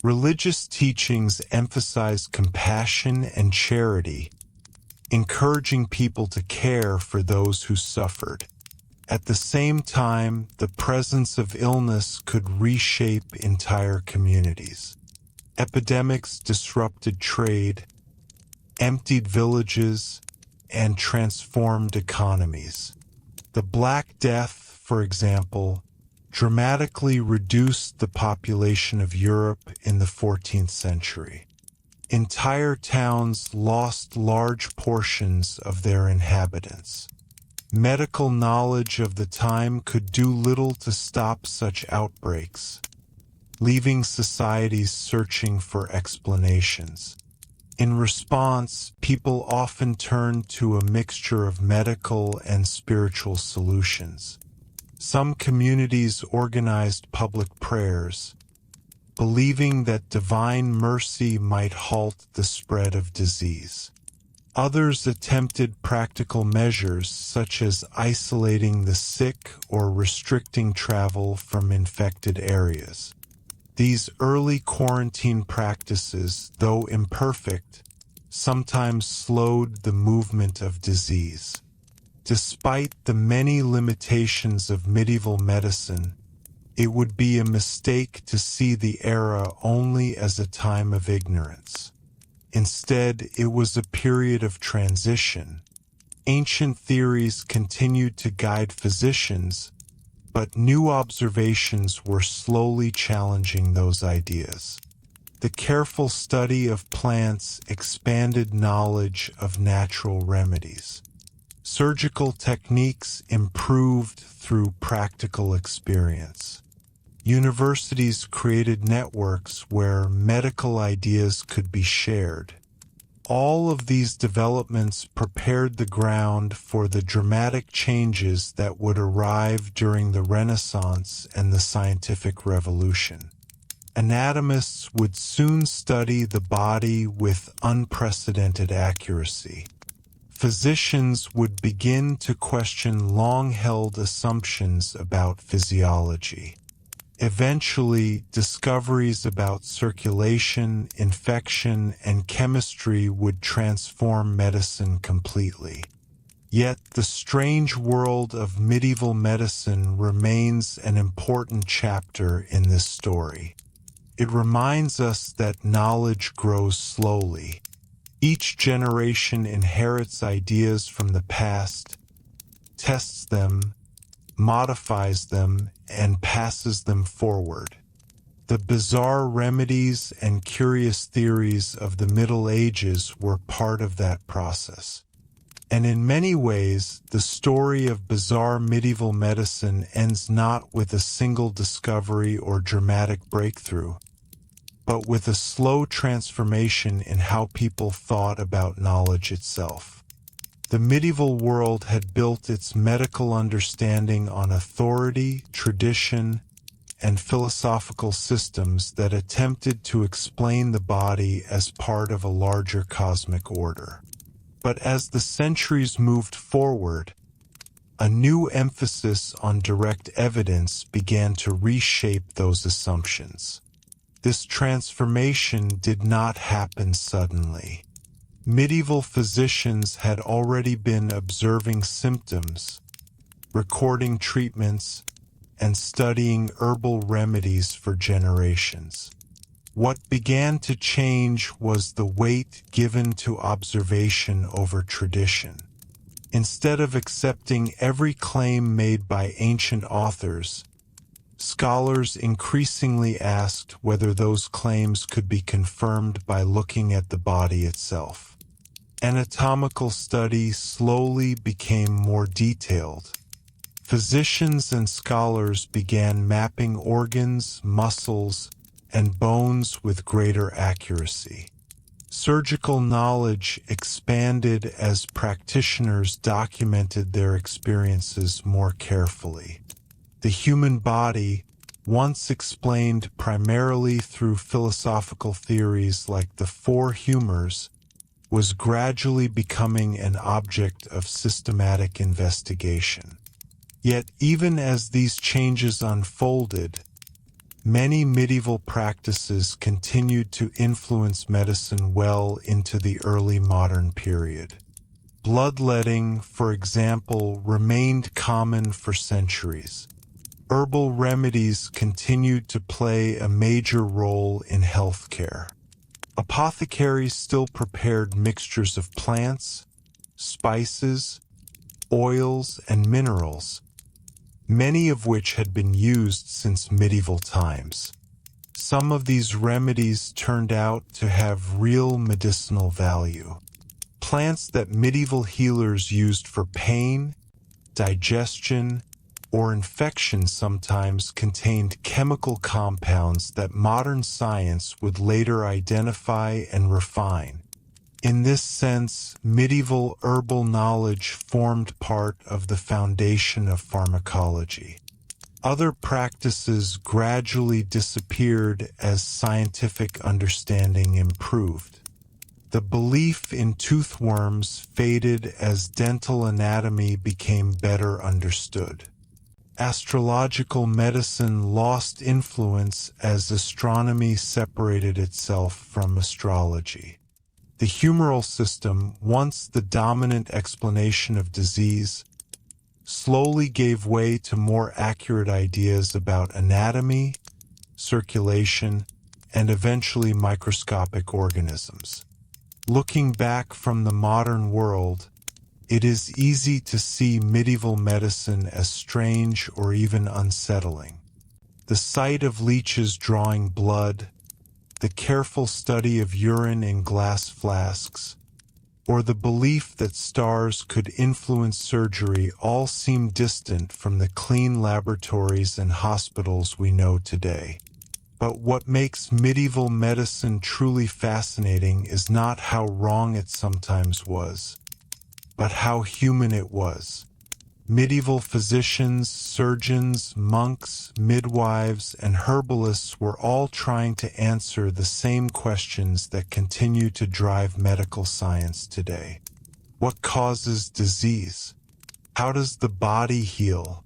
Religious teachings emphasized compassion and charity, encouraging people to care for those who suffered. At the same time, the presence of illness could reshape entire communities. Epidemics disrupted trade, emptied villages, and transformed economies. The Black Death, for example, dramatically reduced the population of Europe in the 14th century. Entire towns lost large portions of their inhabitants. Medical knowledge of the time could do little to stop such outbreaks, leaving societies searching for explanations. In response, people often turned to a mixture of medical and spiritual solutions. Some communities organized public prayers, believing that divine mercy might halt the spread of disease. Others attempted practical measures such as isolating the sick or restricting travel from infected areas. These early quarantine practices, though imperfect, sometimes slowed the movement of disease. Despite the many limitations of medieval medicine, it would be a mistake to see the era only as a time of ignorance. Instead, it was a period of transition. Ancient theories continued to guide physicians, but new observations were slowly challenging those ideas. The careful study of plants expanded knowledge of natural remedies. Surgical techniques improved through practical experience. Universities created networks where medical ideas could be shared. All of these developments prepared the ground for the dramatic changes that would arrive during the Renaissance and the scientific revolution. Anatomists would soon study the body with unprecedented accuracy. Physicians would begin to question long-held assumptions about physiology. Eventually, discoveries about circulation, infection, and chemistry would transform medicine completely. Yet the strange world of medieval medicine remains an important chapter in this story. It reminds us that knowledge grows slowly. Each generation inherits ideas from the past, tests them, modifies them, and passes them forward. The bizarre remedies and curious theories of the Middle Ages were part of that process. And in many ways, the story of bizarre medieval medicine ends not with a single discovery or dramatic breakthrough, but with a slow transformation in how people thought about knowledge itself. The medieval world had built its medical understanding on authority, tradition, and philosophical systems that attempted to explain the body as part of a larger cosmic order. But as the centuries moved forward, a new emphasis on direct evidence began to reshape those assumptions. This transformation did not happen suddenly. Medieval physicians had already been observing symptoms, recording treatments, and studying herbal remedies for generations. What began to change was the weight given to observation over tradition. Instead of accepting every claim made by ancient authors, scholars increasingly asked whether those claims could be confirmed by looking at the body itself. Anatomical study slowly became more detailed. Physicians and scholars began mapping organs, muscles, and bones with greater accuracy. Surgical knowledge expanded as practitioners documented their experiences more carefully. The human body, once explained primarily through philosophical theories like the four humors, was gradually becoming an object of systematic investigation. Yet even as these changes unfolded, many medieval practices continued to influence medicine well into the early modern period. Bloodletting, for example, remained common for centuries. Herbal remedies continued to play a major role in healthcare. Apothecaries still prepared mixtures of plants, spices, oils, and minerals, many of which had been used since medieval times. Some of these remedies turned out to have real medicinal value. Plants that medieval healers used for pain, digestion, or infection sometimes contained chemical compounds that modern science would later identify and refine. In this sense, medieval herbal knowledge formed part of the foundation of pharmacology. Other practices gradually disappeared as scientific understanding improved. The belief in toothworms faded as dental anatomy became better understood. Astrological medicine lost influence as astronomy separated itself from astrology. The humoral system, once the dominant explanation of disease, slowly gave way to more accurate ideas about anatomy, circulation, and eventually microscopic organisms. Looking back from the modern world, it is easy to see medieval medicine as strange or even unsettling. The sight of leeches drawing blood, the careful study of urine in glass flasks, or the belief that stars could influence surgery all seem distant from the clean laboratories and hospitals we know today. But what makes medieval medicine truly fascinating is not how wrong it sometimes was, but how human it was. Medieval physicians, surgeons, monks, midwives, and herbalists were all trying to answer the same questions that continue to drive medical science today. What causes disease? How does the body heal?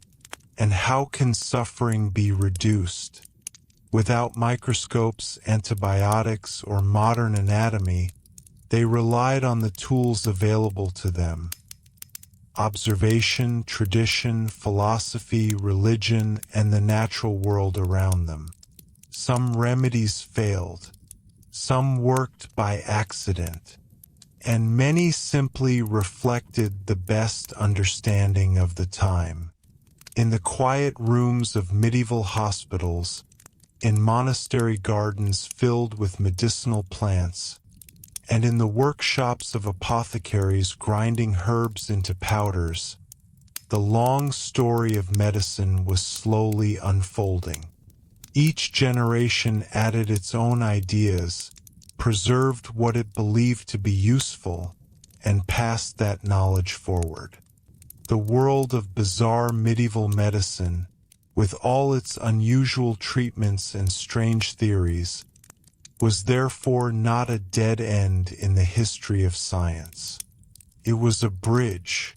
And how can suffering be reduced? Without microscopes, antibiotics, or modern anatomy, they relied on the tools available to them: observation, tradition, philosophy, religion, and the natural world around them. Some remedies failed, some worked by accident, and many simply reflected the best understanding of the time. In the quiet rooms of medieval hospitals, in monastery gardens filled with medicinal plants, and in the workshops of apothecaries grinding herbs into powders, the long story of medicine was slowly unfolding. Each generation added its own ideas, preserved what it believed to be useful, and passed that knowledge forward. The world of bizarre medieval medicine, with all its unusual treatments and strange theories, was therefore not a dead end in the history of science. It was a bridge.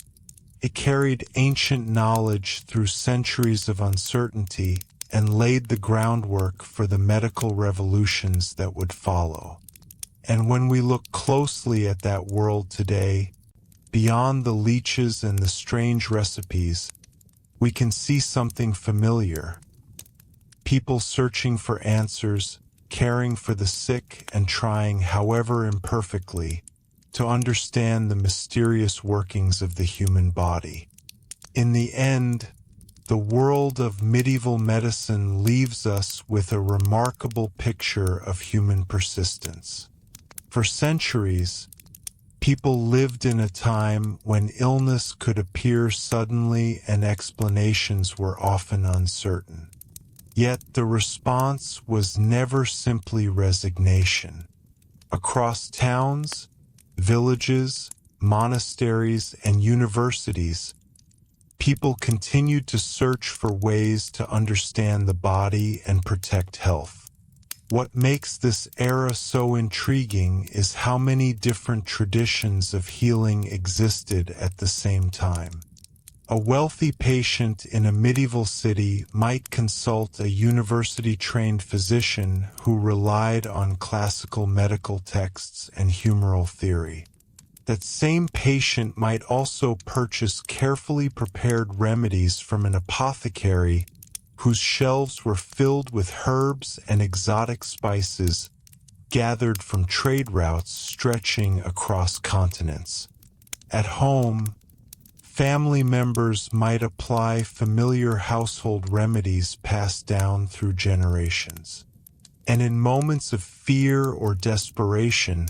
It carried ancient knowledge through centuries of uncertainty and laid the groundwork for the medical revolutions that would follow. And when we look closely at that world today, beyond the leeches and the strange recipes, we can see something familiar. People searching for answers, caring for the sick, and trying, however imperfectly, to understand the mysterious workings of the human body. In the end, the world of medieval medicine leaves us with a remarkable picture of human persistence. For centuries, people lived in a time when illness could appear suddenly and explanations were often uncertain. Yet the response was never simply resignation. Across towns, villages, monasteries, and universities, people continued to search for ways to understand the body and protect health. What makes this era so intriguing is how many different traditions of healing existed at the same time. A wealthy patient in a medieval city might consult a university-trained physician who relied on classical medical texts and humoral theory. That same patient might also purchase carefully prepared remedies from an apothecary whose shelves were filled with herbs and exotic spices gathered from trade routes stretching across continents. At home, family members might apply familiar household remedies passed down through generations. And in moments of fear or desperation,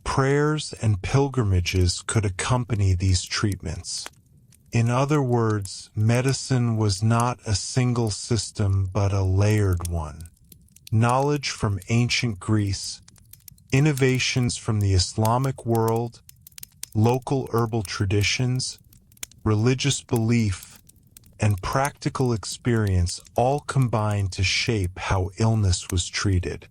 prayers and pilgrimages could accompany these treatments. In other words, medicine was not a single system but a layered one. Knowledge from ancient Greece, innovations from the Islamic world, local herbal traditions, religious belief, and practical experience all combined to shape how illness was treated.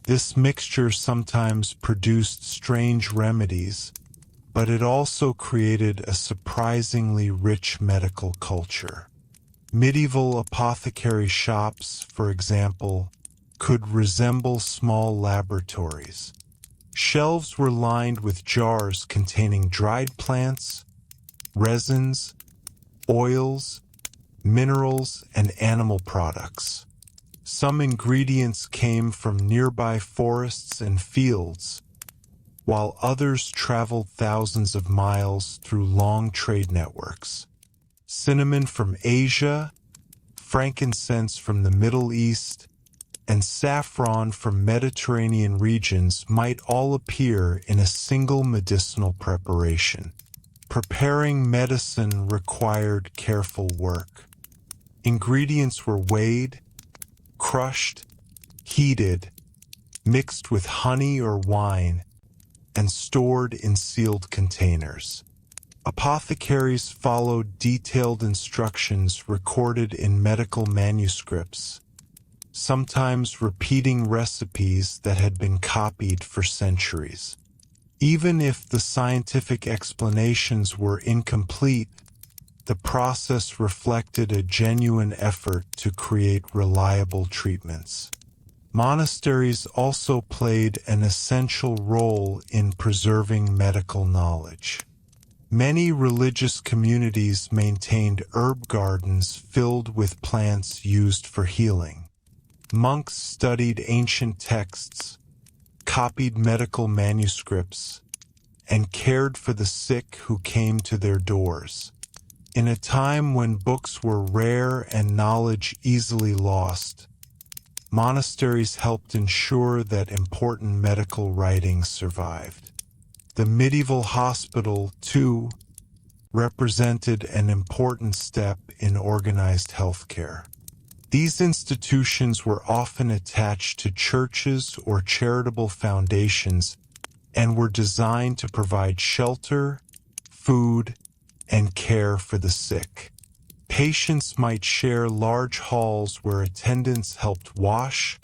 This mixture sometimes produced strange remedies, but it also created a surprisingly rich medical culture. Medieval apothecary shops, for example, could resemble small laboratories. Shelves were lined with jars containing dried plants, resins, oils, minerals, and animal products. Some ingredients came from nearby forests and fields, while others traveled thousands of miles through long trade networks. Cinnamon from Asia, frankincense from the Middle East, and saffron from Mediterranean regions might all appear in a single medicinal preparation. Preparing medicine required careful work. Ingredients were weighed, crushed, heated, mixed with honey or wine, and stored in sealed containers. Apothecaries followed detailed instructions recorded in medical manuscripts, sometimes repeating recipes that had been copied for centuries. Even if the scientific explanations were incomplete, the process reflected a genuine effort to create reliable treatments. Monasteries also played an essential role in preserving medical knowledge. Many religious communities maintained herb gardens filled with plants used for healing. Monks studied ancient texts, copied medical manuscripts, and cared for the sick who came to their doors. In a time when books were rare and knowledge easily lost, monasteries helped ensure that important medical writings survived. The medieval hospital, too, represented an important step in organized healthcare. These institutions were often attached to churches or charitable foundations and were designed to provide shelter, food, and care for the sick. Patients might share large halls where attendants helped wash,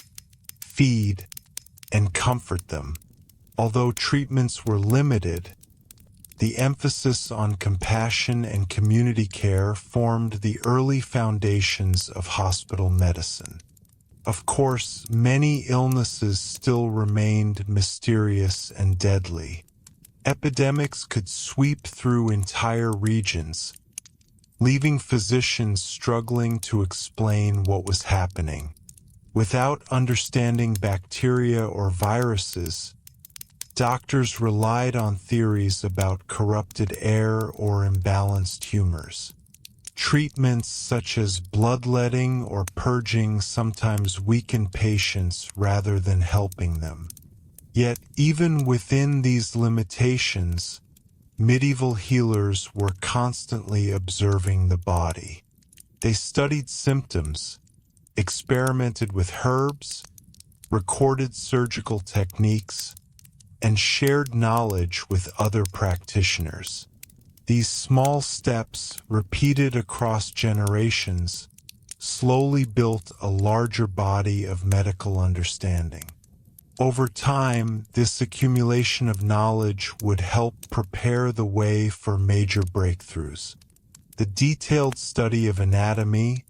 feed, and comfort them. Although treatments were limited, the emphasis on compassion and community care formed the early foundations of hospital medicine. Of course, many illnesses still remained mysterious and deadly. Epidemics could sweep through entire regions, leaving physicians struggling to explain what was happening. Without understanding bacteria or viruses, doctors relied on theories about corrupted air or imbalanced humors. Treatments such as bloodletting or purging sometimes weakened patients rather than helping them. Yet, even within these limitations, medieval healers were constantly observing the body. They studied symptoms, experimented with herbs, recorded surgical techniques, and shared knowledge with other practitioners. These small steps, repeated across generations, slowly built a larger body of medical understanding. Over time, this accumulation of knowledge would help prepare the way for major breakthroughs. The detailed study of anatomy,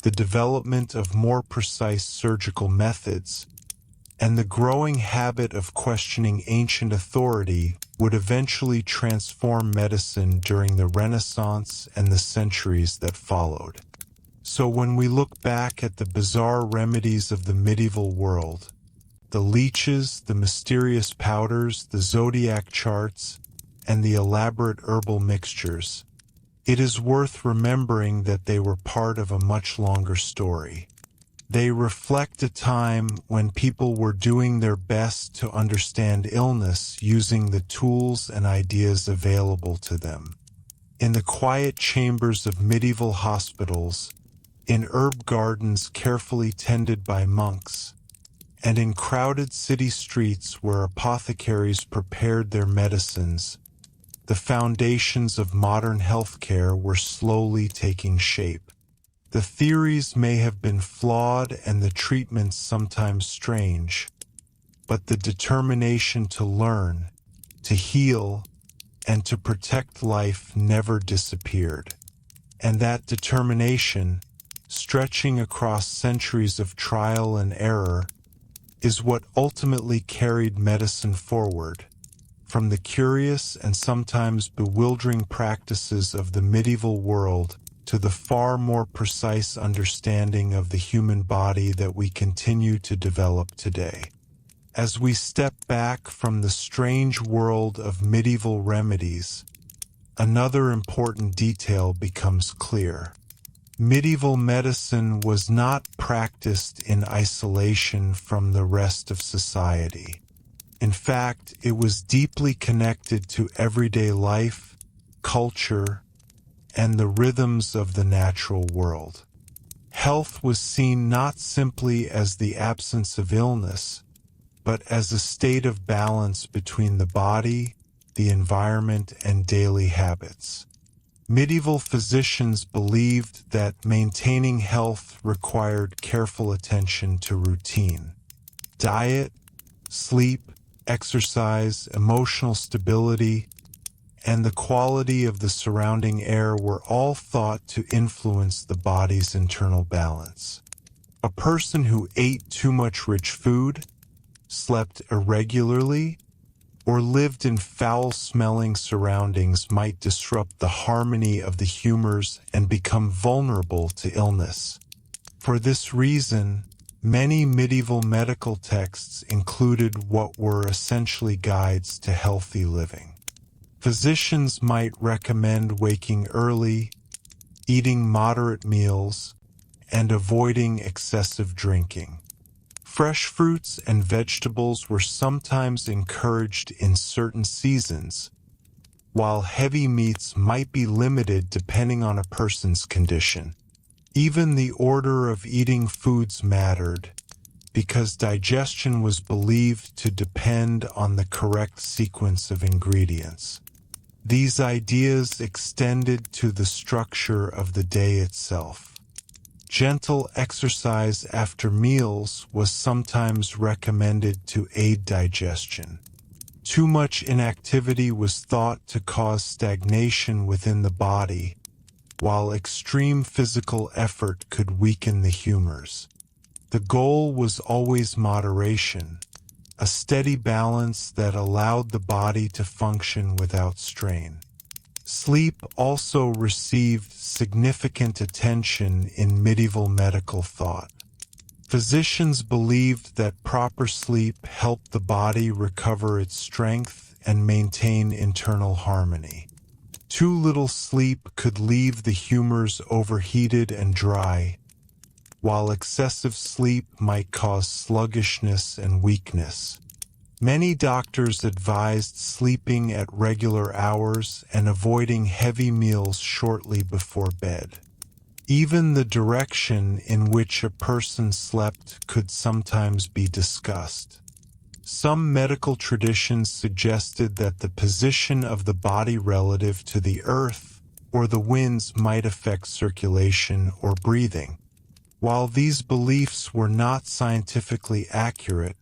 the development of more precise surgical methods, and the growing habit of questioning ancient authority would eventually transform medicine during the Renaissance and the centuries that followed. So when we look back at the bizarre remedies of the medieval world, the leeches, the mysterious powders, the zodiac charts, and the elaborate herbal mixtures, it is worth remembering that they were part of a much longer story. They reflect a time when people were doing their best to understand illness using the tools and ideas available to them. In the quiet chambers of medieval hospitals, in herb gardens carefully tended by monks, and in crowded city streets where apothecaries prepared their medicines, the foundations of modern healthcare were slowly taking shape. The theories may have been flawed and the treatments sometimes strange, but the determination to learn, to heal, and to protect life never disappeared. And that determination, stretching across centuries of trial and error, is what ultimately carried medicine forward, from the curious and sometimes bewildering practices of the medieval world to the far more precise understanding of the human body that we continue to develop today. As we step back from the strange world of medieval remedies, another important detail becomes clear. Medieval medicine was not practiced in isolation from the rest of society. In fact, it was deeply connected to everyday life, culture, and the rhythms of the natural world. Health was seen not simply as the absence of illness, but as a state of balance between the body, the environment, and daily habits. Medieval physicians believed that maintaining health required careful attention to routine. Diet, sleep, exercise, emotional stability, and the quality of the surrounding air were all thought to influence the body's internal balance. A person who ate too much rich food, slept irregularly, or lived in foul-smelling surroundings might disrupt the harmony of the humors and become vulnerable to illness. For this reason, Many medieval medical texts included what were essentially guides to healthy living. Physicians might recommend waking early, eating moderate meals, and avoiding excessive drinking. Fresh fruits and vegetables were sometimes encouraged in certain seasons, while heavy meats might be limited depending on a person's condition. Even the order of eating foods mattered, because digestion was believed to depend on the correct sequence of ingredients. These ideas extended to the structure of the day itself. Gentle exercise after meals was sometimes recommended to aid digestion. Too much inactivity was thought to cause stagnation within the body, while extreme physical effort could weaken the humors. The goal was always moderation, a steady balance that allowed the body to function without strain. Sleep also received significant attention in medieval medical thought. Physicians believed that proper sleep helped the body recover its strength and maintain internal harmony. Too little sleep could leave the humors overheated and dry, while excessive sleep might cause sluggishness and weakness. Many doctors advised sleeping at regular hours and avoiding heavy meals shortly before bed. Even the direction in which a person slept could sometimes be discussed. Some medical traditions suggested that the position of the body relative to the earth or the winds might affect circulation or breathing. While these beliefs were not scientifically accurate,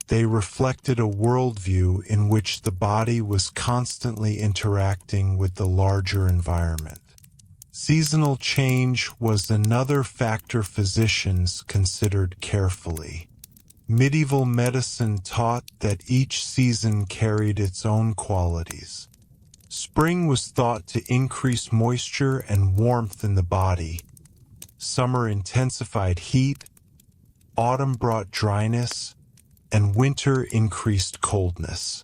they reflected a worldview in which the body was constantly interacting with the larger environment. Seasonal change was another factor physicians considered carefully. Medieval medicine taught that each season carried its own qualities. Spring was thought to increase moisture and warmth in the body. Summer intensified heat, autumn brought dryness, and winter increased coldness.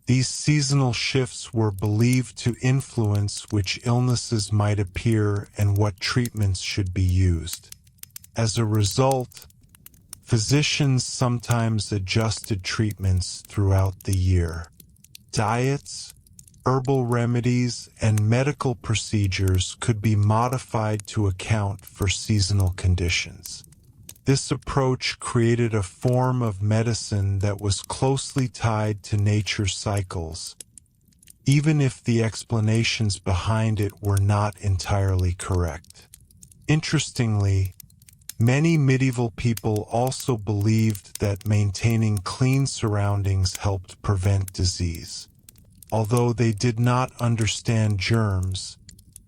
These seasonal shifts were believed to influence which illnesses might appear and what treatments should be used. As a result, physicians sometimes adjusted treatments throughout the year. Diets, herbal remedies, and medical procedures could be modified to account for seasonal conditions. This approach created a form of medicine that was closely tied to nature's cycles, even if the explanations behind it were not entirely correct. Interestingly, many medieval people also believed that maintaining clean surroundings helped prevent disease. Although they did not understand germs,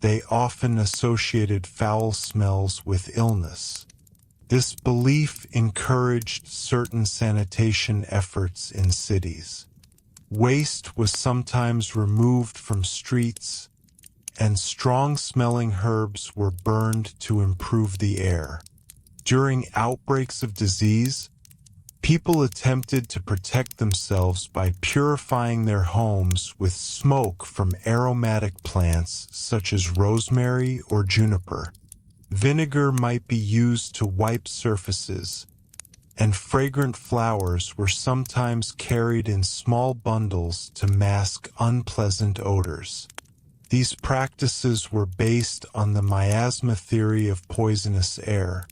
they often associated foul smells with illness. This belief encouraged certain sanitation efforts in cities. Waste was sometimes removed from streets, and strong-smelling herbs were burned to improve the air. During outbreaks of disease, people attempted to protect themselves by purifying their homes with smoke from aromatic plants such as rosemary or juniper. Vinegar might be used to wipe surfaces, and fragrant flowers were sometimes carried in small bundles to mask unpleasant odors. These practices were based on the miasma theory of poisonous air,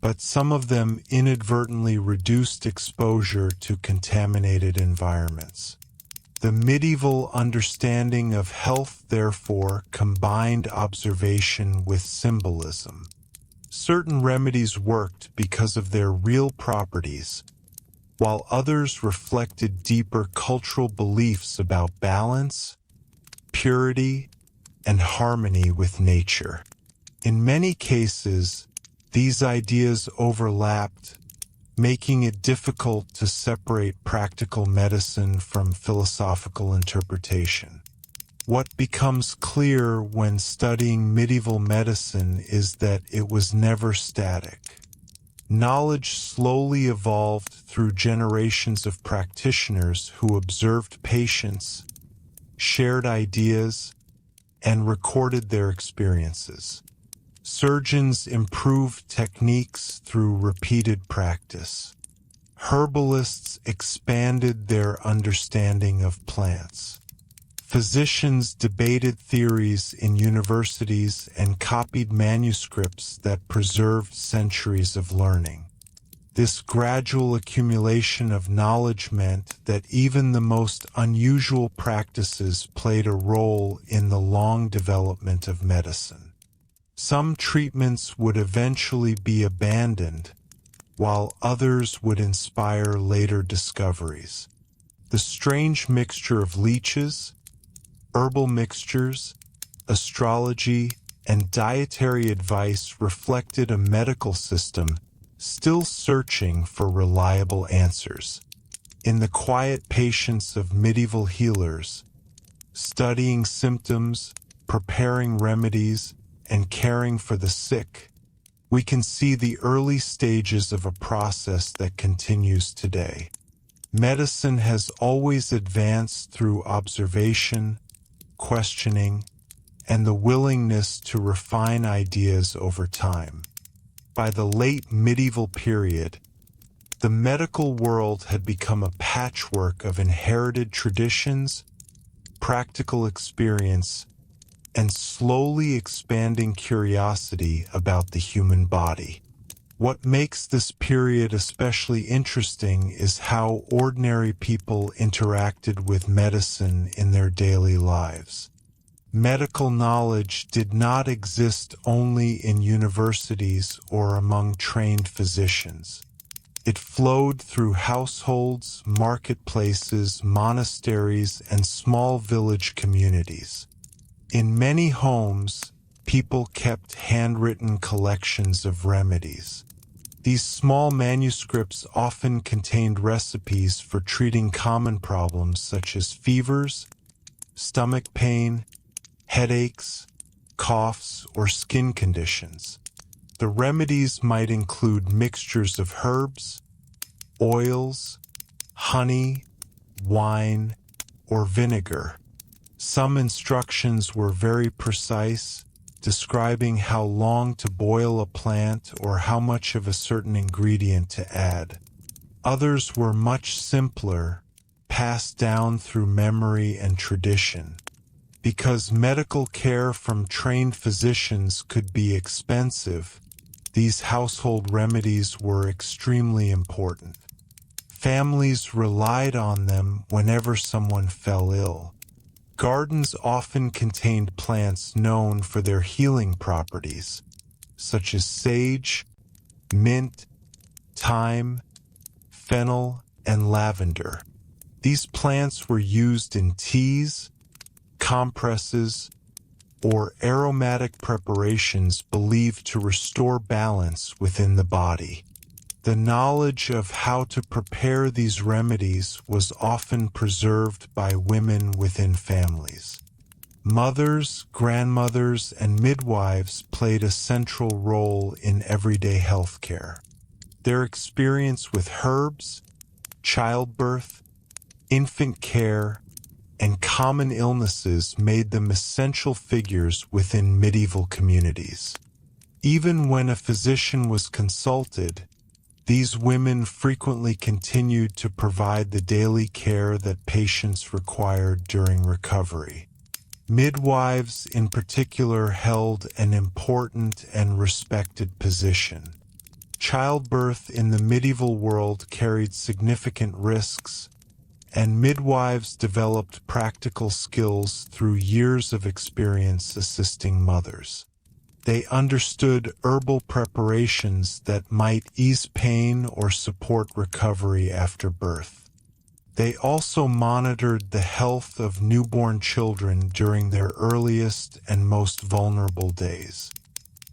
but some of them inadvertently reduced exposure to contaminated environments. The medieval understanding of health, therefore, combined observation with symbolism. Certain remedies worked because of their real properties, while others reflected deeper cultural beliefs about balance, purity, and harmony with nature. In many cases, these ideas overlapped, making it difficult to separate practical medicine from philosophical interpretation. What becomes clear when studying medieval medicine is that it was never static. Knowledge slowly evolved through generations of practitioners who observed patients, shared ideas, and recorded their experiences. Surgeons improved techniques through repeated practice. Herbalists expanded their understanding of plants. Physicians debated theories in universities and copied manuscripts that preserved centuries of learning. This gradual accumulation of knowledge meant that even the most unusual practices played a role in the long development of medicine. Some treatments would eventually be abandoned, while others would inspire later discoveries. The strange mixture of leeches, herbal mixtures, astrology, and dietary advice reflected a medical system still searching for reliable answers. In the quiet patience of medieval healers, studying symptoms, preparing remedies, and caring for the sick, we can see the early stages of a process that continues today. Medicine has always advanced through observation, questioning, and the willingness to refine ideas over time. By the late medieval period, the medical world had become a patchwork of inherited traditions, practical experience, and slowly expanding curiosity about the human body. What makes this period especially interesting is how ordinary people interacted with medicine in their daily lives. Medical knowledge did not exist only in universities or among trained physicians. It flowed through households, marketplaces, monasteries, and small village communities. In many homes, people kept handwritten collections of remedies. These small manuscripts often contained recipes for treating common problems such as fevers, stomach pain, headaches, coughs, or skin conditions. The remedies might include mixtures of herbs, oils, honey, wine, or vinegar. Some instructions were very precise, describing how long to boil a plant or how much of a certain ingredient to add. Others were much simpler, passed down through memory and tradition. Because medical care from trained physicians could be expensive, these household remedies were extremely important. Families relied on them whenever someone fell ill. Gardens often contained plants known for their healing properties, such as sage, mint, thyme, fennel, and lavender. These plants were used in teas, compresses, or aromatic preparations believed to restore balance within the body. The knowledge of how to prepare these remedies was often preserved by women within families. Mothers, grandmothers, and midwives played a central role in everyday health care. Their experience with herbs, childbirth, infant care, and common illnesses made them essential figures within medieval communities. Even when a physician was consulted, these women frequently continued to provide the daily care that patients required during recovery. Midwives, in particular, held an important and respected position. Childbirth in the medieval world carried significant risks, and midwives developed practical skills through years of experience assisting mothers. They understood herbal preparations that might ease pain or support recovery after birth. They also monitored the health of newborn children during their earliest and most vulnerable days.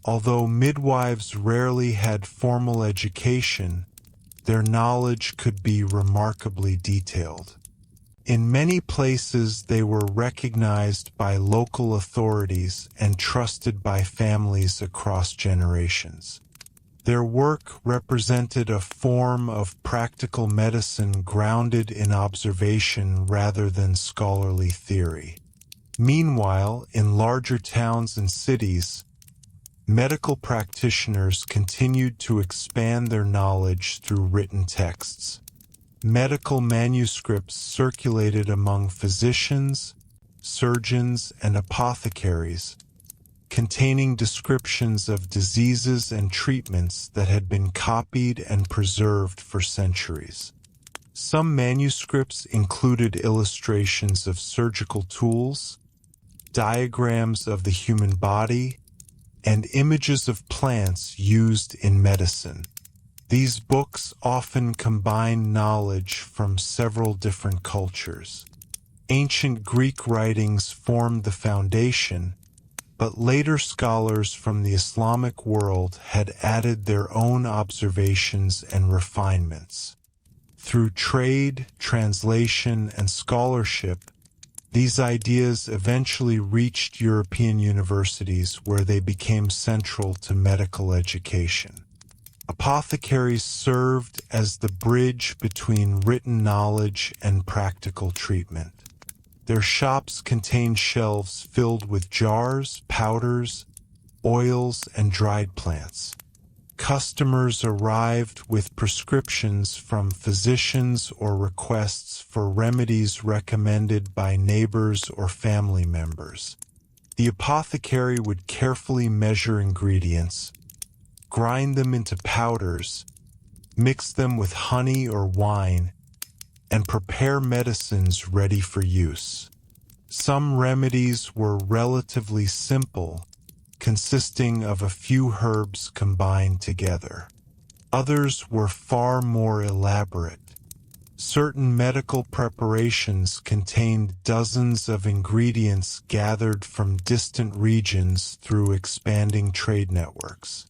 Although midwives rarely had formal education, their knowledge could be remarkably detailed. In many places, they were recognized by local authorities and trusted by families across generations. Their work represented a form of practical medicine grounded in observation rather than scholarly theory. Meanwhile, in larger towns and cities, medical practitioners continued to expand their knowledge through written texts. Medical manuscripts circulated among physicians, surgeons, and apothecaries, containing descriptions of diseases and treatments that had been copied and preserved for centuries. Some manuscripts included illustrations of surgical tools, diagrams of the human body, and images of plants used in medicine. These books often combine knowledge from several different cultures. Ancient Greek writings formed the foundation, but later scholars from the Islamic world had added their own observations and refinements. Through trade, translation, and scholarship, these ideas eventually reached European universities where they became central to medical education. Apothecaries served as the bridge between written knowledge and practical treatment. Their shops contained shelves filled with jars, powders, oils, and dried plants. Customers arrived with prescriptions from physicians or requests for remedies recommended by neighbors or family members. The apothecary would carefully measure ingredients, grind them into powders, mix them with honey or wine, and prepare medicines ready for use. Some remedies were relatively simple, consisting of a few herbs combined together. Others were far more elaborate. Certain medical preparations contained dozens of ingredients gathered from distant regions through expanding trade networks.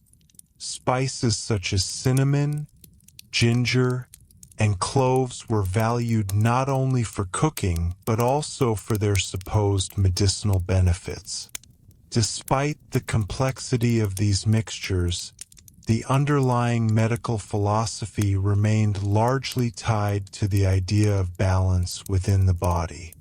Spices such as cinnamon, ginger, and cloves were valued not only for cooking but also for their supposed medicinal benefits. Despite the complexity of these mixtures, the underlying medical philosophy remained largely tied to the idea of balance within the body.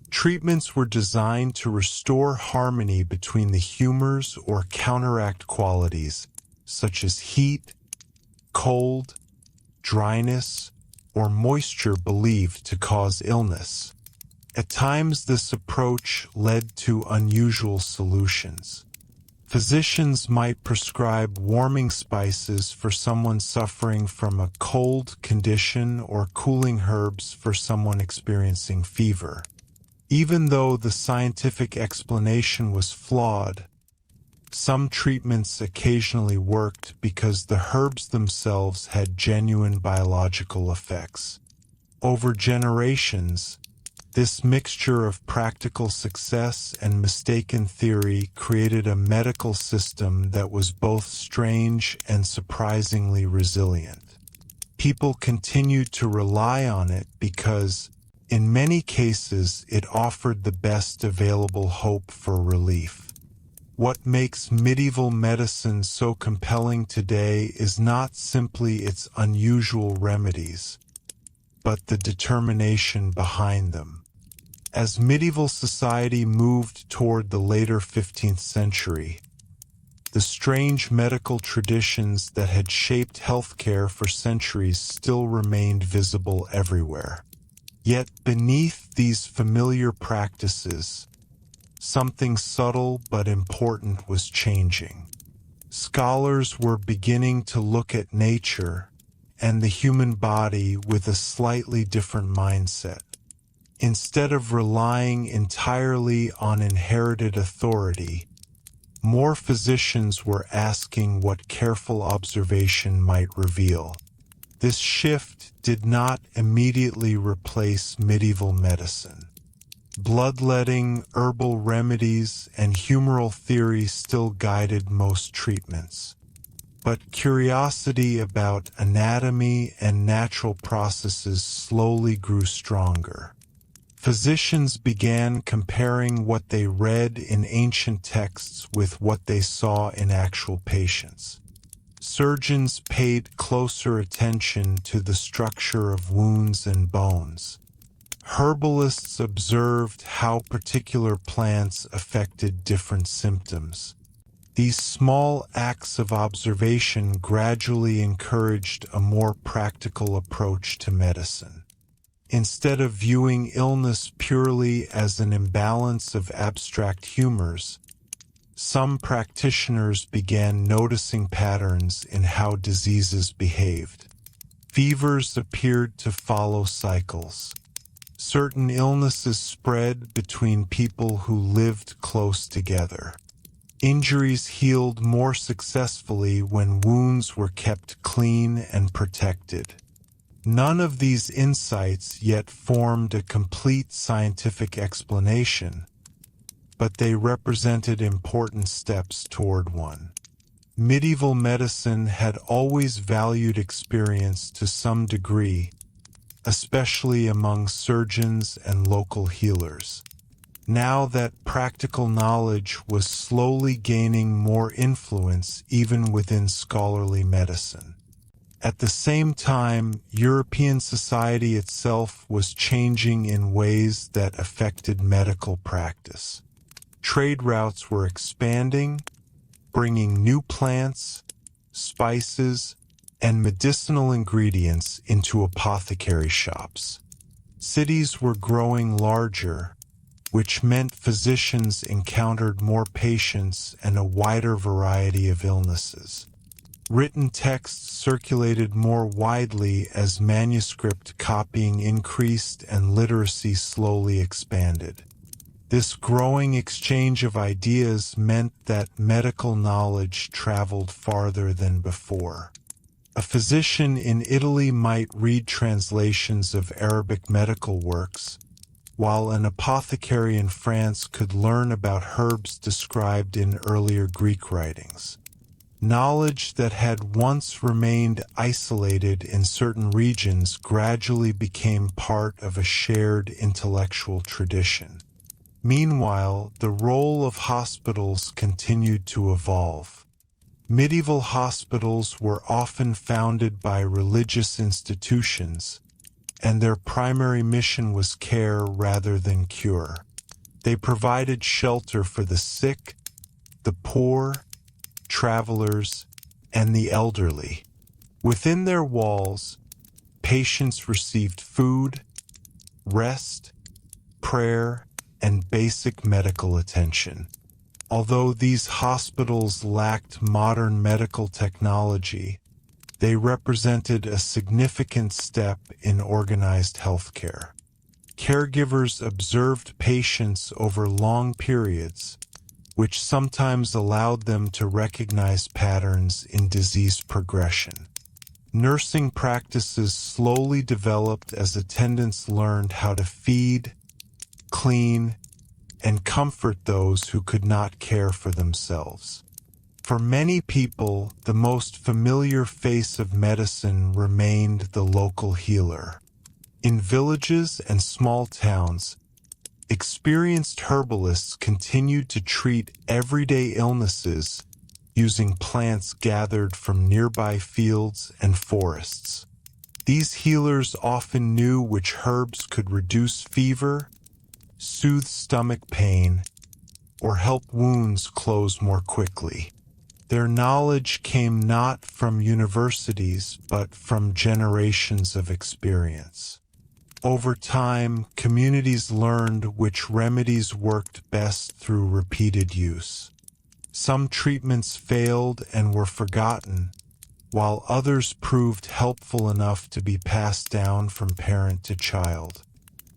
Treatments were designed to restore harmony between the humors or counteract qualities, such as heat, cold, dryness, or moisture believed to cause illness. At times, this approach led to unusual solutions. Physicians might prescribe warming spices for someone suffering from a cold condition or cooling herbs for someone experiencing fever. Even though the scientific explanation was flawed, some treatments occasionally worked because the herbs themselves had genuine biological effects. Over generations, this mixture of practical success and mistaken theory created a medical system that was both strange and surprisingly resilient. People continued to rely on it because, in many cases, it offered the best available hope for relief. What makes medieval medicine so compelling today is not simply its unusual remedies, but the determination behind them. As medieval society moved toward the later 15th century, the strange medical traditions that had shaped healthcare for centuries still remained visible everywhere. Yet beneath these familiar practices, something subtle but important was changing. Scholars were beginning to look at nature and the human body with a slightly different mindset. Instead of relying entirely on inherited authority, more physicians were asking what careful observation might reveal. This shift did not immediately replace medieval medicine. Bloodletting, herbal remedies, and humoral theory still guided most treatments. But curiosity about anatomy and natural processes slowly grew stronger. Physicians began comparing what they read in ancient texts with what they saw in actual patients. Surgeons paid closer attention to the structure of wounds and bones. Herbalists observed how particular plants affected different symptoms. These small acts of observation gradually encouraged a more practical approach to medicine. Instead of viewing illness purely as an imbalance of abstract humors, some practitioners began noticing patterns in how diseases behaved. Fevers appeared to follow cycles. Certain illnesses spread between people who lived close together. Injuries healed more successfully when wounds were kept clean and protected. None of these insights yet formed a complete scientific explanation, but they represented important steps toward one. Medieval medicine had always valued experience to some degree, especially among surgeons and local healers. Now that practical knowledge was slowly gaining more influence even within scholarly medicine. At the same time, European society itself was changing in ways that affected medical practice. Trade routes were expanding, bringing new plants, spices, and medicinal ingredients into apothecary shops. Cities were growing larger, which meant physicians encountered more patients and a wider variety of illnesses. Written texts circulated more widely as manuscript copying increased and literacy slowly expanded. This growing exchange of ideas meant that medical knowledge traveled farther than before. A physician in Italy might read translations of Arabic medical works, while an apothecary in France could learn about herbs described in earlier Greek writings. Knowledge that had once remained isolated in certain regions gradually became part of a shared intellectual tradition. Meanwhile, the role of hospitals continued to evolve. Medieval hospitals were often founded by religious institutions, and their primary mission was care rather than cure. They provided shelter for the sick, the poor, travelers, and the elderly. Within their walls, patients received food, rest, prayer, and basic medical attention. Although these hospitals lacked modern medical technology, they represented a significant step in organized healthcare. Caregivers observed patients over long periods, which sometimes allowed them to recognize patterns in disease progression. Nursing practices slowly developed as attendants learned how to feed, clean, and comfort those who could not care for themselves. For many people, the most familiar face of medicine remained the local healer. In villages and small towns, experienced herbalists continued to treat everyday illnesses using plants gathered from nearby fields and forests. These healers often knew which herbs could reduce fever, soothe stomach pain, or help wounds close more quickly. Their knowledge came not from universities, but from generations of experience. Over time, communities learned which remedies worked best through repeated use. Some treatments failed and were forgotten, while others proved helpful enough to be passed down from parent to child.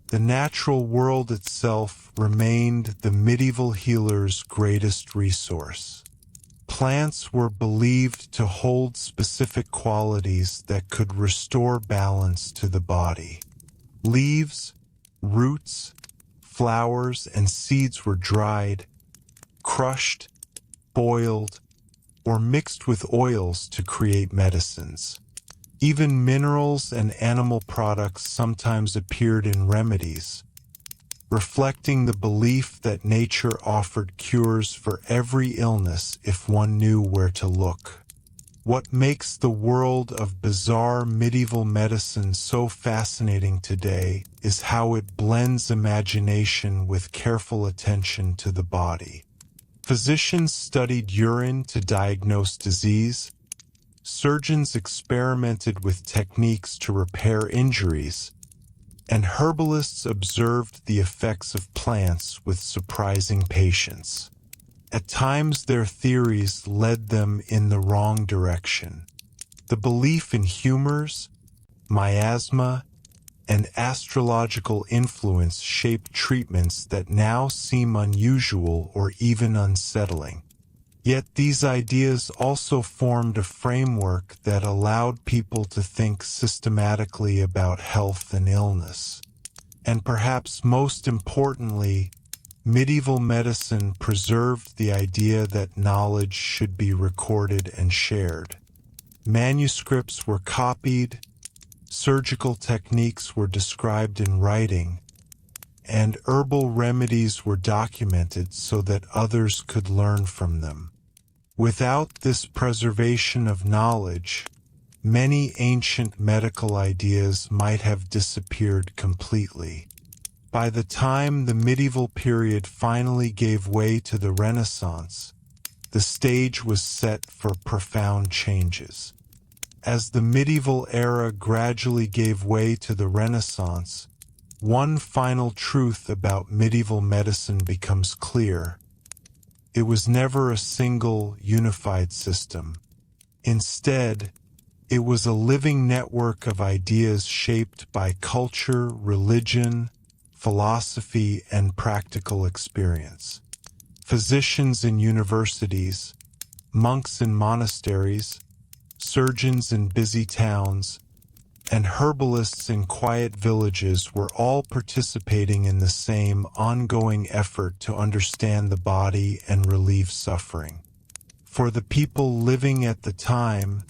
The natural world itself remained the medieval healer's greatest resource. Plants were believed to hold specific qualities that could restore balance to the body. Leaves, roots, flowers, and seeds were dried, crushed, boiled, or mixed with oils to create medicines. Even minerals and animal products sometimes appeared in remedies, reflecting the belief that nature offered cures for every illness if one knew where to look. What makes the world of bizarre medieval medicine so fascinating today is how it blends imagination with careful attention to the body. Physicians studied urine to diagnose disease, surgeons experimented with techniques to repair injuries, and herbalists observed the effects of plants with surprising patience. At times their theories led them in the wrong direction. The belief in humors, miasma, and astrological influence shaped treatments that now seem unusual or even unsettling. Yet these ideas also formed a framework that allowed people to think systematically about health and illness. And perhaps most importantly, medieval medicine preserved the idea that knowledge should be recorded and shared. Manuscripts were copied, surgical techniques were described in writing, and herbal remedies were documented so that others could learn from them. Without this preservation of knowledge, many ancient medical ideas might have disappeared completely. By the time the medieval period finally gave way to the Renaissance, the stage was set for profound changes. As the medieval era gradually gave way to the Renaissance, one final truth about medieval medicine becomes clear. It was never a single, unified system. Instead, it was a living network of ideas shaped by culture, religion, philosophy, and practical experience. Physicians in universities, monks in monasteries, surgeons in busy towns, and herbalists in quiet villages were all participating in the same ongoing effort to understand the body and relieve suffering. For the people living at the time,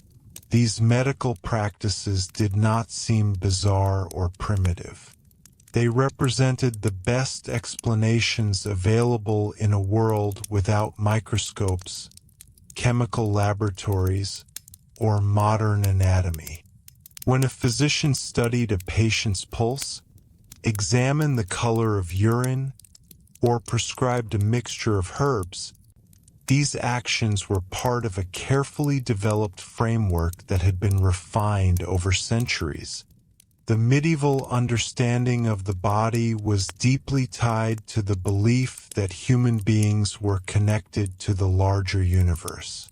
these medical practices did not seem bizarre or primitive. They represented the best explanations available in a world without microscopes, chemical laboratories, or modern anatomy. When a physician studied a patient's pulse, examined the color of urine, or prescribed a mixture of herbs, these actions were part of a carefully developed framework that had been refined over centuries. The medieval understanding of the body was deeply tied to the belief that human beings were connected to the larger universe.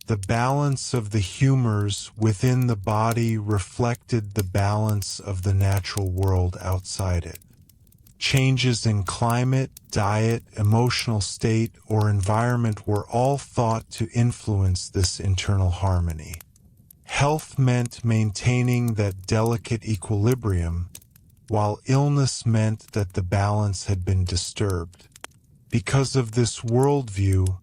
The balance of the humors within the body reflected the balance of the natural world outside it. Changes in climate, diet, emotional state, or environment were all thought to influence this internal harmony. Health meant maintaining that delicate equilibrium, while illness meant that the balance had been disturbed. Because of this worldview,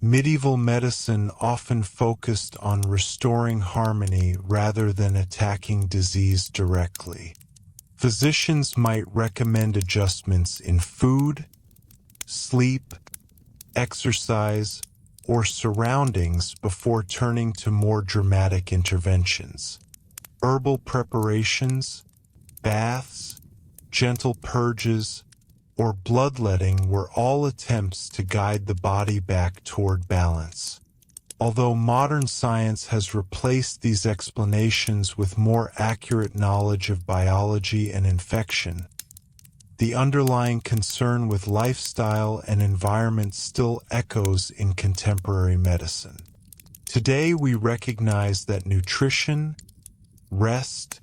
medieval medicine often focused on restoring harmony rather than attacking disease directly. Physicians might recommend adjustments in food, sleep, exercise, or surroundings before turning to more dramatic interventions. Herbal preparations, baths, gentle purges, or bloodletting were all attempts to guide the body back toward balance. Although modern science has replaced these explanations with more accurate knowledge of biology and infection, the underlying concern with lifestyle and environment still echoes in contemporary medicine. Today we recognize that nutrition, rest,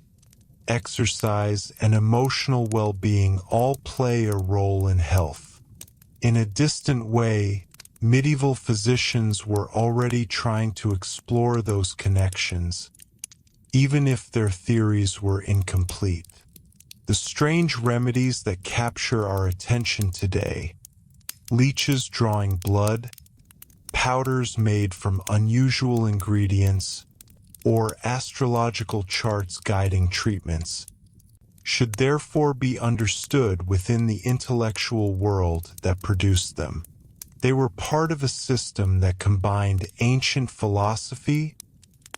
exercise, and emotional well-being all play a role in health. In a distant way, medieval physicians were already trying to explore those connections, even if their theories were incomplete. The strange remedies that capture our attention today, leeches drawing blood, powders made from unusual ingredients, or astrological charts guiding treatments, should therefore be understood within the intellectual world that produced them. They were part of a system that combined ancient philosophy,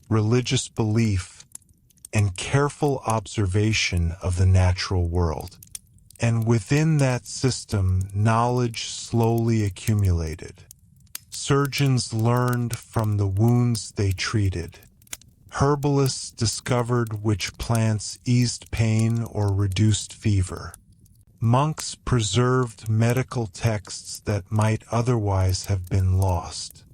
religious belief, and careful observation of the natural world. And within that system, knowledge slowly accumulated. Surgeons learned from the wounds they treated. Herbalists discovered which plants eased pain or reduced fever. Monks preserved medical texts that might otherwise have been lost.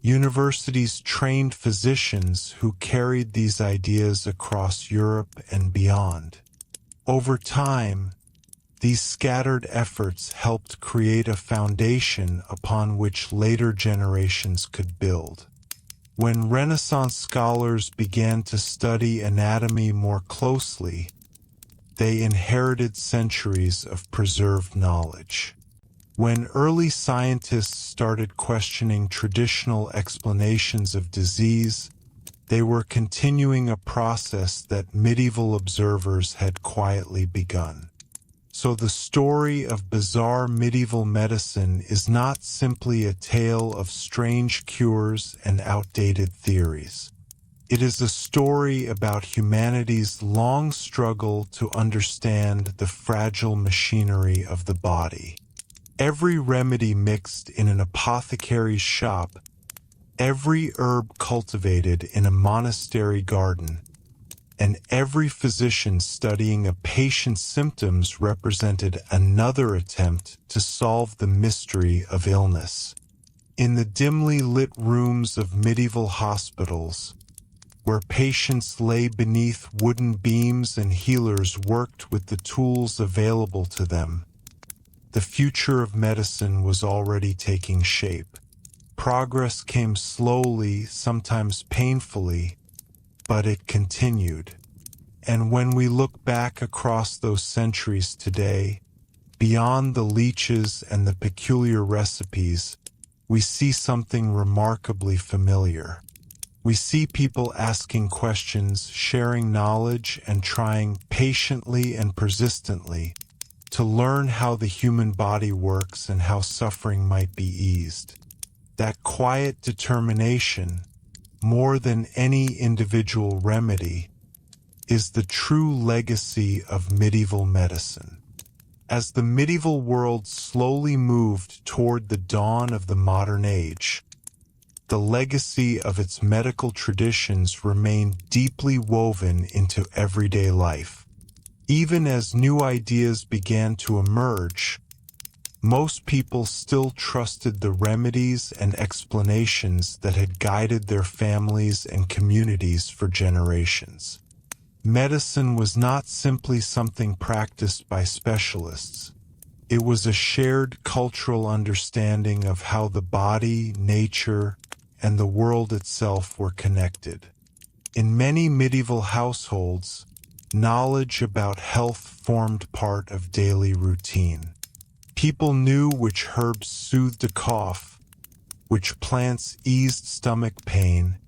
Universities trained physicians who carried these ideas across Europe and beyond. Over time, these scattered efforts helped create a foundation upon which later generations could build. When Renaissance scholars began to study anatomy more closely, they inherited centuries of preserved knowledge. When early scientists started questioning traditional explanations of disease, they were continuing a process that medieval observers had quietly begun. So the story of bizarre medieval medicine is not simply a tale of strange cures and outdated theories. It is a story about humanity's long struggle to understand the fragile machinery of the body. Every remedy mixed in an apothecary's shop, every herb cultivated in a monastery garden, and every physician studying a patient's symptoms represented another attempt to solve the mystery of illness. In the dimly lit rooms of medieval hospitals, where patients lay beneath wooden beams and healers worked with the tools available to them, the future of medicine was already taking shape. Progress came slowly, sometimes painfully, but it continued. And when we look back across those centuries today, beyond the leeches and the peculiar recipes, we see something remarkably familiar. We see people asking questions, sharing knowledge, and trying patiently and persistently to learn how the human body works and how suffering might be eased. That quiet determination, more than any individual remedy, is the true legacy of medieval medicine. As the medieval world slowly moved toward the dawn of the modern age, the legacy of its medical traditions remained deeply woven into everyday life. Even as new ideas began to emerge, most people still trusted the remedies and explanations that had guided their families and communities for generations. Medicine was not simply something practiced by specialists. It was a shared cultural understanding of how the body, nature, and the world itself were connected. In many medieval households, knowledge about health formed part of daily routine. People knew which herbs soothed a cough, which plants eased stomach pain,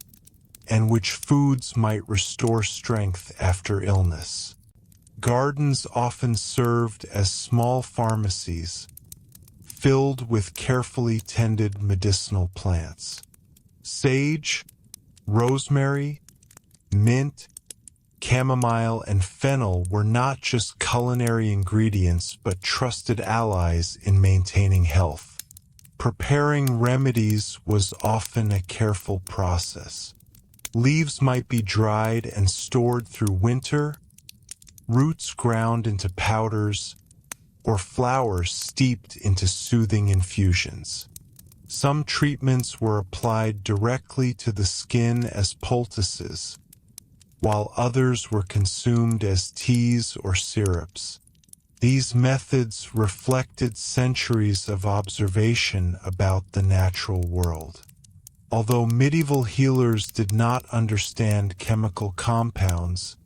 and which foods might restore strength after illness. Gardens often served as small pharmacies, filled with carefully tended medicinal plants. Sage, rosemary, mint, chamomile, and fennel were not just culinary ingredients but trusted allies in maintaining health. Preparing remedies was often a careful process. Leaves might be dried and stored through winter, roots ground into powders, or flowers steeped into soothing infusions. Some treatments were applied directly to the skin as poultices, while others were consumed as teas or syrups. These methods reflected centuries of observation about the natural world. Although medieval healers did not understand chemical compounds,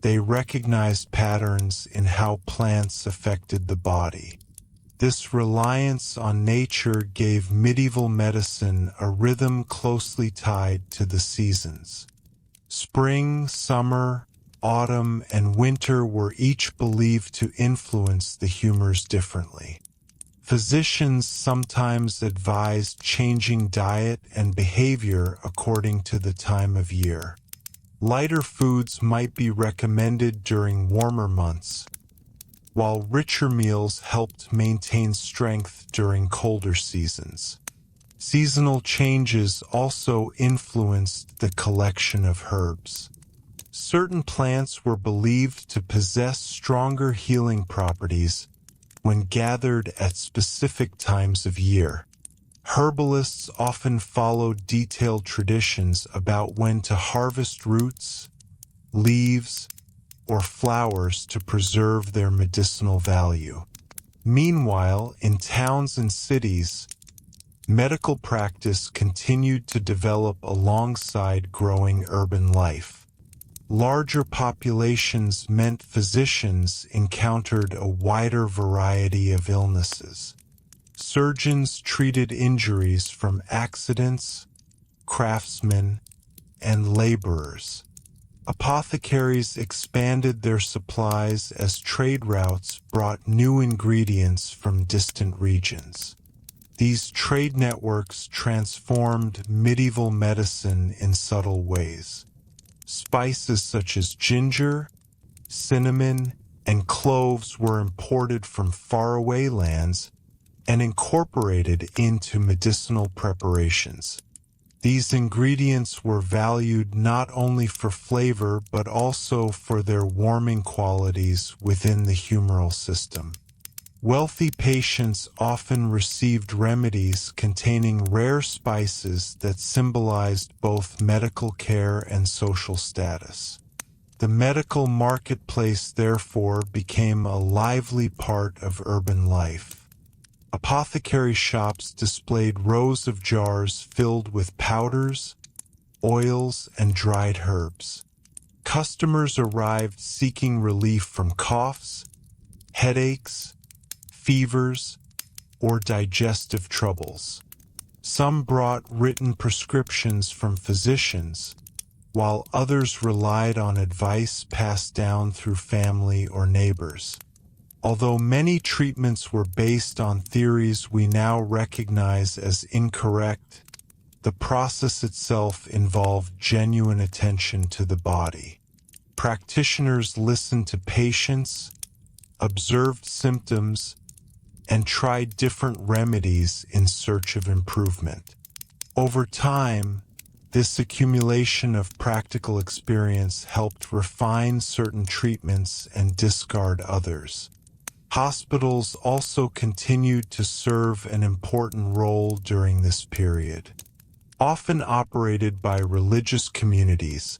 they recognized patterns in how plants affected the body. This reliance on nature gave medieval medicine a rhythm closely tied to the seasons. Spring, summer, autumn, and winter were each believed to influence the humors differently. Physicians sometimes advised changing diet and behavior according to the time of year. Lighter foods might be recommended during warmer months, while richer meals helped maintain strength during colder seasons. Seasonal changes also influenced the collection of herbs. Certain plants were believed to possess stronger healing properties when gathered at specific times of year. Herbalists often followed detailed traditions about when to harvest roots, leaves, or flowers to preserve their medicinal value. Meanwhile, in towns and cities, medical practice continued to develop alongside growing urban life. Larger populations meant physicians encountered a wider variety of illnesses. Surgeons treated injuries from accidents, craftsmen, and laborers. Apothecaries expanded their supplies as trade routes brought new ingredients from distant regions. These trade networks transformed medieval medicine in subtle ways. Spices such as ginger, cinnamon, and cloves were imported from faraway lands and incorporated into medicinal preparations. These ingredients were valued not only for flavor but also for their warming qualities within the humoral system. Wealthy patients often received remedies containing rare spices that symbolized both medical care and social status. The medical marketplace, therefore, became a lively part of urban life. Apothecary shops displayed rows of jars filled with powders, oils, and dried herbs. Customers arrived seeking relief from coughs, headaches, fevers, or digestive troubles. Some brought written prescriptions from physicians, while others relied on advice passed down through family or neighbors. Although many treatments were based on theories we now recognize as incorrect, the process itself involved genuine attention to the body. Practitioners listened to patients, observed symptoms, and tried different remedies in search of improvement. Over time, this accumulation of practical experience helped refine certain treatments and discard others. Hospitals also continued to serve an important role during this period. Often operated by religious communities,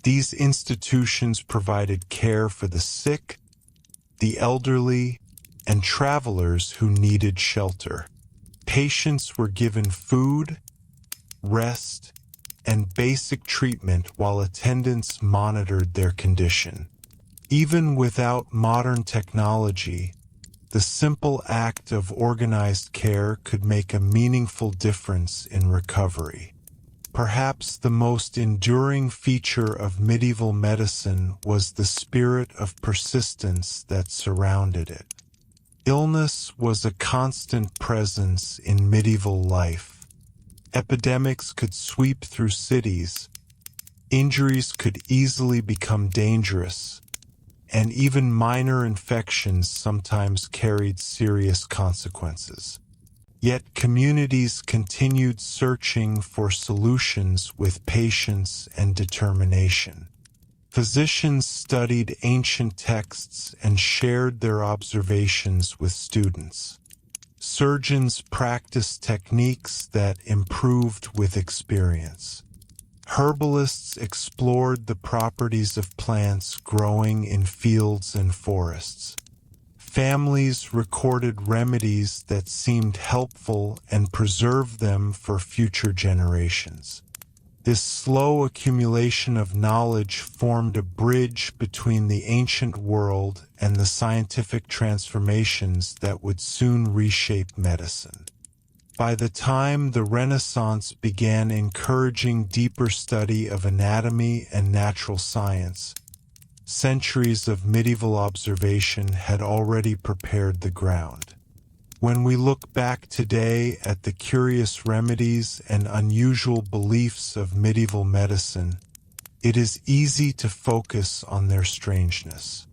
these institutions provided care for the sick, the elderly, and travelers who needed shelter. Patients were given food, rest, and basic treatment while attendants monitored their condition. Even without modern technology, the simple act of organized care could make a meaningful difference in recovery. Perhaps the most enduring feature of medieval medicine was the spirit of persistence that surrounded it. Illness was a constant presence in medieval life. Epidemics could sweep through cities, injuries could easily become dangerous, and even minor infections sometimes carried serious consequences. Yet communities continued searching for solutions with patience and determination. Physicians studied ancient texts and shared their observations with students. Surgeons practiced techniques that improved with experience. Herbalists explored the properties of plants growing in fields and forests. Families recorded remedies that seemed helpful and preserved them for future generations. This slow accumulation of knowledge formed a bridge between the ancient world and the scientific transformations that would soon reshape medicine. By the time the Renaissance began encouraging deeper study of anatomy and natural science, centuries of medieval observation had already prepared the ground. When we look back today at the curious remedies and unusual beliefs of medieval medicine, it is easy to focus on their strangeness.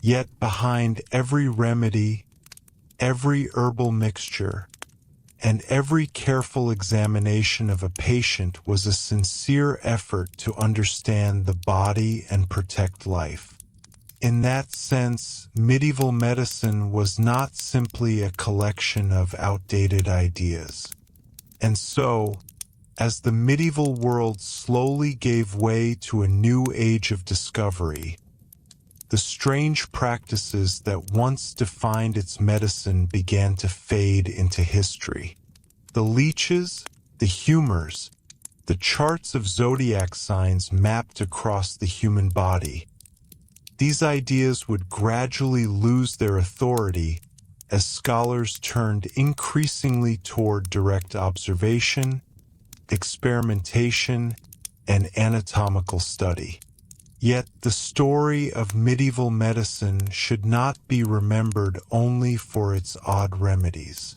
Yet behind every remedy, every herbal mixture, and every careful examination of a patient was a sincere effort to understand the body and protect life. In that sense, medieval medicine was not simply a collection of outdated ideas. And so, as the medieval world slowly gave way to a new age of discovery, the strange practices that once defined its medicine began to fade into history. The leeches, the humors, the charts of zodiac signs mapped across the human body. These ideas would gradually lose their authority as scholars turned increasingly toward direct observation, experimentation, and anatomical study. Yet the story of medieval medicine should not be remembered only for its odd remedies.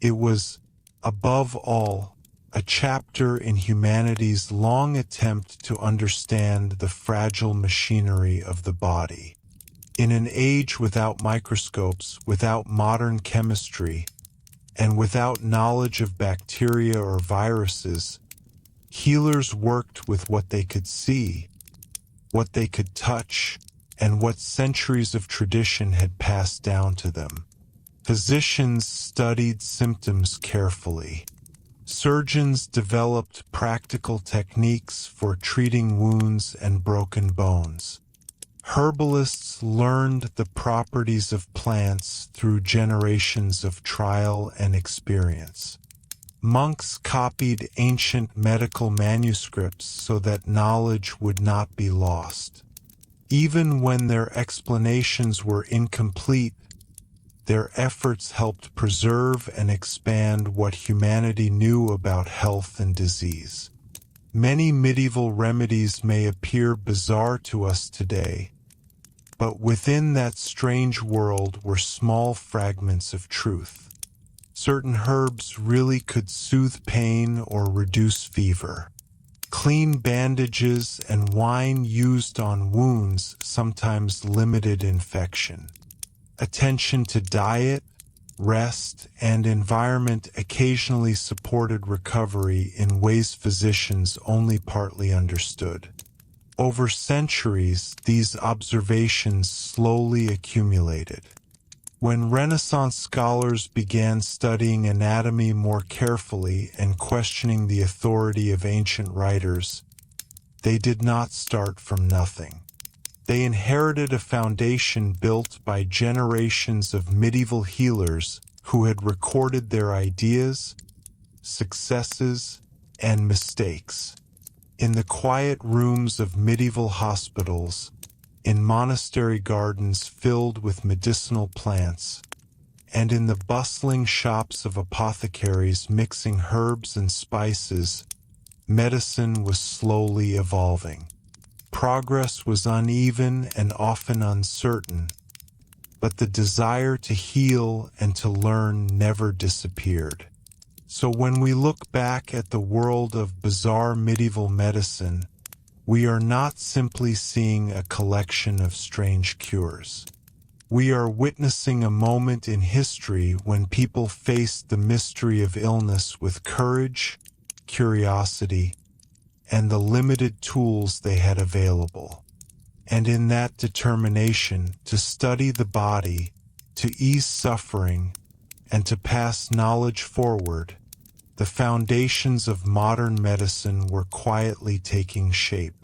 It was, above all, a chapter in humanity's long attempt to understand the fragile machinery of the body. In an age without microscopes, without modern chemistry, and without knowledge of bacteria or viruses, healers worked with what they could see, what they could touch, and what centuries of tradition had passed down to them. Physicians studied symptoms carefully. Surgeons developed practical techniques for treating wounds and broken bones. Herbalists learned the properties of plants through generations of trial and experience. Monks copied ancient medical manuscripts so that knowledge would not be lost. Even when their explanations were incomplete, their efforts helped preserve and expand what humanity knew about health and disease. Many medieval remedies may appear bizarre to us today, but within that strange world were small fragments of truth. Certain herbs really could soothe pain or reduce fever. Clean bandages and wine used on wounds sometimes limited infection. Attention to diet, rest, and environment occasionally supported recovery in ways physicians only partly understood. Over centuries, these observations slowly accumulated. When Renaissance scholars began studying anatomy more carefully and questioning the authority of ancient writers, they did not start from nothing. They inherited a foundation built by generations of medieval healers who had recorded their ideas, successes, and mistakes. In the quiet rooms of medieval hospitals, in monastery gardens filled with medicinal plants, and in the bustling shops of apothecaries mixing herbs and spices, medicine was slowly evolving. Progress was uneven and often uncertain, but the desire to heal and to learn never disappeared. So when we look back at the world of bizarre medieval medicine, we are not simply seeing a collection of strange cures. We are witnessing a moment in history when people faced the mystery of illness with courage, curiosity, and the limited tools they had available. And in that determination to study the body, to ease suffering, and to pass knowledge forward, the foundations of modern medicine were quietly taking shape.